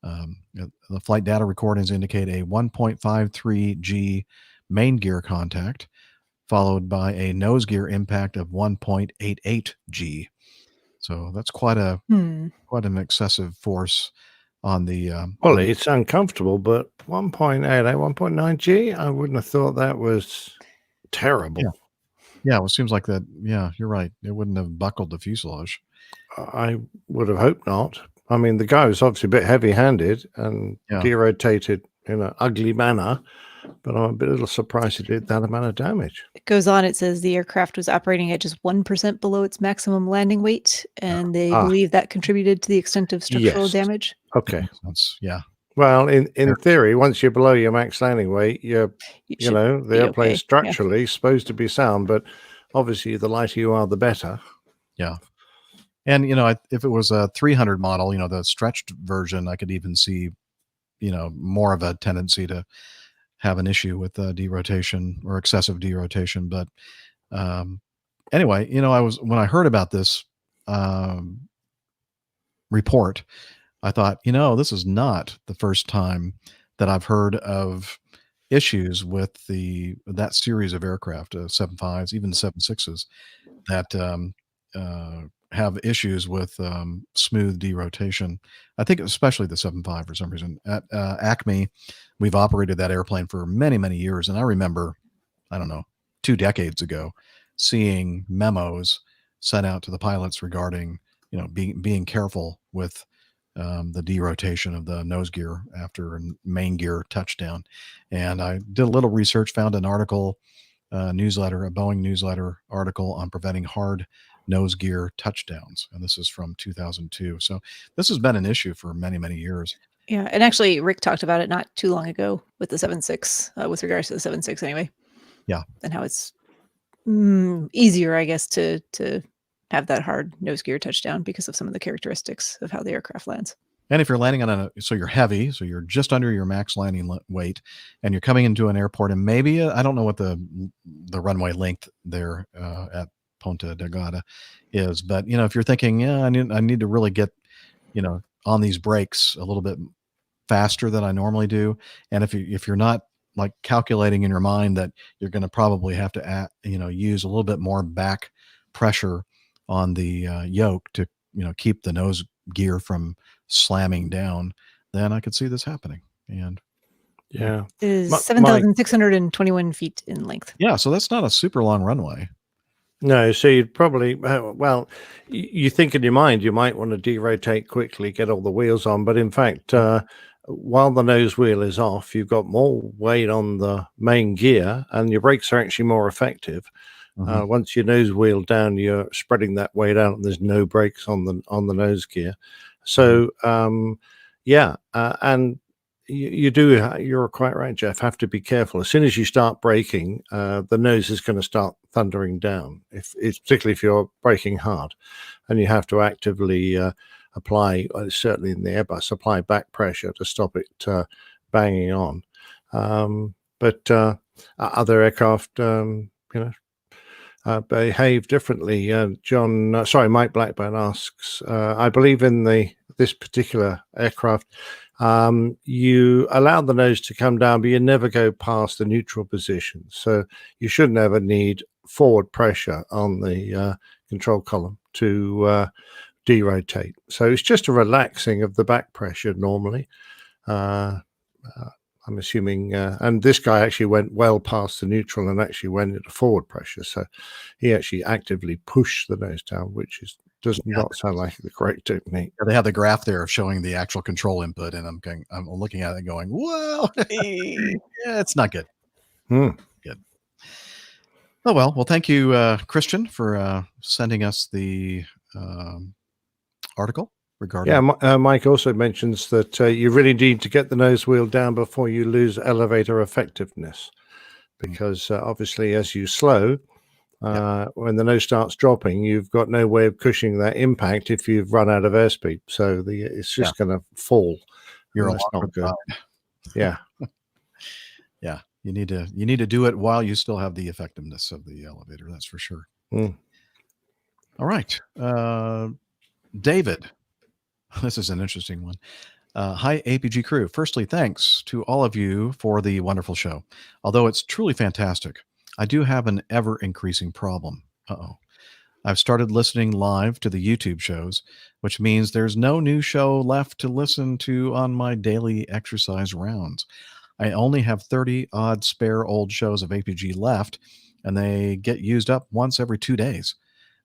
The flight data recordings indicate a 1.53 G main gear contact, followed by a nose gear impact of 1.88 G. So that's quite an excessive force on the. Well, it's uncomfortable, but 1.88, 1.9 G, I wouldn't have thought that was terrible. Yeah, well, it seems like that. Yeah, you're right. It wouldn't have buckled the fuselage. I would have hoped not. I mean, the guy was obviously a bit heavy-handed and derotated in an ugly manner, but I'm a little surprised it did that amount of damage. It goes on. It says the aircraft was operating at just 1% below its maximum landing weight, and they believe that contributed to the extent of structural damage. Okay. Yeah. Well, in theory, once you're below your max landing weight, the airplane's structurally supposed to be sound, but obviously the lighter you are, the better. Yeah. And, if it was a 300 model, the stretched version, I could even see, more of a tendency to have an issue with derotation or excessive derotation. But anyway, when I heard about this report, I thought, this is not the first time that I've heard of issues with that series of aircraft, 75s, even 76s, that have issues with smooth derotation. I think especially the 75 for some reason. At Acme, we've operated that airplane for many, many years. And I remember, 2 decades ago, seeing memos sent out to the pilots regarding, being careful with the derotation of the nose gear after a main gear touchdown. And I did a little research, found an article, newsletter, a Boeing newsletter article on preventing hard nose gear touchdowns. And this is from 2002. So this has been an issue for many, many years. Yeah. And actually, Rick talked about it not too long ago with the 7.6, with regards to the 7.6 anyway. Yeah. And how it's easier, I guess, to have that hard nose gear touchdown because of some of the characteristics of how the aircraft lands. And if you're landing on so you're heavy, so you're just under your max landing weight, and you're coming into an airport, and maybe, I don't know what the runway length there at Ponta Delgada is, but if you're thinking, I need to really get on these brakes a little bit faster than I normally do, and if you're not like calculating in your mind that you're going to probably have to use a little bit more back pressure on the yoke to keep the nose gear from slamming down, then I could see this happening. And yeah, it is 7,621 feet in length. Yeah, so that's not a super long runway. No, so you'd probably, you think in your mind you might want to derotate quickly, get all the wheels on, but in fact, while the nose wheel is off, you've got more weight on the main gear, and your brakes are actually more effective. Once your nose wheel down, you're spreading that weight out, and there's no brakes on the nose gear. So, and you're quite right, Jeff, have to be careful. As soon as you start braking, the nose is going to start thundering down, particularly if you're braking hard, and you have to actively apply, certainly in the Airbus, apply back pressure to stop it banging on. But other aircraft, behave differently. Mike Blackburn asks, I believe in this particular aircraft, you allow the nose to come down, but you never go past the neutral position. So you should never need forward pressure on the control column to derotate. So it's just a relaxing of the back pressure normally. I'm assuming, and this guy actually went well past the neutral and actually went into forward pressure. So he actually actively pushed the nose down, which does not sound like the correct technique. Yeah, they have the graph there showing the actual control input, and I'm looking at it going, whoa, yeah, it's not good. Good. Oh, well, thank you, Christian, for sending us the article regarding. Yeah, Mike also mentions that you really need to get the nose wheel down before you lose elevator effectiveness, because obviously as you slow, when the nose starts dropping, you've got no way of cushioning that impact if you've run out of airspeed. So it's just going to fall. You're that's not good. Yeah. Yeah, you need to do it while you still have the effectiveness of the elevator. That's for sure. All right, David. This is an interesting one. Hi, APG crew. Firstly, thanks to all of you for the wonderful show. Although it's truly fantastic, I do have an ever-increasing problem. I've started listening live to the YouTube shows, which means there's no new show left to listen to on my daily exercise rounds. I only have 30-odd spare old shows of APG left, and they get used up once every 2 days.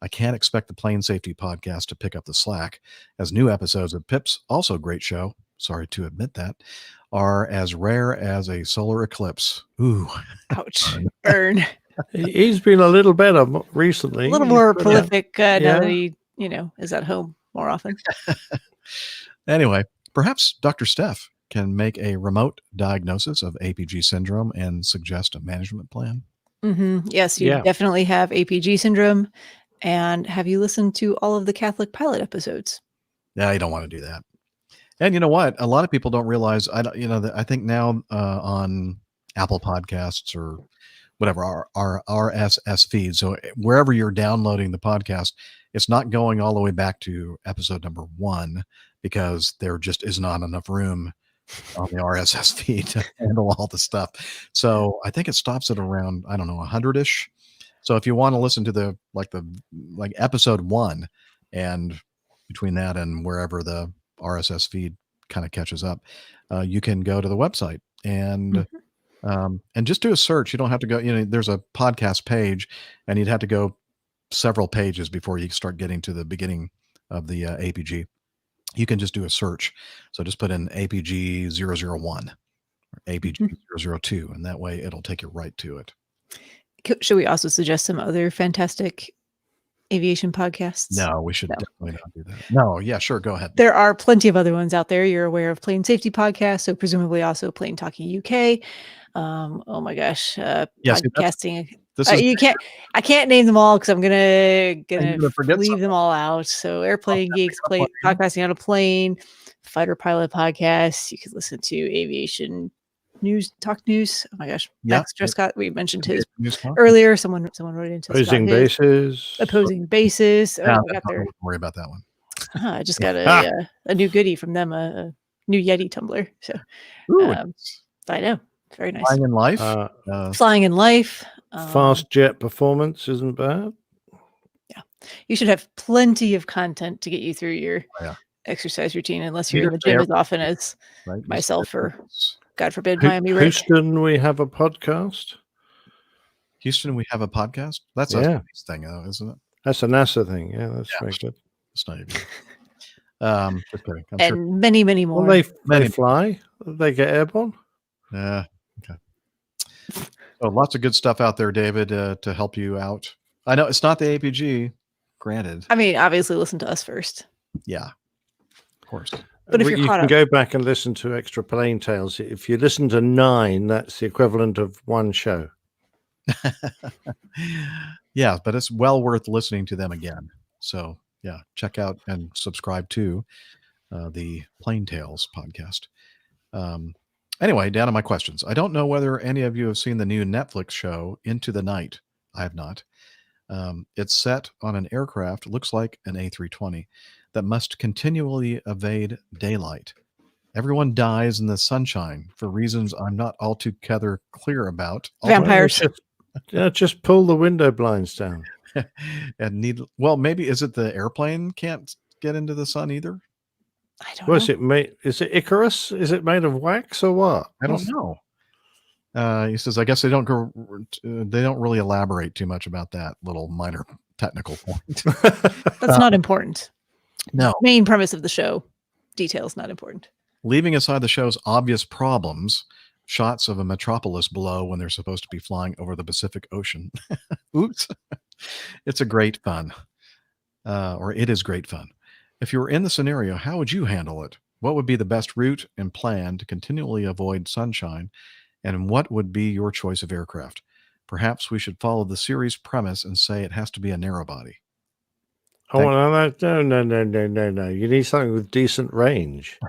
I can't expect the Plane Safety Podcast to pick up the slack, as new episodes of Pips, also a great show, sorry to admit that, are as rare as a solar eclipse. Ooh. Ouch. Burn. He's been a little better recently. A little more prolific now that he, is at home more often. Anyway, perhaps Dr. Steph can make a remote diagnosis of APG syndrome and suggest a management plan. Yes, you definitely have APG syndrome. And have you listened to all of the Catholic pilot episodes? Yeah, you don't want to do that. And you know what? A lot of people don't realize. I think now on Apple Podcasts or whatever our RSS feed. So wherever you're downloading the podcast, it's not going all the way back to episode number 1 because there just is not enough room on the RSS feed to handle all the stuff. So I think it stops at around 100-ish. So if you want to listen to the episode 1, and between that and wherever the RSS feed kind of catches up, you can go to the website and just do a search. You don't have to go. There's a podcast page, and you'd have to go several pages before you start getting to the beginning of the APG. You can just do a search. So just put in APG 001 or APG 002, and that way it'll take you right to it. Should we also suggest some other fantastic aviation podcasts? No, we should definitely not do that. No, yeah, sure. Go ahead. There are plenty of other ones out there. You're aware of Plane Safety Podcast, so presumably also Plane Talking UK. Oh my gosh, podcasting. I can't name them all because I'm gonna leave them all out. So Airplane Geeks, Podcasting on a Plane, Fighter Pilot Podcast. You could listen to Aviation News, Talk News. Oh my gosh, Max Trescott. We mentioned his earlier. Someone wrote into Opposing Bases. Opposing Bases. Oh, don't worry about that one. I just got a new goodie from them, a new Yeti tumbler. So I know, very nice. Flying in Life. Flying in Life. Fast jet performance isn't bad. Yeah, you should have plenty of content to get you through your exercise routine, unless you're in the gym as often as myself or, God forbid, Miami Rick. Houston, we have a podcast. Houston, we have a podcast. That's a nice thing, though, isn't it? That's a NASA thing. Yeah, that's very good. It's not even. Just kidding. I'm sure. Many, many more. Well, they fly. They get airborne. Yeah. Okay. Oh, lots of good stuff out there, David, to help you out. I know it's not the APG, granted. I mean, obviously, listen to us first. Yeah, of course. But if you're you caught can up, go back and listen to Extra Plane Tales. If you listen to 9, that's the equivalent of 1 show. Yeah, but it's well worth listening to them again. So yeah, check out and subscribe to the Plane Tales podcast. Anyway, down to my questions. I don't know whether any of you have seen the new Netflix show Into the Night. I have not. It's set on an aircraft, looks like an A320, that must continually evade daylight. Everyone dies in the sunshine for reasons I'm not altogether clear about. Vampires. Just pull the window blinds down. And maybe is it the airplane can't get into the sun either? I don't Was know. it made? Is it Icarus? Is it made of wax or what? I don't know. He says, I guess they don't go. They don't really elaborate too much about that little minor technical point. That's not important. No. Main premise of the show. Details not important. Leaving aside the show's obvious problems, shots of a metropolis below when they're supposed to be flying over the Pacific Ocean. Oops. It's a great fun. Or it is great fun. If you were in the scenario, how would you handle it? What would be the best route and plan to continually avoid sunshine? And what would be your choice of aircraft? Perhaps we should follow the series premise and say it has to be a narrow body. Oh, no. You need something with decent range.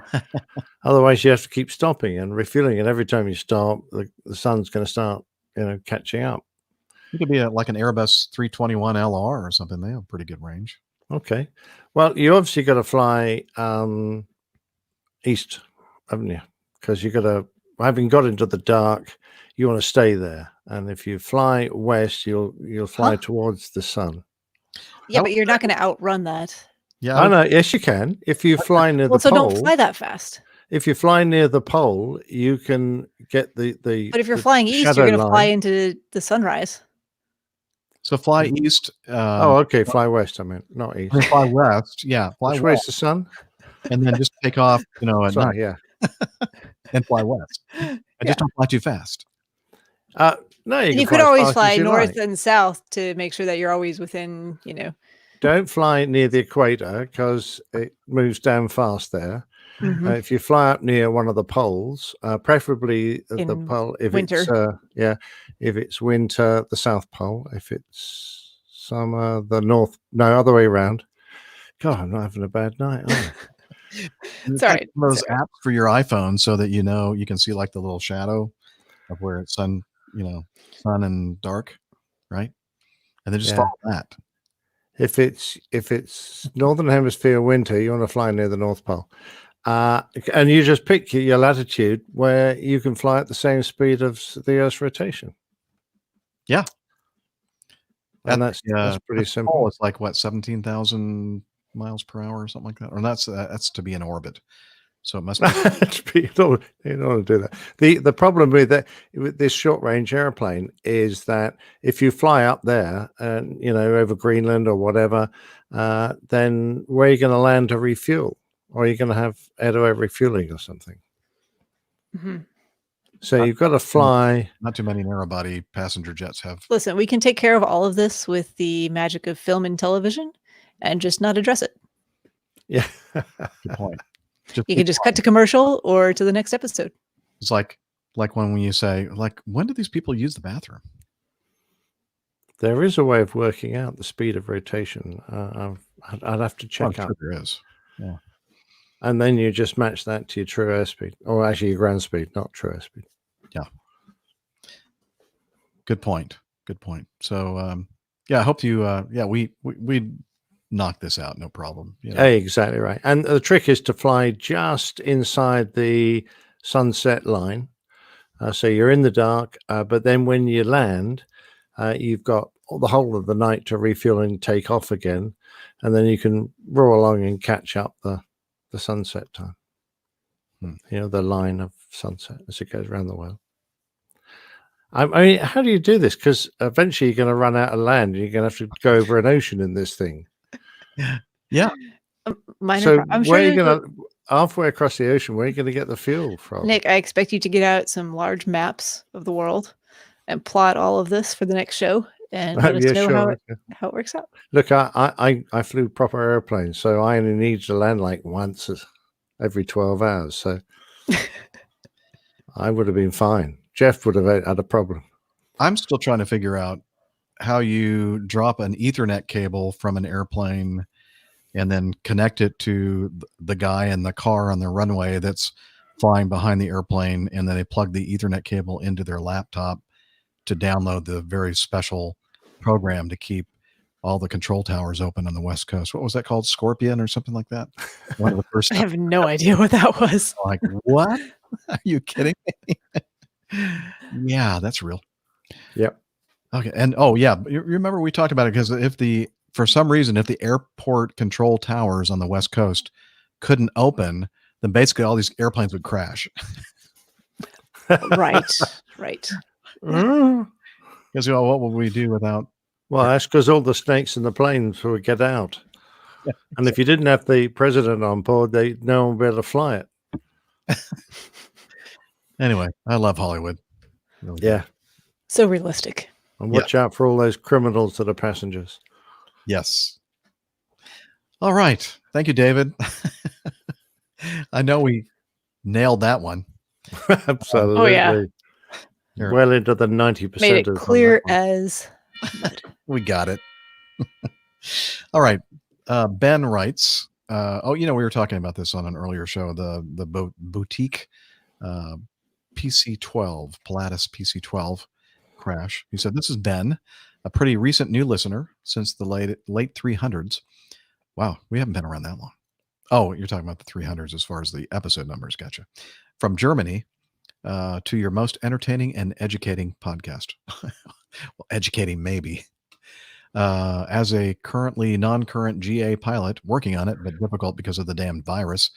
Otherwise, you have to keep stopping and refueling. And every time you stop, the sun's going to start, catching up. It could be like an Airbus 321 LR or something. They have pretty good range. Okay. Well, you obviously got to fly east, haven't you? Because you got to, having got into the dark, you want to stay there. And if you fly west, you'll fly towards the sun. Yeah, but you're not going to outrun that. Yeah, I know. Yes, you can. If you fly near the so pole. don't fly that fast. If you fly near the pole, you can get the. But if you're flying east, you're going to fly into the sunrise. So fly east. Okay. Fly west. I mean, not east. Fly west. Yeah. Fly Which west. way's the sun? And then just take off, at night. Yeah. And fly west. And just don't fly too fast. No, you could always fly north and south to make sure that you're always within, Don't fly near the equator because it moves down fast there. Mm-hmm. If you fly up near one of the poles, preferably the pole, if winter. If it's winter, the South Pole. If it's summer, the North. No, other way around. God, I'm not having a bad night. It's all right. Those apps for your iPhone so that you can see like the little shadow of where it's sun and dark, right? And then just follow that. If it's Northern Hemisphere winter, you want to fly near the North Pole. And you just pick your latitude where you can fly at the same speed of the Earth's rotation. Yeah. And that's pretty simple. It's like what, 17,000 miles per hour or something like that? Or that's to be in orbit. So it must be. You don't want to do that. The problem with this short range airplane is that if you fly up there and over Greenland or whatever, then where are you going to land to refuel? Or are you going to have air-to-air refueling or something? Mm-hmm. So you've got to fly. Not too many narrow body passenger jets have. Listen, we can take care of all of this with the magic of film and television and just not address it. Yeah. Good point. You can just cut to commercial or to the next episode. It's like when you say, when do these people use the bathroom? There is a way of working out the speed of rotation. I'd have to check out. Sure there is. Yeah. And then you just match that to your true airspeed, or actually your ground speed, not true airspeed. Yeah. Good point. So, I hope you, we knock this out. No problem. Exactly right. And the trick is to fly just inside the sunset line. So you're in the dark, but then when you land, you've got the whole of the night to refuel and take off again. And then you can roll along and catch up the sunset time. The line of sunset as it goes around the world. I mean, how do you do this? Because eventually you're going to run out of land and you're going to have to go over an ocean in this thing. Yeah. I'm where are you going to, halfway across the ocean, where are you going to get the fuel from? Nick, I expect you to get out some large maps of the world and plot all of this for the next show and let us know how it works out. Look, I flew proper airplanes, so I only need to land like once every 12 hours. So I would have been fine. Jeff would have had a problem. I'm still trying to figure out how you drop an Ethernet cable from an airplane and then connect it to the guy in the car on the runway that's flying behind the airplane, and then they plug the Ethernet cable into their laptop to download the very special program to keep all the control towers open on the West Coast. What was that called? Scorpion or something like that? One of the first. I have no idea what that was. Like, what? Are you kidding me? Yeah, that's real. Yep. Okay. And you remember we talked about it because for some reason, if the airport control towers on the West Coast couldn't open, then basically all these airplanes would crash. Right. Right. Because what would we do without? Well, that's because all the snakes in the planes would get out. And if you didn't have the president on board, no one would be able to fly it. Anyway, I love Hollywood. Really yeah. So realistic. And watch out for all those criminals that are passengers. Yes. All right. Thank you, David. I know we nailed that one. Absolutely. Oh, yeah. Well into the 90%. Made it clear as we got it. All right. Ben writes, we were talking about this on an earlier show, the boutique PC-12, Pilatus PC-12 crash. He said, this is Ben, a pretty recent new listener since the late 300s. Wow, we haven't been around that long. Oh, you're talking about the 300s as far as the episode numbers. Gotcha. From Germany to your most entertaining and educating podcast. Well, educating maybe. As a currently non-current GA pilot, working on it, but difficult because of the damned virus,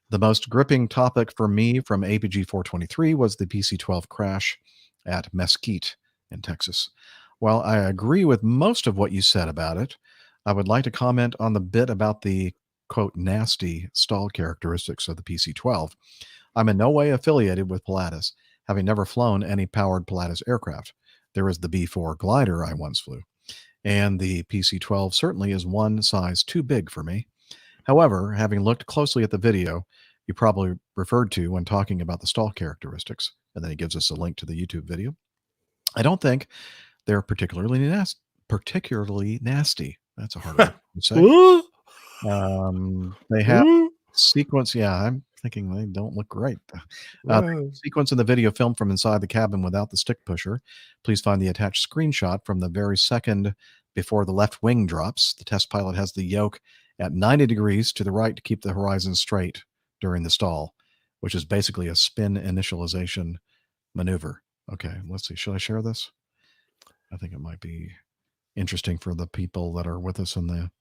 the most gripping topic for me from APG 423 was the PC-12 crash at Mesquite in Texas. While I agree with most of what you said about it, I would like to comment on the bit about the, quote, nasty stall characteristics of the PC-12. I'm in no way affiliated with Pilatus, having never flown any powered Pilatus aircraft. There is the B-4 glider I once flew, and the PC-12 certainly is one size too big for me. However, having looked closely at the video you probably referred to when talking about the stall characteristics, and then he gives us a link to the YouTube video, I don't think they're particularly nasty. That's a hard word to say. They have sequence. Yeah, I'm thinking they don't look great. Sequence in the video filmed from inside the cabin without the stick pusher. Please find the attached screenshot from the very second before the left wing drops. The test pilot has the yoke at 90 degrees to the right to keep the horizon straight during the stall, which is basically a spin initialization maneuver. Okay, let's see. Should I share this? I think it might be interesting for the people that are with us in the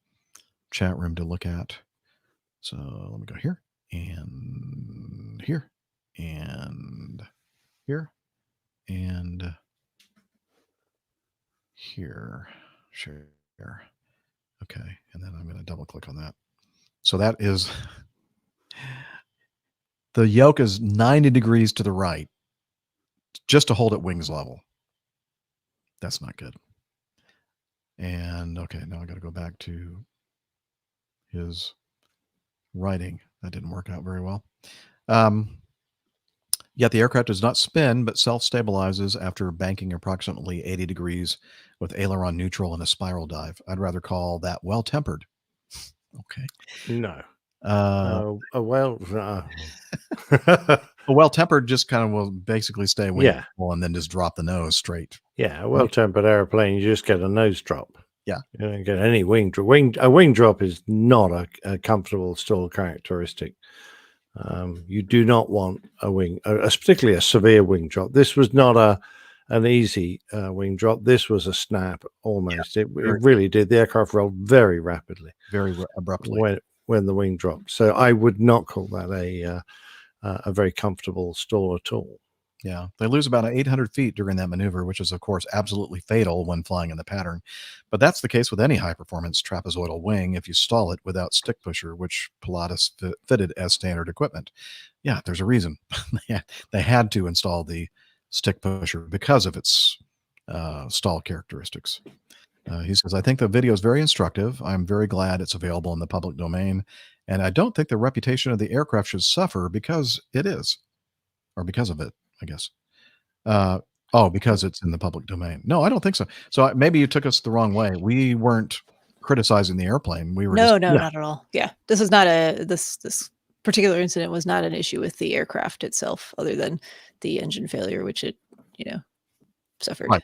chat room to look at. So let me go here and here and here and here. Share. Okay, and then I'm going to double click on that. So that is the yoke is 90 degrees to the right just to hold it wings level. That's not good. And okay, now I got to go back to his writing. That didn't work out very well. Yet the aircraft does not spin, but self-stabilizes after banking approximately 80 degrees with aileron neutral and a spiral dive. I'd rather call that well-tempered. Okay. No. A well-tempered just kind of will basically stay wing level and then just drop the nose straight. Yeah, a well-tempered airplane, you just get a nose drop. Yeah. You don't get any wing drop. A wing drop is not a comfortable stall characteristic. You do not want a wing, particularly a severe wing drop. This was not an easy wing drop. This was a snap almost. It really did. The aircraft rolled very rapidly, very abruptly when the wing dropped. So I would not call that a very comfortable stall at all. Yeah, they lose about 800 feet during that maneuver, which is, of course, absolutely fatal when flying in the pattern. But that's the case with any high-performance trapezoidal wing if you stall it without stick pusher, which Pilatus fitted as standard equipment. Yeah, there's a reason. They had to install the stick pusher because of its stall characteristics. He says, I think the video is very instructive. I'm very glad it's available in the public domain. And I don't think the reputation of the aircraft should suffer because it is, or because of it, I guess. Because it's in the public domain. No, I don't think so. So maybe you took us the wrong way. We weren't criticizing the airplane. We were not at all. Yeah, this is not this particular incident was not an issue with the aircraft itself, other than the engine failure, which it suffered. Right.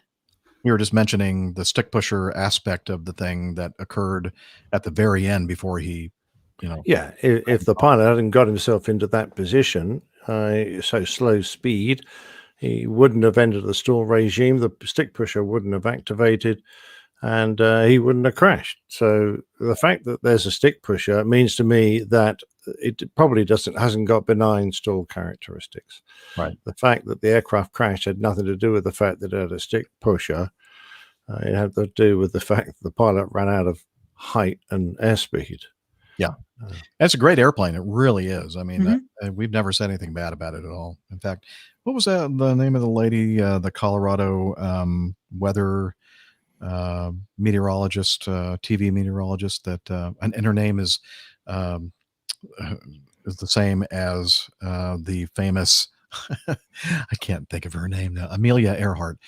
We were just mentioning the stick pusher aspect of the thing that occurred at the very end before he, Yeah, if the pilot hadn't got himself into that position, so slow speed, he wouldn't have entered the stall regime. The stick pusher wouldn't have activated. and he wouldn't have crashed. So the fact that there's a stick pusher means to me that it probably hasn't got benign stall characteristics. Right. The fact that the aircraft crashed had nothing to do with the fact that it had a stick pusher. It had to do with the fact that the pilot ran out of height and airspeed. Yeah. That's a great airplane. It really is. I mean, we've never said anything bad about it at all. In fact, what was the name of the lady, the Colorado weather meteorologist, TV meteorologist that, and her name is the same as the famous, I can't think of her name now, Amelia Earhart.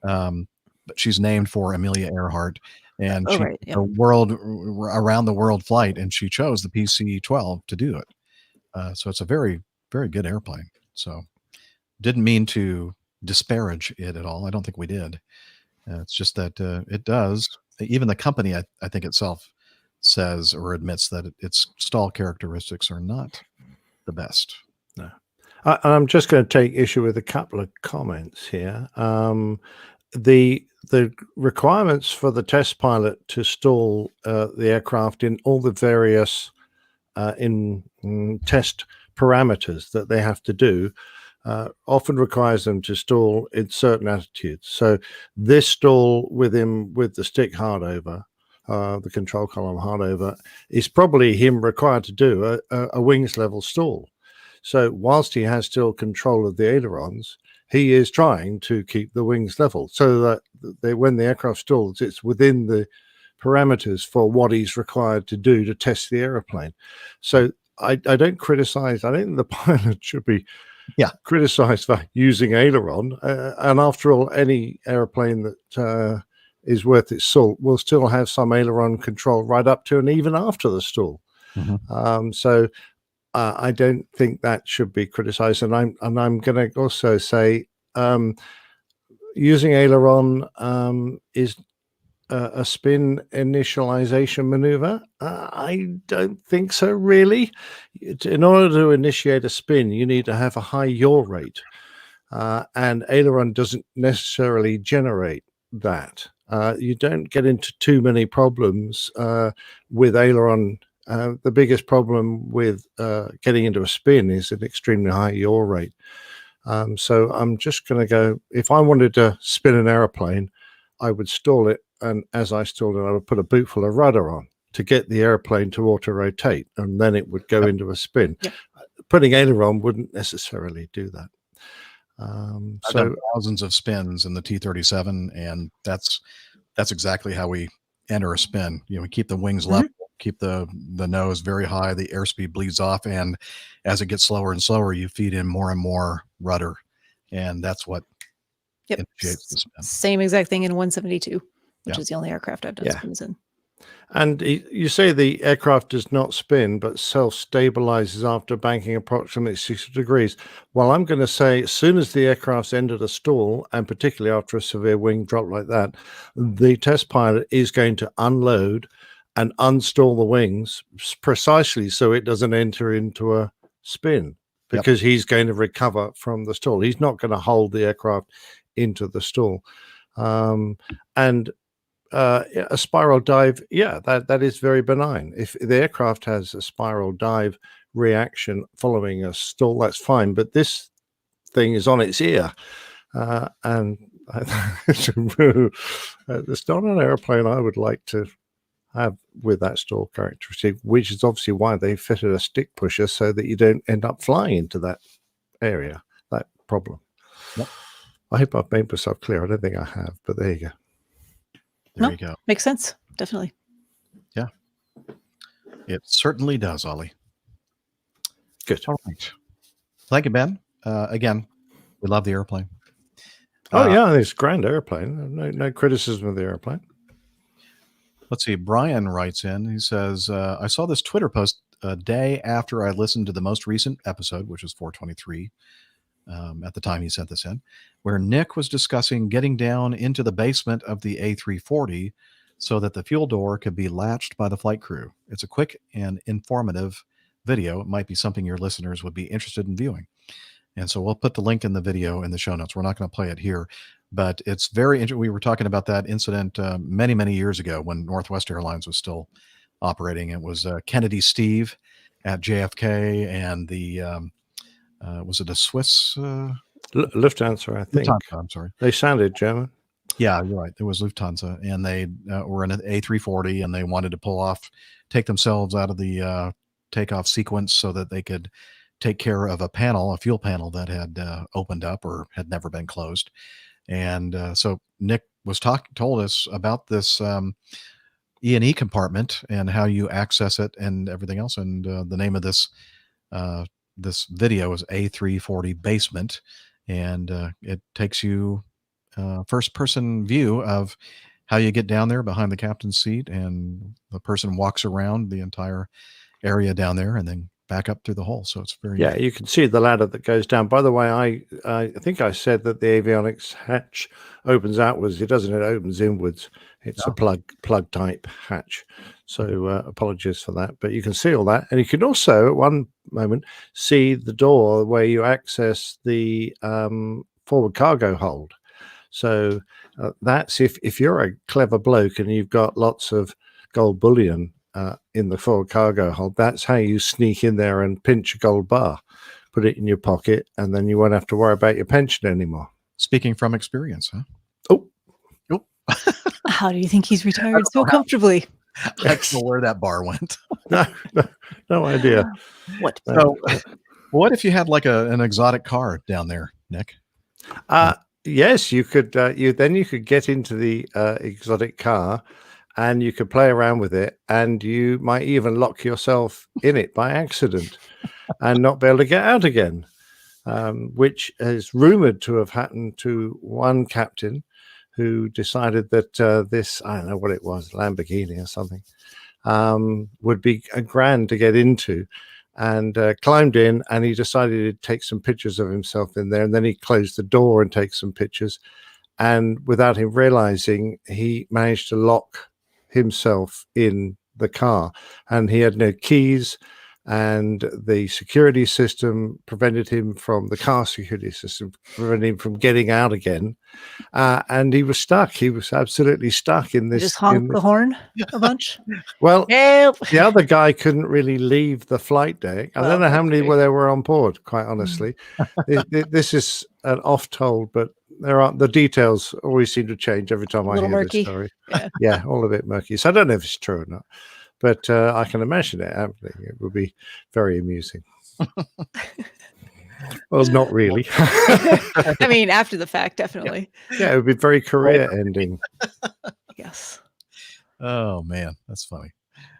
But she's named for Amelia Earhart, and she a around the world flight, and she chose the PC-12 to do it. So it's a very, very good airplane. So didn't mean to disparage it at all. I don't think we did. It's just that it does. Even the company, I think itself says or admits that its stall characteristics are not the best. No. I'm just going to take issue with a couple of comments here. The requirements for the test pilot to stall the aircraft in all the various test parameters that they have to do often requires them to stall in certain attitudes. So this stall with the stick hard over, the control column hard over, is probably him required to do a wings level stall. So whilst he has still control of the ailerons, he is trying to keep the wings level so that when the aircraft stalls, it's within the parameters for what he's required to do to test the airplane. So I don't criticize. I think the pilot should be criticized for using aileron. And after all, any airplane that is worth its salt will still have some aileron control right up to and even after the stall. So I don't think that should be criticized. And I'm going to also say using aileron is a spin initialization maneuver. I don't think so, really. In order to initiate a spin, you need to have a high yaw rate. And aileron doesn't necessarily generate that. You don't get into too many problems with aileron. The biggest problem with getting into a spin is an extremely high yaw rate. So I'm just going to go, if I wanted to spin an airplane, I would stall it. And as I stalled it, I would put a boot full of rudder on to get the airplane to auto rotate. And then it would go into a spin. Putting aileron wouldn't necessarily do that. I've done thousands of spins in the T-37, and that's exactly how we enter a spin. You know, we keep the wings level, keep the nose very high, the airspeed bleeds off, and as it gets slower and slower, you feed in more and more rudder, and that's what initiates the spin. Same exact thing in 172, which is the only aircraft I've done spins in. And you say the aircraft does not spin, but self-stabilizes after banking approximately 60 degrees. Well, I'm going to say as soon as the aircraft's entered a stall, and particularly after a severe wing drop like that, the test pilot is going to unload and unstall the wings precisely so it doesn't enter into a spin, because he's going to recover from the stall. He's not going to hold the aircraft into the stall. And a spiral dive, that is very benign. If the aircraft has a spiral dive reaction following a stall, that's fine. But this thing is on its ear, and it's not an airplane I would like to have with that stall characteristic, which is obviously why they fitted a stick pusher so that you don't end up flying into that area, that problem. I hope I've made myself clear. I don't think I have, but there you go. There you go. Makes sense. Definitely. Yeah. It certainly does, Ollie. Good. All right. Thank you, Ben. Again, we love the airplane. It's a grand airplane. No criticism of the airplane. Let's see. Brian writes in. He says, I saw this Twitter post a day after I listened to the most recent episode, which was 423. At the time he sent this in, where Nick was discussing getting down into the basement of the A340 so that the fuel door could be latched by the flight crew. It's a quick and informative video. It might be something your listeners would be interested in viewing. And so we'll put the link in the video in the show notes. We're not going to play it here, But it's very interesting. We were talking about that incident many, many years ago when Northwest Airlines was still operating. It was Kennedy Steve at JFK, and the was it a Swiss Lufthansa? I think. Lufthansa, I'm sorry. They sounded German. Yeah, you're right. It was Lufthansa, and they were in an A340, and they wanted to take themselves out of the takeoff sequence so that they could take care of a fuel panel that had opened up or had never been closed. And so Nick was told us about this E&E compartment and how you access it and everything else. And the name of this video is A340 Basement, and it takes you first-person view of how you get down there behind the captain's seat, and the person walks around the entire area down there and then back up through the hole. So it's very you can see the ladder that goes down. By the way, I think I said that the avionics hatch opens outwards. It doesn't. It opens inwards. It's a plug type hatch. So apologies for that. But you can see all that, and you can also at one moment see the door where you access the forward cargo hold. So that's if you're a clever bloke and you've got lots of gold bullion in the forward cargo hold, that's how you sneak in there and pinch a gold bar, put it in your pocket, and then you won't have to worry about your pension anymore. Speaking from experience, huh? Oh. How do you think he's retired so comfortably? I don't know where that bar went. No idea. What? So, what if you had like an exotic car down there, Nick? Yes, you could. You could get into the exotic car, and you could play around with it, and you might even lock yourself in it by accident and not be able to get out again, which is rumored to have happened to one captain who decided that this, I don't know what it was, Lamborghini or something, would be a grand to get into, and climbed in, and he decided to take some pictures of himself in there, and then he closed the door and take some pictures, and without him realizing, he managed to lock himself in the car, and he had no keys, and the security system prevented him from the car security system prevented him from getting out again, and he was stuck. He was absolutely stuck in this. Just honk the horn a bunch. Well, help! The other guy couldn't really leave the flight deck. I don't know how many there were on board, quite honestly. This is an oft-told, but the details always seem to change every time I hear murky. this story. Yeah, all a bit murky. So I don't know if it's true or not, but I can imagine it happening. It would be very amusing. Well, not really. I mean, after the fact, definitely. Yeah, it would be very career ending. Yes. Oh man, that's funny.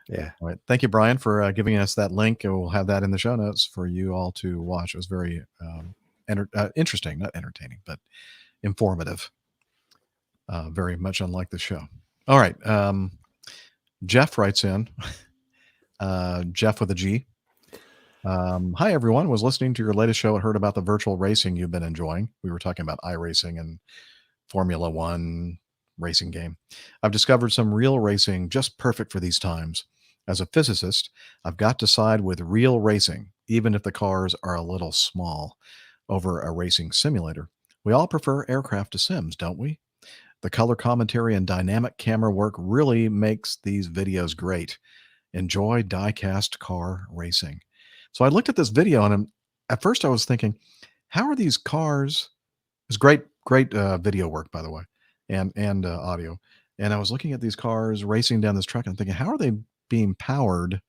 Yeah. All right. Thank you, Brian, for giving us that link, and we'll have that in the show notes for you all to watch. It was very interesting, not entertaining, but informative. Very much unlike the show. All right. Jeff writes in. Jeff with a G. Hi, everyone. Was listening to your latest show and heard about the virtual racing you've been enjoying. We were talking about iRacing and Formula One racing game. I've discovered some real racing just perfect for these times. As a physicist, I've got to side with real racing, even if the cars are a little small, over a racing simulator. We all prefer aircraft to sims, don't we? The color commentary and dynamic camera work really makes these videos great. Enjoy die-cast car racing. So I looked at this video, and at first I was thinking, how are these cars? It's great video work, by the way, and audio. And I was looking at these cars racing down this track, and I'm thinking, how are they being powered?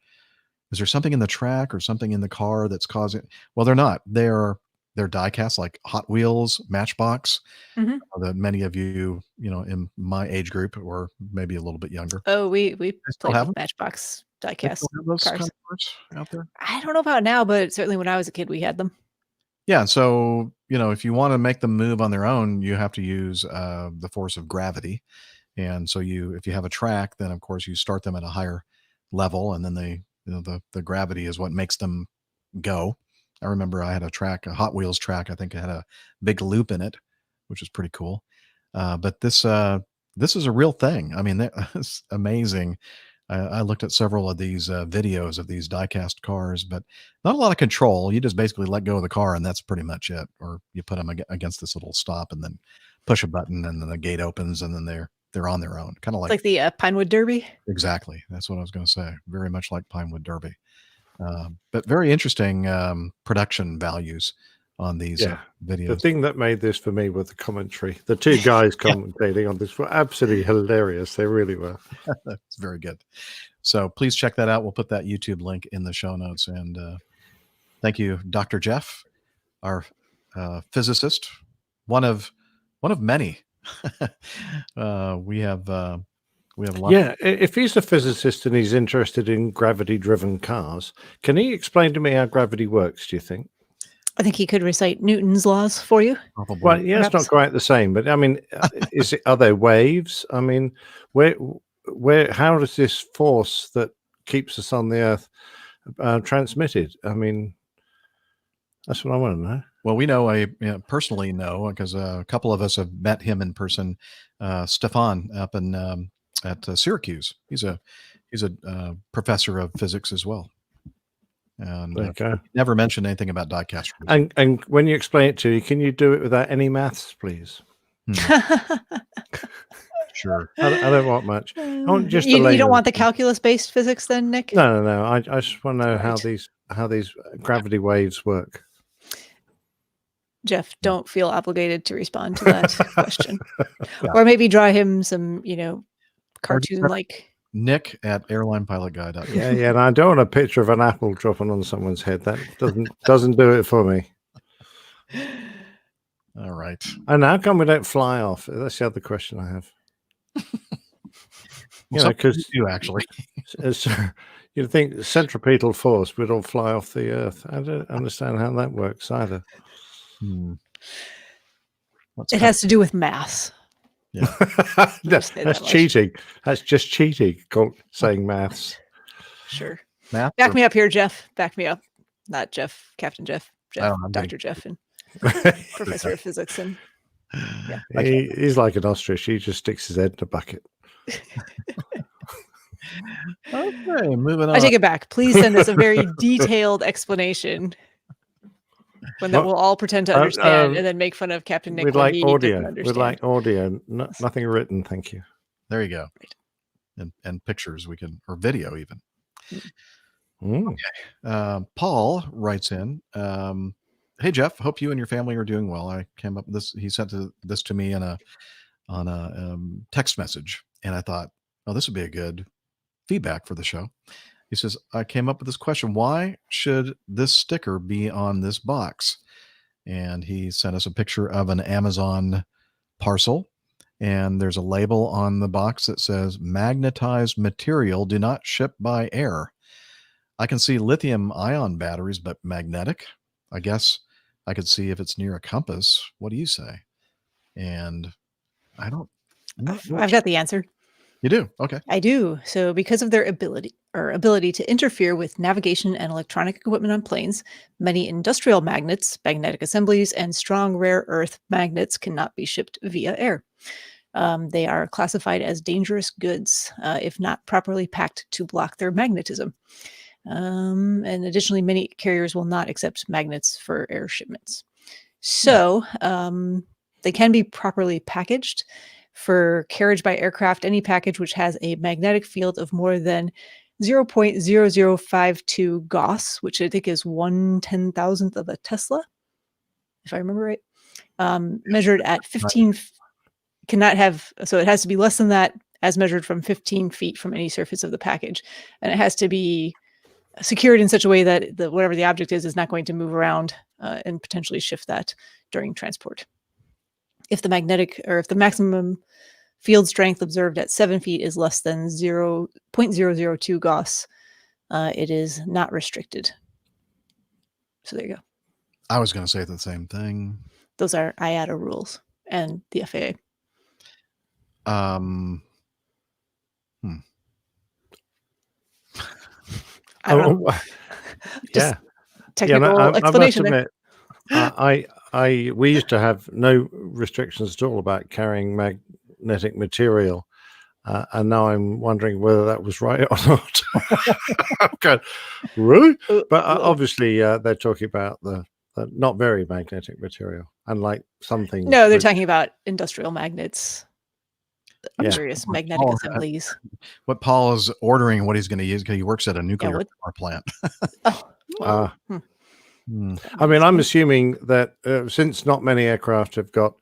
Is there something in the track or something in the car that's causing? Well, they're not. They're die-cast, like Hot Wheels, Matchbox. Mm-hmm. That many of you, in my age group, or maybe a little bit younger. Oh, we played have with them? Matchbox They diecast still have those cars. kind of cars out there? I don't know about now, but certainly when I was a kid, we had them. Yeah. So, if you want to make them move on their own, you have to use the force of gravity. And so if you have a track, then of course you start them at a higher level, and then the gravity is what makes them go. I remember I had a Hot Wheels track. I think it had a big loop in it, which was pretty cool. But this is a real thing. I mean, it's amazing. I looked at several of these videos of these die-cast cars, but not a lot of control. You just basically let go of the car, and that's pretty much it. Or you put them against this little stop and then push a button and then the gate opens and then they're on their own, kind of Like the Pinewood Derby. Exactly. That's what I was going to say. Very much like Pinewood Derby. But very interesting production values on these videos. The thing that made this for me was the commentary. The two guys commentating on this were absolutely hilarious. They really were. That's very good. So please check that out. We'll put that YouTube link in the show notes. And thank you, Dr. Jeff, our physicist, one of many. We have a lot. Yeah, if he's a physicist and he's interested in gravity-driven cars, can he explain to me how gravity works, do you think? I think he could recite Newton's laws for you. Probably. Well, yeah, it's not quite the same, but I mean, are there waves? I mean, how does this force that keeps us on the Earth transmitted? I mean, that's what I want to know. Well, we know, I personally know, because a couple of us have met him in person. Stefan up in at Syracuse. He's a professor of physics as well. And never mentioned anything about diecast. And when you explain it to me, can you do it without any maths, please? Sure. I don't want much. I want just you don't want the calculus-based physics, then, Nick? No. I just want to know how these gravity waves work. Jeff, don't feel obligated to respond to that question, or maybe draw him some, cartoon like. Nick at airlinepilotguy.com. Yeah, and I don't want a picture of an apple dropping on someone's head. That doesn't do it for me. All right. And how come we don't fly off? That's the other question I have. Because you actually, you'd think centripetal force would all fly off the Earth. I don't understand how that works either. It has to do with mass. Yeah, that's cheating. That's just cheating. Saying maths. Sure. Math. Back me up here, Jeff. Back me up. Not Jeff, Captain Jeff. Dr. Jeff, and Professor of Physics. And he's like an ostrich. He just sticks his head in a bucket. Okay, moving on. I take it back. Please send us a very detailed explanation. One that we'll all pretend to understand, and then make fun of Captain Nick. We'd like audio. We'd like audio. Nothing written, thank you. There you go. And pictures or video even. Okay. Paul writes in. Hey Jeff, hope you and your family are doing well. I came up with this. He sent this to me on a text message, and I thought, oh, this would be a good feedback for the show. He says, I came up with this question. Why should this sticker be on this box? And he sent us a picture of an Amazon parcel. And there's a label on the box that says, magnetized material, do not ship by air. I can see lithium ion batteries, but magnetic. I guess I could see if it's near a compass. What do you say? And I've got the answer. You do? Okay. I do. So because of their ability to interfere with navigation and electronic equipment on planes, many industrial magnets, magnetic assemblies, and strong rare earth magnets cannot be shipped via air. They are classified as dangerous goods if not properly packed to block their magnetism. And additionally, many carriers will not accept magnets for air shipments. So they can be properly packaged. For carriage by aircraft, any package which has a magnetic field of more than 0.0052 Gauss, which I think is 1/10,000th of a Tesla, if I remember right, measured at 15, cannot have, so it has to be less than that as measured from 15 feet from any surface of the package. And it has to be secured in such a way that whatever the object is not going to move around and potentially shift that during transport. If the maximum field strength observed at 7 feet is less than 0.002 Gauss, it is not restricted. So there you go. I was going to say the same thing. Those are IATA rules and the FAA. I don't know. Technical explanation. I must admit, we used to have no restrictions at all about carrying magnetic material, and now I'm wondering whether that was right or not. Okay, really? But obviously, they're talking about the not very magnetic material, unlike some things. No, they're which- talking about industrial magnets, Yeah. various magnetic assemblies. What Paul is ordering, what he's going to use, because he works at a nuclear what- power plant. I mean, I'm assuming that since not many aircraft have got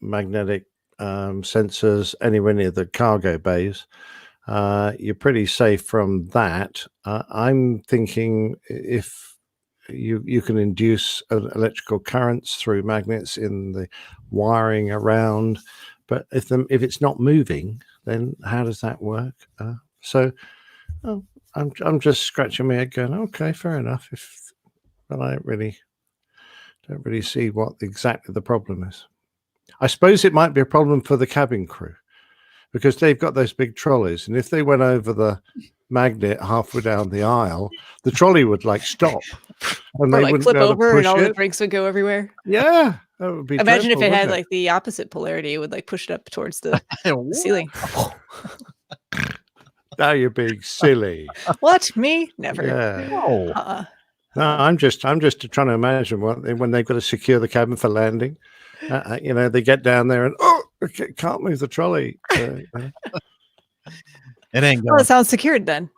magnetic sensors anywhere near the cargo bays, you're pretty safe from that. I'm thinking if you can induce electrical currents through magnets in the wiring around, but if it's not moving, then how does that work? I'm just scratching my head, going, okay, fair enough. But I don't really see what exactly the problem is. I suppose it might be a problem for the cabin crew because they've got those big trolleys, and if they went over the magnet halfway down the aisle, the trolley would stop, and Or they like wouldn't flip be able to over push and all the it. drinks would go everywhere. Yeah, that would be. Imagine if dreadful, it had wouldn't like the opposite polarity, it would like push it up towards the ceiling. Now you're being silly. What? Me? Never. Yeah. Uh-uh. No, I'm just trying to imagine when they've got to secure the cabin for landing. They get down there and can't move the trolley. It ain't Well, going. it sounds secured then.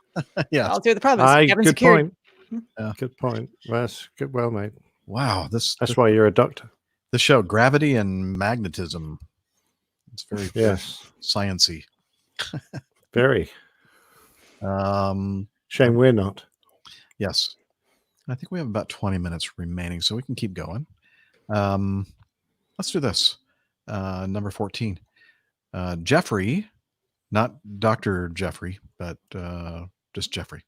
Yeah. I'll do the problem. Cabin Good secured. point. Good point. Well, that's good. Well made. Wow, That's why you're a doctor. This show, Gravity and Magnetism. It's very sciencey. Very. Shame we're not. Yes. I think we have about 20 minutes remaining, so we can keep going. Let's do this. Number 14. Jeffrey, not Dr. Jeffrey, but just Jeffrey.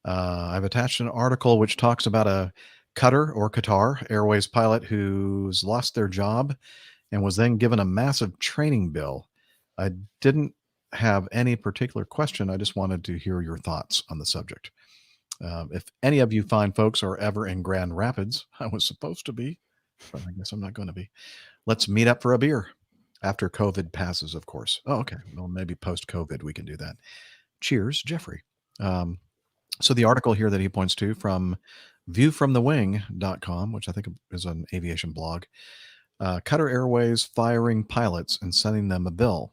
I've attached an article which talks about a Qatar Airways pilot who's lost their job and was then given a massive training bill. I didn't have any particular question. I just wanted to hear your thoughts on the subject. If any of you fine folks are ever in Grand Rapids, I was supposed to be, but I guess I'm not going to be. Let's meet up for a beer after COVID passes, of course. Oh, okay. Well, maybe post-COVID we can do that. Cheers, Jeffrey. So the article here that he points to from viewfromthewing.com, which I think is an aviation blog, Qatar Airways firing pilots and sending them a bill,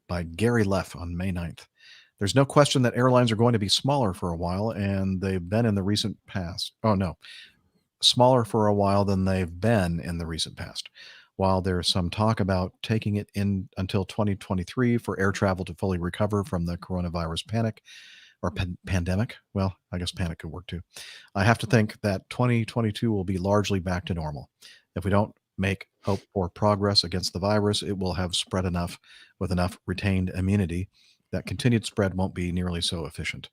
by Gary Leff on May 9th. There's no question that airlines are going to be smaller for a while, and they've been in the recent past. Oh, no. Smaller for a while than they've been in the recent past. While there's some talk about taking it in until 2023 for air travel to fully recover from the coronavirus panic or pandemic. Well, I guess panic could work too. I have to think that 2022 will be largely back to normal. If we don't make hope for progress against the virus, it will have spread enough with enough retained immunity that continued spread won't be nearly so efficient.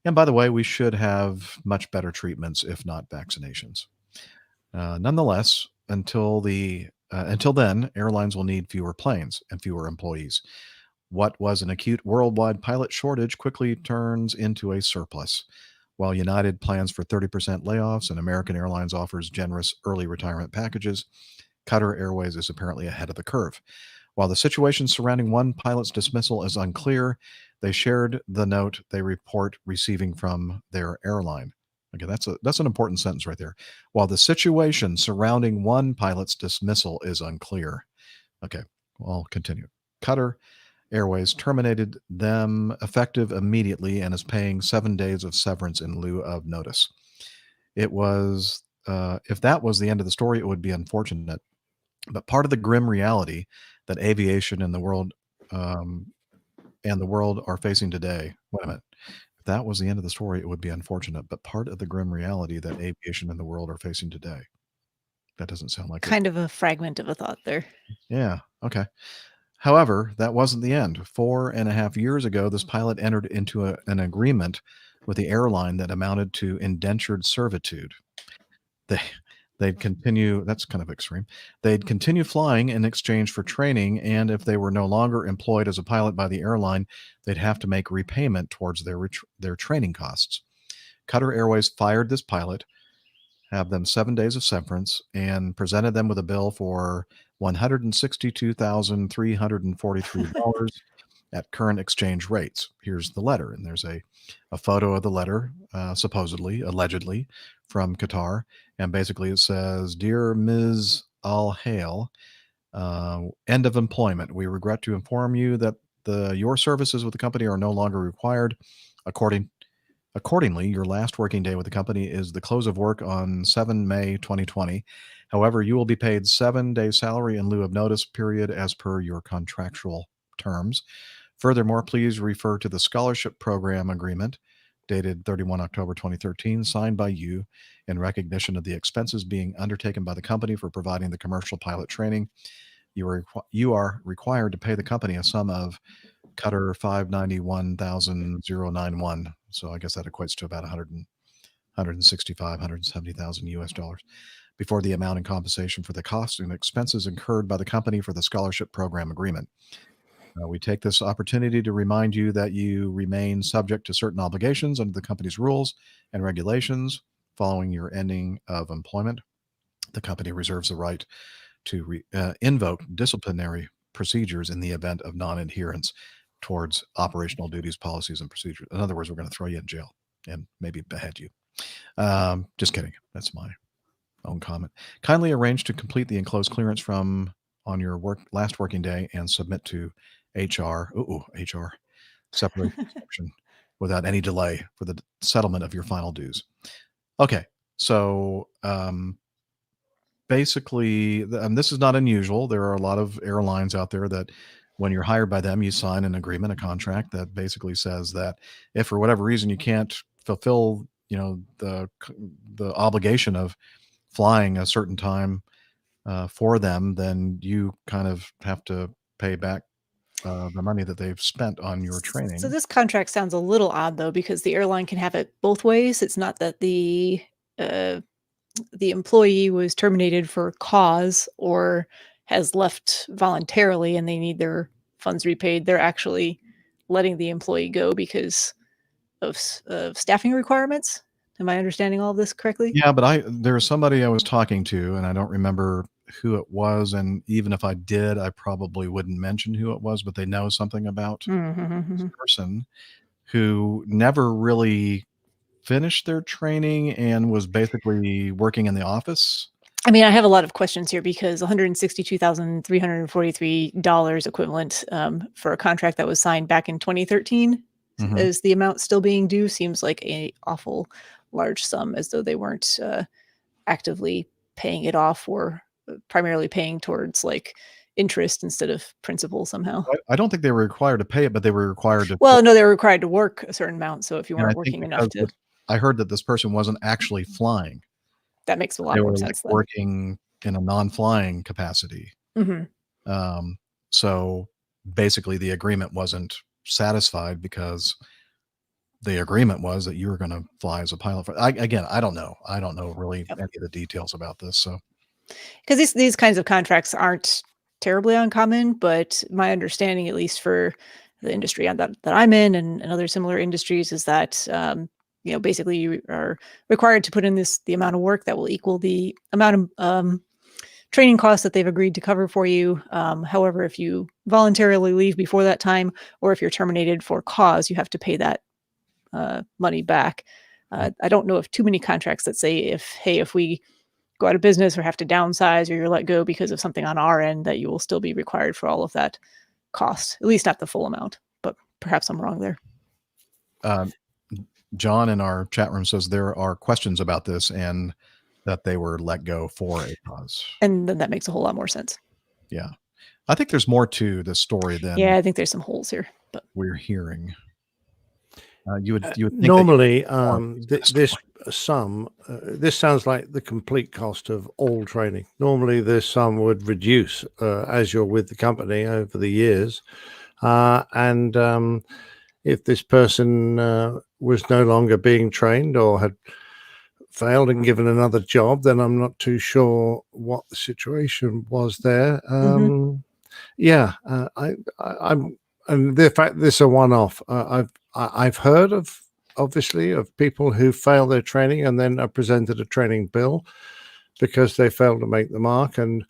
And by the way, we should have much better treatments, if not vaccinations. Nonetheless, until then, airlines will need fewer planes and fewer employees. What was an acute worldwide pilot shortage quickly turns into a surplus. While United plans for 30% layoffs and American Airlines offers generous early retirement packages, Qatar Airways is apparently ahead of the curve. While the situation surrounding one pilot's dismissal is unclear, they shared the note they report receiving from their airline. Okay, that's an important sentence right there. While the situation surrounding one pilot's dismissal is unclear. Okay, I'll continue. Qatar Airways terminated them effective immediately and is paying 7 days of severance in lieu of notice. It was, if that was the end of the story, it would be unfortunate. But part of the grim reality that aviation and the world are facing today. Wait a minute. If that was the end of the story, it would be unfortunate. But part of the grim reality that aviation and the world are facing today. That doesn't sound like kind of a fragment of a thought there. Yeah. Okay. However, that wasn't the end. 4.5 years ago, this pilot entered into an agreement with the airline that amounted to indentured servitude. They'd continue, that's kind of extreme. They'd continue flying in exchange for training, and if they were no longer employed as a pilot by the airline, they'd have to make repayment towards their training costs. Qatar Airways fired this pilot, have them 7 days of severance, and presented them with a bill for $162,343 at current exchange rates. Here's the letter, and there's a photo of the letter, supposedly, allegedly, from Qatar, And basically it says, Dear Ms. Al-Hale, end of employment. We regret to inform you that your services with the company are no longer required. Accordingly, your last working day with the company is the close of work on 7 May 2020. However, you will be paid 7 days salary in lieu of notice period as per your contractual terms. Furthermore, please refer to the scholarship program agreement dated 31 October 2013, signed by you in recognition of the expenses being undertaken by the company for providing the commercial pilot training. You are required to pay the company a sum of Qatar 591,091. So I guess that equates to about 165,000 US dollars before the amount in compensation for the costs and expenses incurred by the company for the scholarship program agreement. We take this opportunity to remind you that you remain subject to certain obligations under the company's rules and regulations following your ending of employment. The company reserves the right to invoke disciplinary procedures in the event of non-adherence towards operational duties, policies, and procedures. In other words, we're going to throw you in jail and maybe behead you. Just kidding. That's my own comment. Kindly arrange to complete the enclosed clearance on your last working day and submit to HR separation section without any delay for the settlement of your final dues. Okay, so basically, this is not unusual. There are a lot of airlines out there that when you're hired by them, you sign an agreement, a contract that basically says that if for whatever reason you can't fulfill, the obligation of flying a certain time for them, then you kind of have to pay back the money that they've spent on your training. So this contract sounds a little odd, though, because the airline can have it both ways. It's not that the employee was terminated for cause or has left voluntarily and they need their funds repaid. They're actually letting the employee go because of staffing requirements. Am I understanding all of this correctly? Yeah, but there was somebody I was talking to, and I don't remember who it was. And even if I did, I probably wouldn't mention who it was, but they know something about this person who never really finished their training and was basically working in the office. I mean, I have a lot of questions here because $162,343 equivalent for a contract that was signed back in 2013 is the amount still being due. Seems like an awful large sum, as though they weren't actively paying it off or primarily paying towards like interest instead of principal somehow. I don't think they were required to pay it, but they were required to. Well, no, they were required to work a certain amount. So if you weren't working enough to. I heard that this person wasn't actually flying. That makes a lot more sense. They were working in a non-flying capacity. So basically the agreement wasn't satisfied because the agreement was that you were going to fly as a pilot. I don't know. I don't know really any of the details about this. So, because these kinds of contracts aren't terribly uncommon, but my understanding, at least for the industry that I'm in and other similar industries, is that basically you are required to put in the amount of work that will equal the amount of training costs that they've agreed to cover for you. However, if you voluntarily leave before that time, or if you're terminated for cause, you have to pay that money back. I don't know of too many contracts that say if we go out of business or have to downsize or you're let go because of something on our end, that you will still be required for all of that cost, at least not the full amount, but perhaps I'm wrong there. John in our chat room says there are questions about this and that they were let go for a cause. And then that makes a whole lot more sense. Yeah. I think there's more to this story than I think there's some holes here, but we're hearing. You would think normally this sounds like the complete cost of all training. Normally this sum would reduce as you're with the company over the years, and if this person was no longer being trained or had failed and given another job, then I'm not too sure what the situation was there. I'm and the fact this is a one-off. I've heard of people who fail their training and then are presented a training bill because they failed to make the mark. And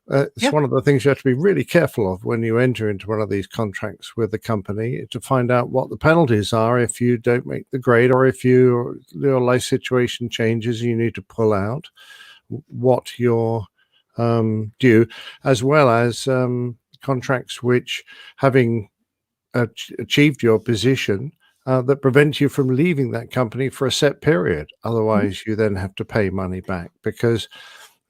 it's one of the things you have to be really careful of when you enter into one of these contracts with the company, to find out what the penalties are if you don't make the grade, or if your life situation changes, you need to pull out. what you're due, as well as contracts which, having achieved your position, that prevent you from leaving that company for a set period. Otherwise, you then have to pay money back because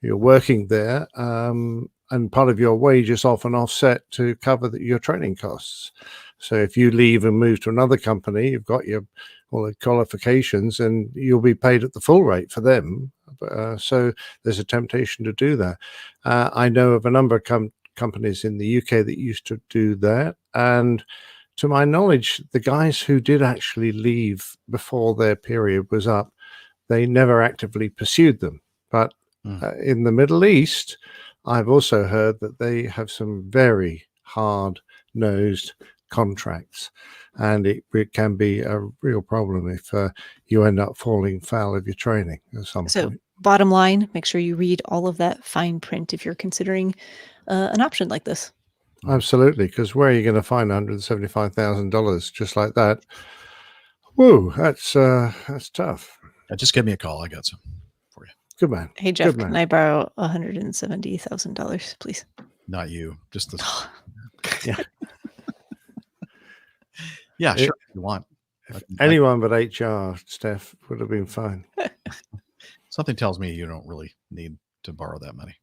you're working there, and part of your wage is often offset to cover your training costs. So if you leave and move to another company, you've got all the qualifications, and you'll be paid at the full rate for them. So there's a temptation to do that. I know of a number of companies in the UK that used to do that, and to my knowledge, the guys who did actually leave before their period was up, they never actively pursued them. But in the Middle East, I've also heard that they have some very hard-nosed contracts, and it can be a real problem if you end up falling foul of your training at some point. Bottom line, make sure you read all of that fine print if you're considering an option like this. Absolutely, because where are you going to find $175,000 just like that? Whoa, that's tough. Just give me a call. I got some for you. Good man. Hey Jeff, Good man. can I borrow $170,000, please? Not you, just the. Yeah. Yeah, sure. If you want. Anyone but HR, Steph, would have been fine. Something tells me you don't really need to borrow that money.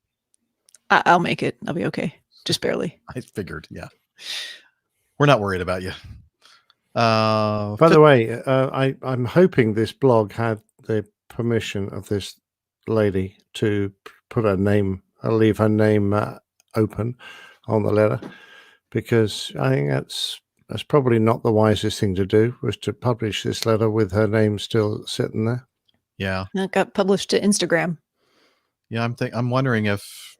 I'll make it. I'll be okay. Just barely. I figured. Yeah. We're not worried about you. By the way, I'm hoping this blog had the permission of this lady to put her name, leave her name open on the letter, because I think that's probably not the wisest thing to do, was to publish this letter with her name still sitting there. Yeah. It got published to Instagram. Yeah, I'm wondering if,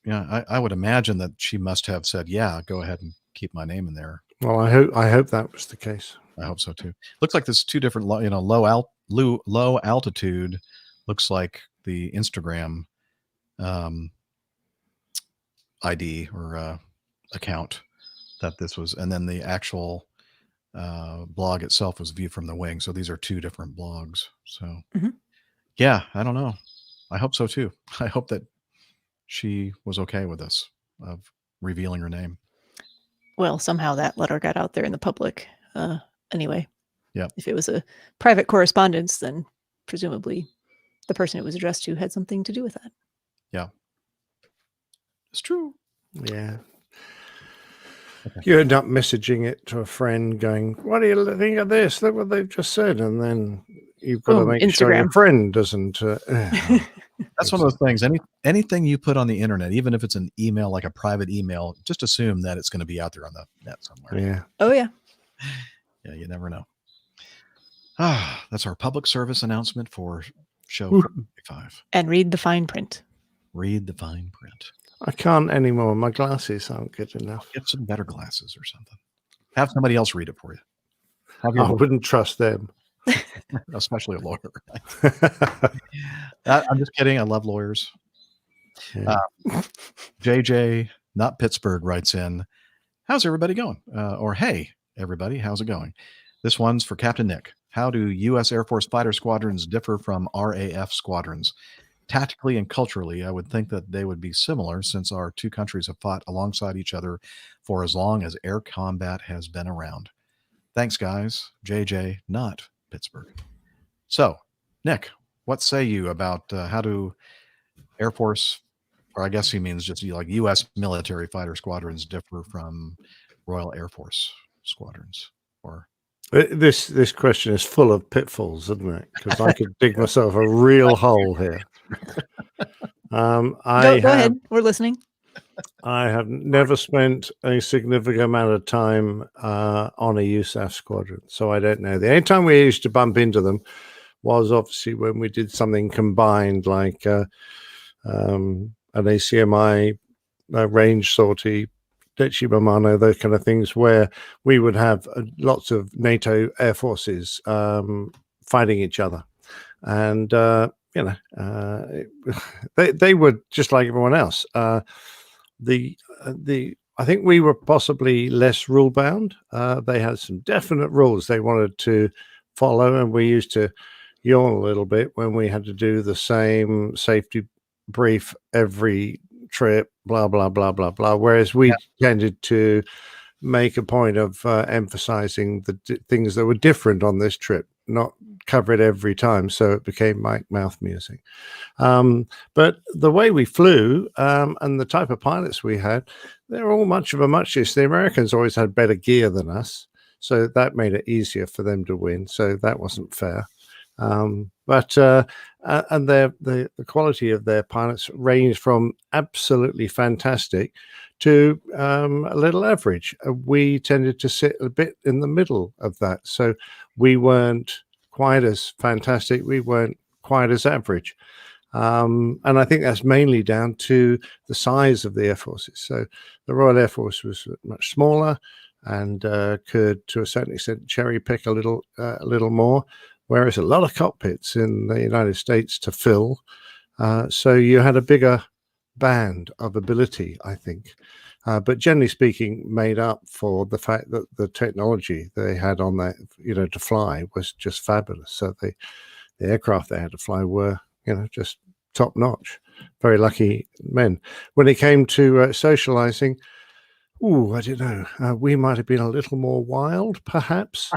I would imagine that she must have said, yeah, go ahead and keep my name in there. Well, I hope that was the case. I hope so too. Looks like there's two different, low altitude. Looks like the Instagram ID or account that this was, and then the actual blog itself was viewed from the wing. So these are two different blogs. So yeah, I don't know. I hope so too. I hope that she was okay with this, of revealing her name. Well, somehow that letter got out there in the public anyway. Yeah. If it was a private correspondence, then presumably the person it was addressed to had something to do with that. Yeah. It's true. Yeah. Okay. You end up messaging it to a friend going, what do you think of this? Look what they've just said. And then you've got to make sure your friend doesn't. That's one of those things. Anything you put on the internet, even if it's an email, like a private email, just assume that it's going to be out there on the net somewhere. Yeah. Oh, yeah. Yeah, you never know. That's our public service announcement for show 45. And read the fine print. Read the fine print. I can't anymore. My glasses aren't good enough. Get some better glasses or something. Have somebody else read it for you. I wouldn't trust them. Especially a lawyer. I'm just kidding. I love lawyers. Yeah. JJ, not Pittsburgh, writes in, how's everybody going? Or hey, everybody, how's it going? This one's for Captain Nick. How do U.S. Air Force fighter squadrons differ from RAF squadrons? Tactically and culturally, I would think that they would be similar, since our two countries have fought alongside each other for as long as air combat has been around. Thanks, guys. JJ, not Pittsburgh. So, Nick, what say you about how do Air Force, or I guess he means just like U.S. military fighter squadrons, differ from Royal Air Force squadrons? Or this question is full of pitfalls, isn't it? Because I could dig myself a real hole here. Go ahead. We're listening. I have never spent a significant amount of time on a USAF squadron, so I don't know. The only time we used to bump into them was obviously when we did something combined, like an ACMI range sortie, Dechi Bomano, those kind of things, where we would have lots of NATO air forces fighting each other. And, they were just like everyone else. I think we were possibly less rule bound. They had some definite rules they wanted to follow, and we used to yawn a little bit when we had to do the same safety brief every trip, blah, blah, blah, blah, blah. Whereas we tended to make a point of emphasizing the things that were different on this trip, not cover it every time. So it became like mouth music. But the way we flew and the type of pilots we had, they're all much of a muchness. The Americans always had better gear than us. So that made it easier for them to win. So that wasn't fair. And the quality of their pilots ranged from absolutely fantastic to a little average. We tended to sit a bit in the middle of that. So we weren't quite as fantastic. We weren't quite as average. And I think that's mainly down to the size of the Air Forces. So the Royal Air Force was much smaller and could, to a certain extent, cherry pick a little more. Whereas a lot of cockpits in the United States to fill. So you had a bigger band of ability, I think. But generally speaking, made up for the fact that the technology they had on that, to fly was just fabulous. So the aircraft they had to fly were, just top notch. Very lucky men. When it came to socializing, I don't know. We might have been a little more wild, perhaps.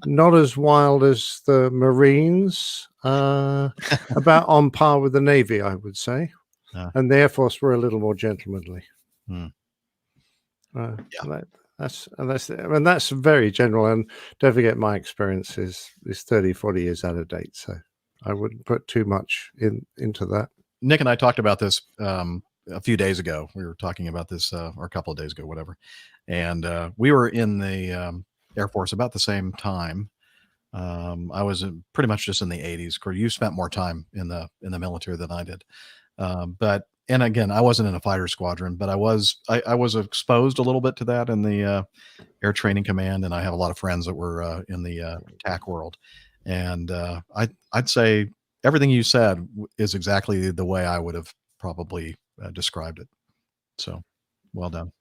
Not as wild as the Marines, about on par with the Navy, I would say. And the Air Force were a little more gentlemanly. That's very general. And don't forget, my experience is 30, 40 years out of date. So I wouldn't put too much into that. Nick and I talked about this a few days ago. We were talking about this or a couple of days ago, whatever. And we were in the Air Force about the same time. I was pretty much just in the 80s. Of course, you spent more time in the military than I did. And again, I wasn't in a fighter squadron, but I was exposed a little bit to that in the Air Training Command, and I have a lot of friends that were in the TAC world. And I'd say everything you said is exactly the way I would have probably described it. So, well done.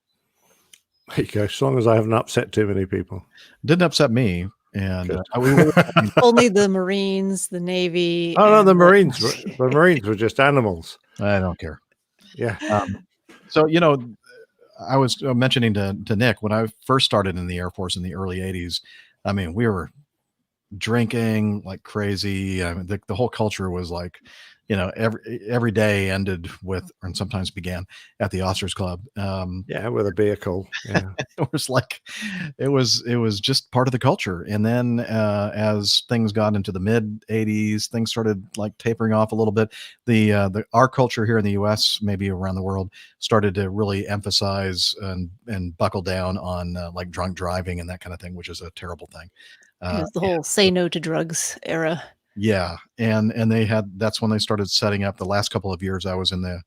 There you go. As long as I haven't upset too many people. Didn't upset me. And only the Marines, the Navy. Oh no, the Marines. The Marines were just animals. I don't care. Yeah. So I was mentioning to Nick when I first started in the Air Force in the early '80s. I mean, we were drinking like crazy. I mean, the whole culture was like, every day ended with, and sometimes began at the officers club. With a vehicle. Yeah. it was just part of the culture. And then as things got into the mid '80s, things started like tapering off a little bit. Our culture here in the US, maybe around the world, started to really emphasize and buckle down on like drunk driving and that kind of thing, which is a terrible thing. It was the whole say no to drugs era. Yeah. And that's when they started setting up the last couple of years I was in the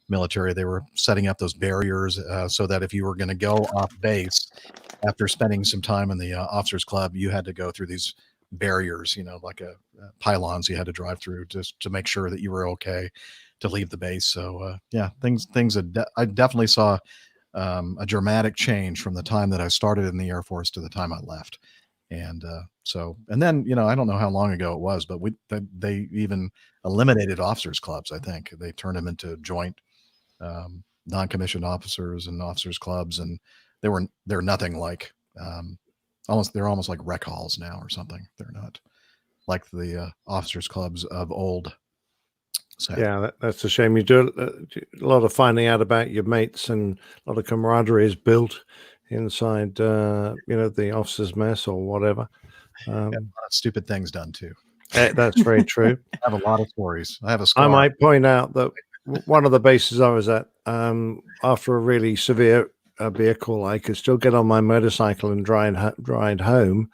military. They were setting up those barriers so that if you were going to go off base after spending some time in the officers club, you had to go through these barriers, like pylons you had to drive through just to make sure that you were okay to leave the base. So I definitely saw a dramatic change from the time that I started in the Air Force to the time I left. And then, I don't know how long ago it was, but they even eliminated officers clubs. I think they turned them into joint non-commissioned officers and officers clubs. And they're nothing like, they're almost like rec halls now or something. They're not like the officers clubs of old. So. Yeah, that's a shame. You do a lot of finding out about your mates, and a lot of camaraderie is built inside, the officers' mess or whatever. A lot of stupid things done too. That's very true. I have a lot of stories. I have a scar. I might point out that one of the bases I was at, after a really severe vehicle, I could still get on my motorcycle and ride home,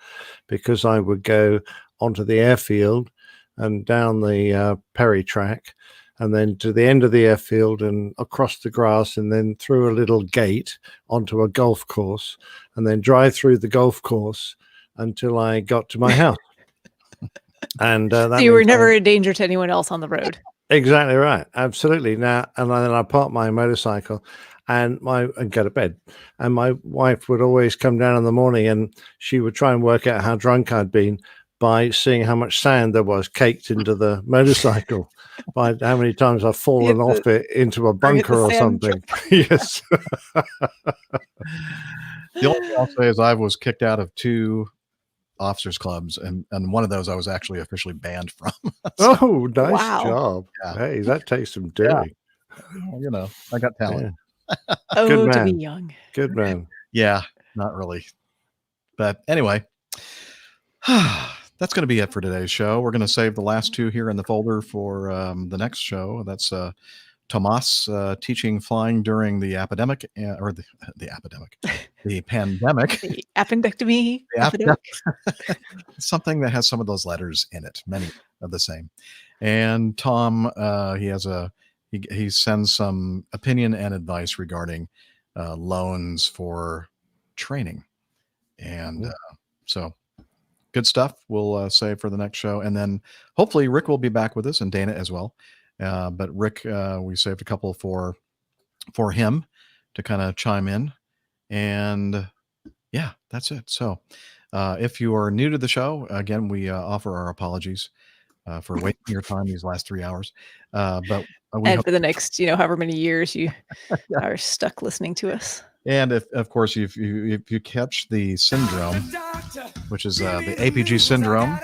because I would go onto the airfield and down the Perry track, and then to the end of the airfield and across the grass, and then through a little gate onto a golf course, and then drive through the golf course until I got to my house. And so you were never a danger to anyone else on the road. Exactly right. Absolutely. Now, and then I parked my motorcycle and go to bed. And my wife would always come down in the morning, and she would try and work out how drunk I'd been by seeing how much sand there was caked into the motorcycle, by how many times I've fallen off it into a bunker or something. Yes. The only thing I'll say is I was kicked out of 2 officers clubs, and one of those I was actually officially banned from. So, oh, nice job. Yeah. Hey, that takes some doing. Well, you know, I got talent. Oh, Good to be man. young. Good man. Yeah, not really. But anyway, that's going to be it for today's show. We're going to save the last 2 here in the folder for the next show. That's Tomas teaching flying during the epidemic, or the epidemic, the pandemic. The appendectomy. Something that has some of those letters in it, many of the same. And Tom, he sends some opinion and advice regarding loans for training. And so good stuff. We'll save for the next show. And then hopefully Rick will be back with us, and Dana as well. But Rick, we saved a couple for him to kind of chime in. And yeah, that's it. So if you are new to the show, again, we offer our apologies for wasting your time these last 3 hours. But and for the next, however many years you are stuck listening to us. And of course, if you catch the syndrome, which is the APG syndrome,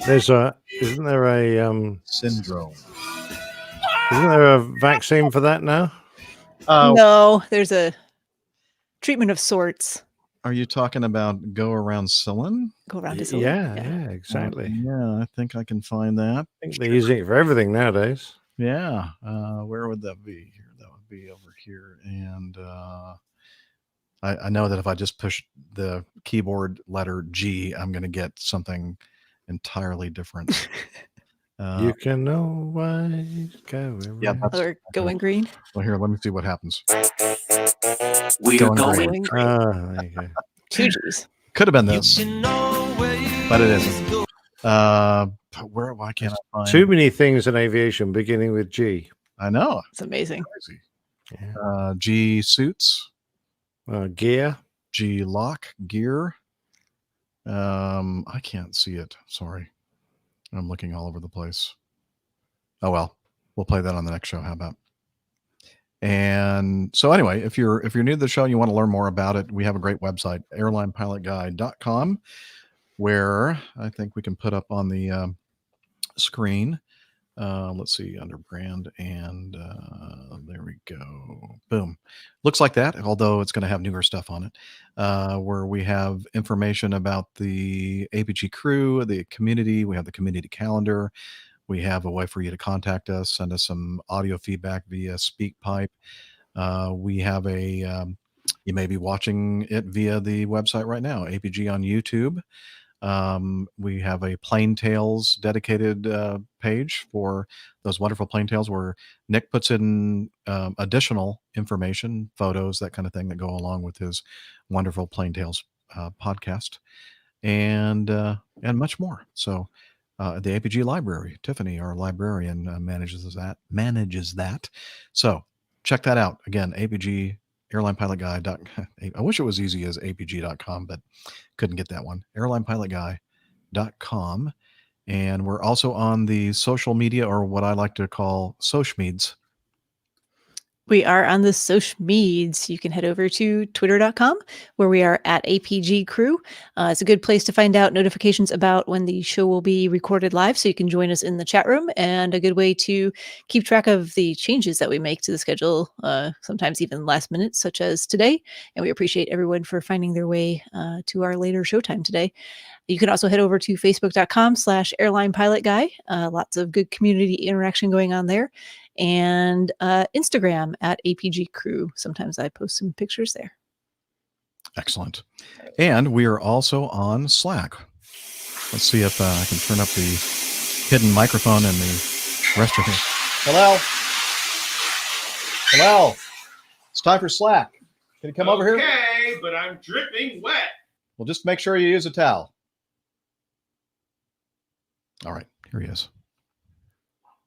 Isn't there a syndrome? Isn't there a vaccine for that now? No, there's a treatment of sorts. Are you talking about go around Cillin? Go around to Yeah, exactly. Yeah, I think I can find that. I think they're using it for everything nowadays. Yeah. Where would that be? Here, that would be over here. And I know that if I just push the keyboard letter G, I'm going to get something entirely different. You can always go. Yeah, or going green. Well, here, let me see what happens. We're going green. There you go. 2 G's. Could have been this, but it isn't. Why can't I find too many things in aviation beginning with G? I know. It's amazing. Crazy. Yeah. G suits. Gear. G lock gear. I can't see it. Sorry. I'm looking all over the place. Oh well, we'll play that on the next show. How about? And so anyway, if you're new to the show and you want to learn more about it, we have a great website, airlinepilotguide.com, where I think we can put up on the screen. Let's see, under brand, and there we go. Boom. Looks like that, although it's going to have newer stuff on it, where we have information about the APG crew, the community. We have the community calendar. We have a way for you to contact us, send us some audio feedback via SpeakPipe. We have you may be watching it via the website right now, APG on YouTube. We have a Plain Tales dedicated page for those wonderful Plain Tales, where Nick puts in additional information, photos, that kind of thing that go along with his wonderful Plain Tales podcast, and much more. So the APG library, Tiffany, our librarian, manages that. So check that out. Again, APG, airlinepilotguide. I wish it was easy as apg.com, but couldn't get that one. airlinepilotguy.com. And we're also on the social media, or what I like to call socialmedias. We are on the social meds. You can head over to twitter.com, where we are at APG Crew. It's a good place to find out notifications about when the show will be recorded live, so you can join us in the chat room, and a good way to keep track of the changes that we make to the schedule, sometimes even last minute, such as today. And we appreciate everyone for finding their way to our later showtime today. You can also head over to facebook.com/airlinepilotguy. Lots of good community interaction going on there. And Instagram at APG Crew. Sometimes I post some pictures there. Excellent. And we are also on Slack. Let's see if I can turn up the hidden microphone in the restroom here. Hello. It's time for Slack. Can you come over here? Okay, but I'm dripping wet. Well, just make sure you use a towel. All right, here he is.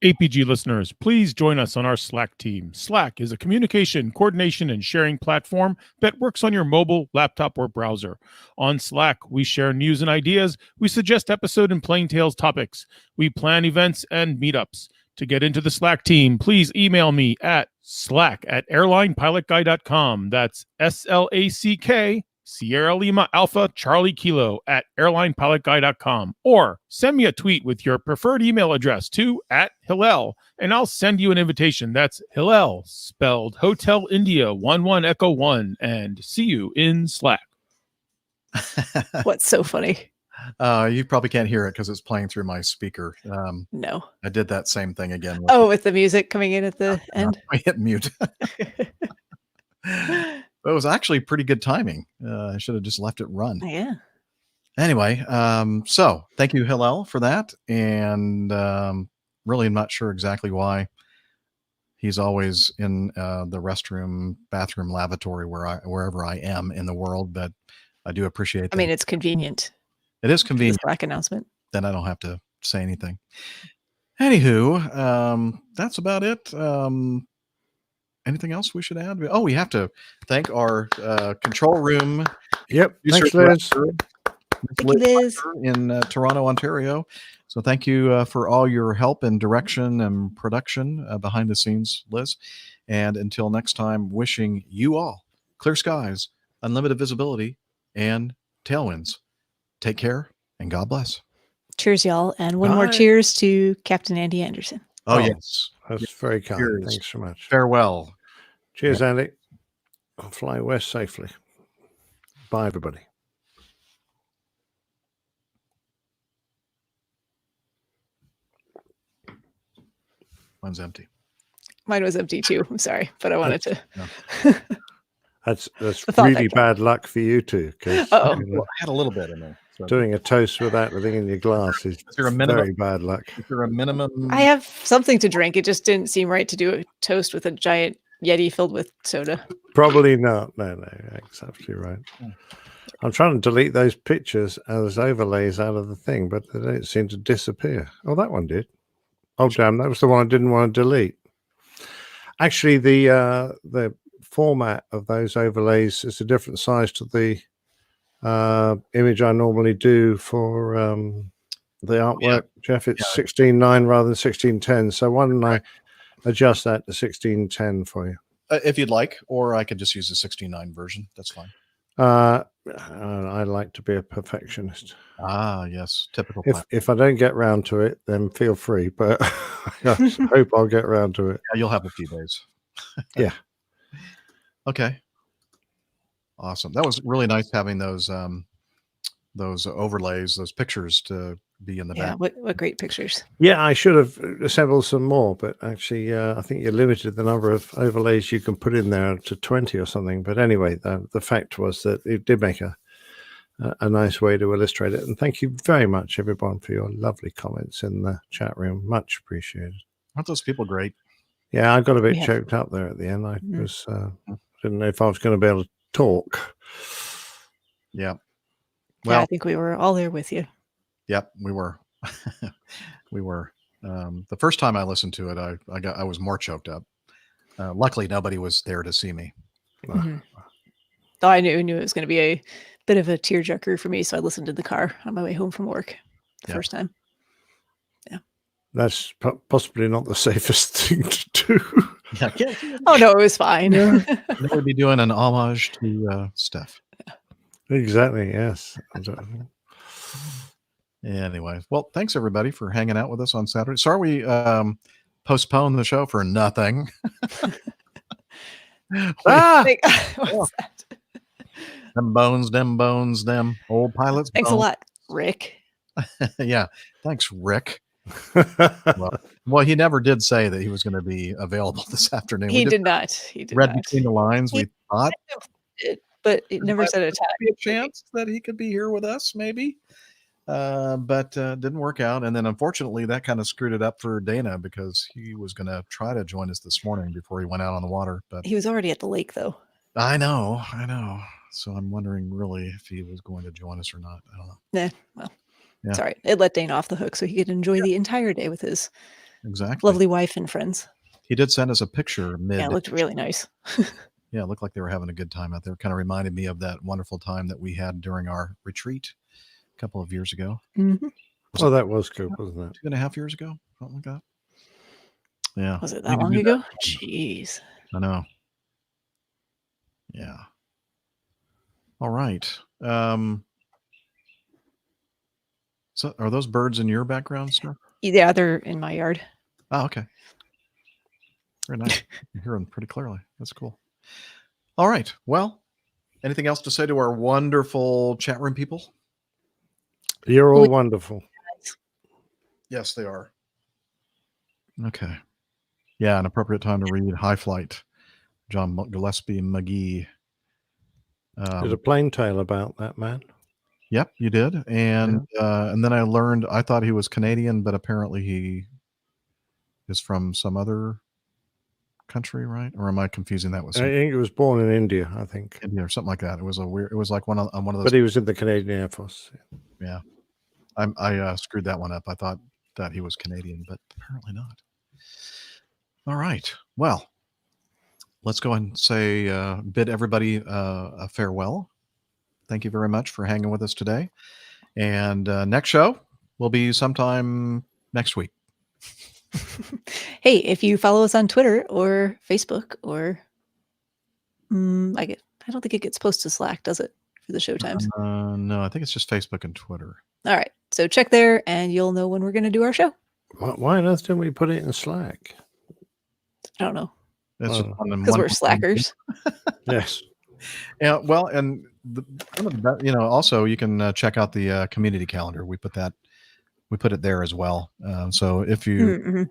APG listeners, please join us on our Slack team. Slack is a communication, coordination, and sharing platform that works on your mobile, laptop, or browser. On Slack, we share news and ideas. We suggest episode and plain tales topics. We plan events and meetups. To get into the Slack team, please email me at slack@airlinepilotguy.com. That's SLACK Sierra Lima Alpha Charlie Kilo @airlinepilotguy.com, or send me a tweet with your preferred email address to @Hillel, and I'll send you an invitation. That's Hillel, spelled Hotel India 11 Echo 1, and see you in Slack. What's so funny? You probably can't hear it because it's playing through my speaker. No. I did that same thing again. With the music coming in at the end? I hit mute. It was actually pretty good timing. I should have just left it run. Yeah. Anyway, so thank you, Hillel, for that. And really, I'm not sure exactly why he's always in the restroom, bathroom, lavatory, wherever I am in the world. But I do appreciate that. I mean, it's convenient. It is convenient. Slack announcement. Then I don't have to say anything. Anywho, that's about it. Anything else we should add? Oh, we have to thank our control room. Yep. Thanks, Liz. Liz in Toronto, Ontario. So thank you for all your help and direction and production behind the scenes, Liz. And until next time, wishing you all clear skies, unlimited visibility, and tailwinds. Take care and God bless. Cheers, y'all. And one more cheers to Captain Andy Anderson. Oh, yes. That's very kind. Cheers. Thanks so much. Farewell. Cheers, Andy. I'll fly west safely. Bye, everybody. Mine's empty. Mine was empty too. I'm sorry, but I wanted to. That's really bad luck for you two. Well, I had a little bit in there. So. Doing a toast without the thing in your glass is very bad luck. Is there a minimum? I have something to drink. It just didn't seem right to do a toast with a giant Yeti filled with soda. Probably not. No, that's absolutely right. I'm trying to delete those pictures as overlays out of the thing, but they don't seem to disappear. Oh, that one did. Oh, damn. That was the one I didn't want to delete. Actually, the format of those overlays is a different size to the image I normally do for the artwork. Jeff, it's 16:9 rather than 16:10. So why don't I adjust that to 16:10 for you? If you'd like, or I could just use the 16:9 version. That's fine. I like to be a perfectionist. Ah, yes, typical. If I don't get round to it, then feel free. But I hope I'll get round to it. Yeah, you'll have a few days. Yeah. Okay. Awesome. That was really nice having those overlays, those pictures to be in the back. What great pictures. Yeah, I should have assembled some more, but actually, I think you limited the number of overlays you can put in there to 20 or something. But anyway, the fact was that it did make a nice way to illustrate it. And thank you very much, everyone, for your lovely comments in the chat room. Much appreciated. Aren't those people great? Yeah, I got a bit choked up there at the end. I was didn't know if I was going to be able to talk. Yeah. Well, I think we were all there with you. Yep, we were. We were. The first time I listened to it, I was more choked up. Luckily, nobody was there to see me. Mm-hmm. Oh, I knew it was going to be a bit of a tearjerker for me, so I listened in the car on my way home from work the first time. Yeah, that's possibly not the safest thing to do. Oh no, it was fine. Yeah. We'd be doing an homage to Steph. Exactly. Yes. Anyway, well, thanks everybody for hanging out with us on Saturday. Sorry we postponed the show for nothing. What's that? Them bones, them old pilots. Thanks a lot, Rick. Yeah, thanks, Rick. Well, he never did say that he was going to be available this afternoon. He did not. He did read not. between the lines. We thought, but it never said a time. A chance that he could be here with us, maybe. But didn't work out. And then unfortunately that kind of screwed it up for Dana because he was going to try to join us this morning before he went out on the water. But he was already at the lake though. I know. So I'm wondering really if he was going to join us or not. I don't know. Well, it's all right. It let Dana off the hook so he could enjoy the entire day with his exactly. Lovely wife and friends. He did send us a picture mid. Yeah, it looked really nice. Yeah, it looked like they were having a good time out there. Kind of reminded me of that wonderful time that we had during our retreat a couple of years ago. Mm-hmm. Oh, that was good, wasn't it? 2.5 years ago, something like that. Yeah. Was it We that need to long do ago? that. Jeez. I know. Yeah. All right. So are those birds in your background, sir? Yeah, they're in my yard. Oh, okay. Very nice. You hear them pretty clearly. That's cool. All right. Well, anything else to say to our wonderful chat room people? You're all wonderful. Yes, they are. Okay. Yeah, an appropriate time to read High Flight, John Gillespie McGee. There's a plain tale about that man. Yep, you did. And then I learned, I thought he was Canadian, but apparently he is from some other country, right? Or am I confusing that with I something? think he was born in India, I think. India or something like that. It was like one of those. But he was in the Canadian Air Force. Yeah. I screwed that one up. I thought that he was Canadian, but apparently not. All right. Well, let's go and say, bid everybody a farewell. Thank you very much for hanging with us today. And next show will be sometime next week. Hey, if you follow us on Twitter or Facebook or I don't think it gets posted to Slack, does it, for the show times? No, I think it's just Facebook and Twitter. All right. So check there and you'll know when we're going to do our show. Why on earth didn't we put it in Slack? I don't know. That's because we're slackers. Yes. Yeah. Well, and also you can check out the community calendar. We put it there as well. So if you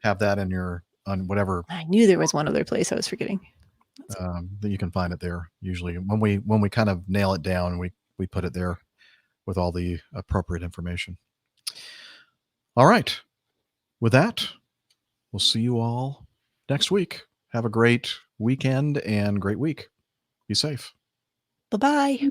have that on whatever, I knew there was one other place I was forgetting. then you can find it there. Usually when we kind of nail it down, we put it there with all the appropriate information. All right. With that, we'll see you all next week. Have a great weekend and great week. Be safe. Bye-bye.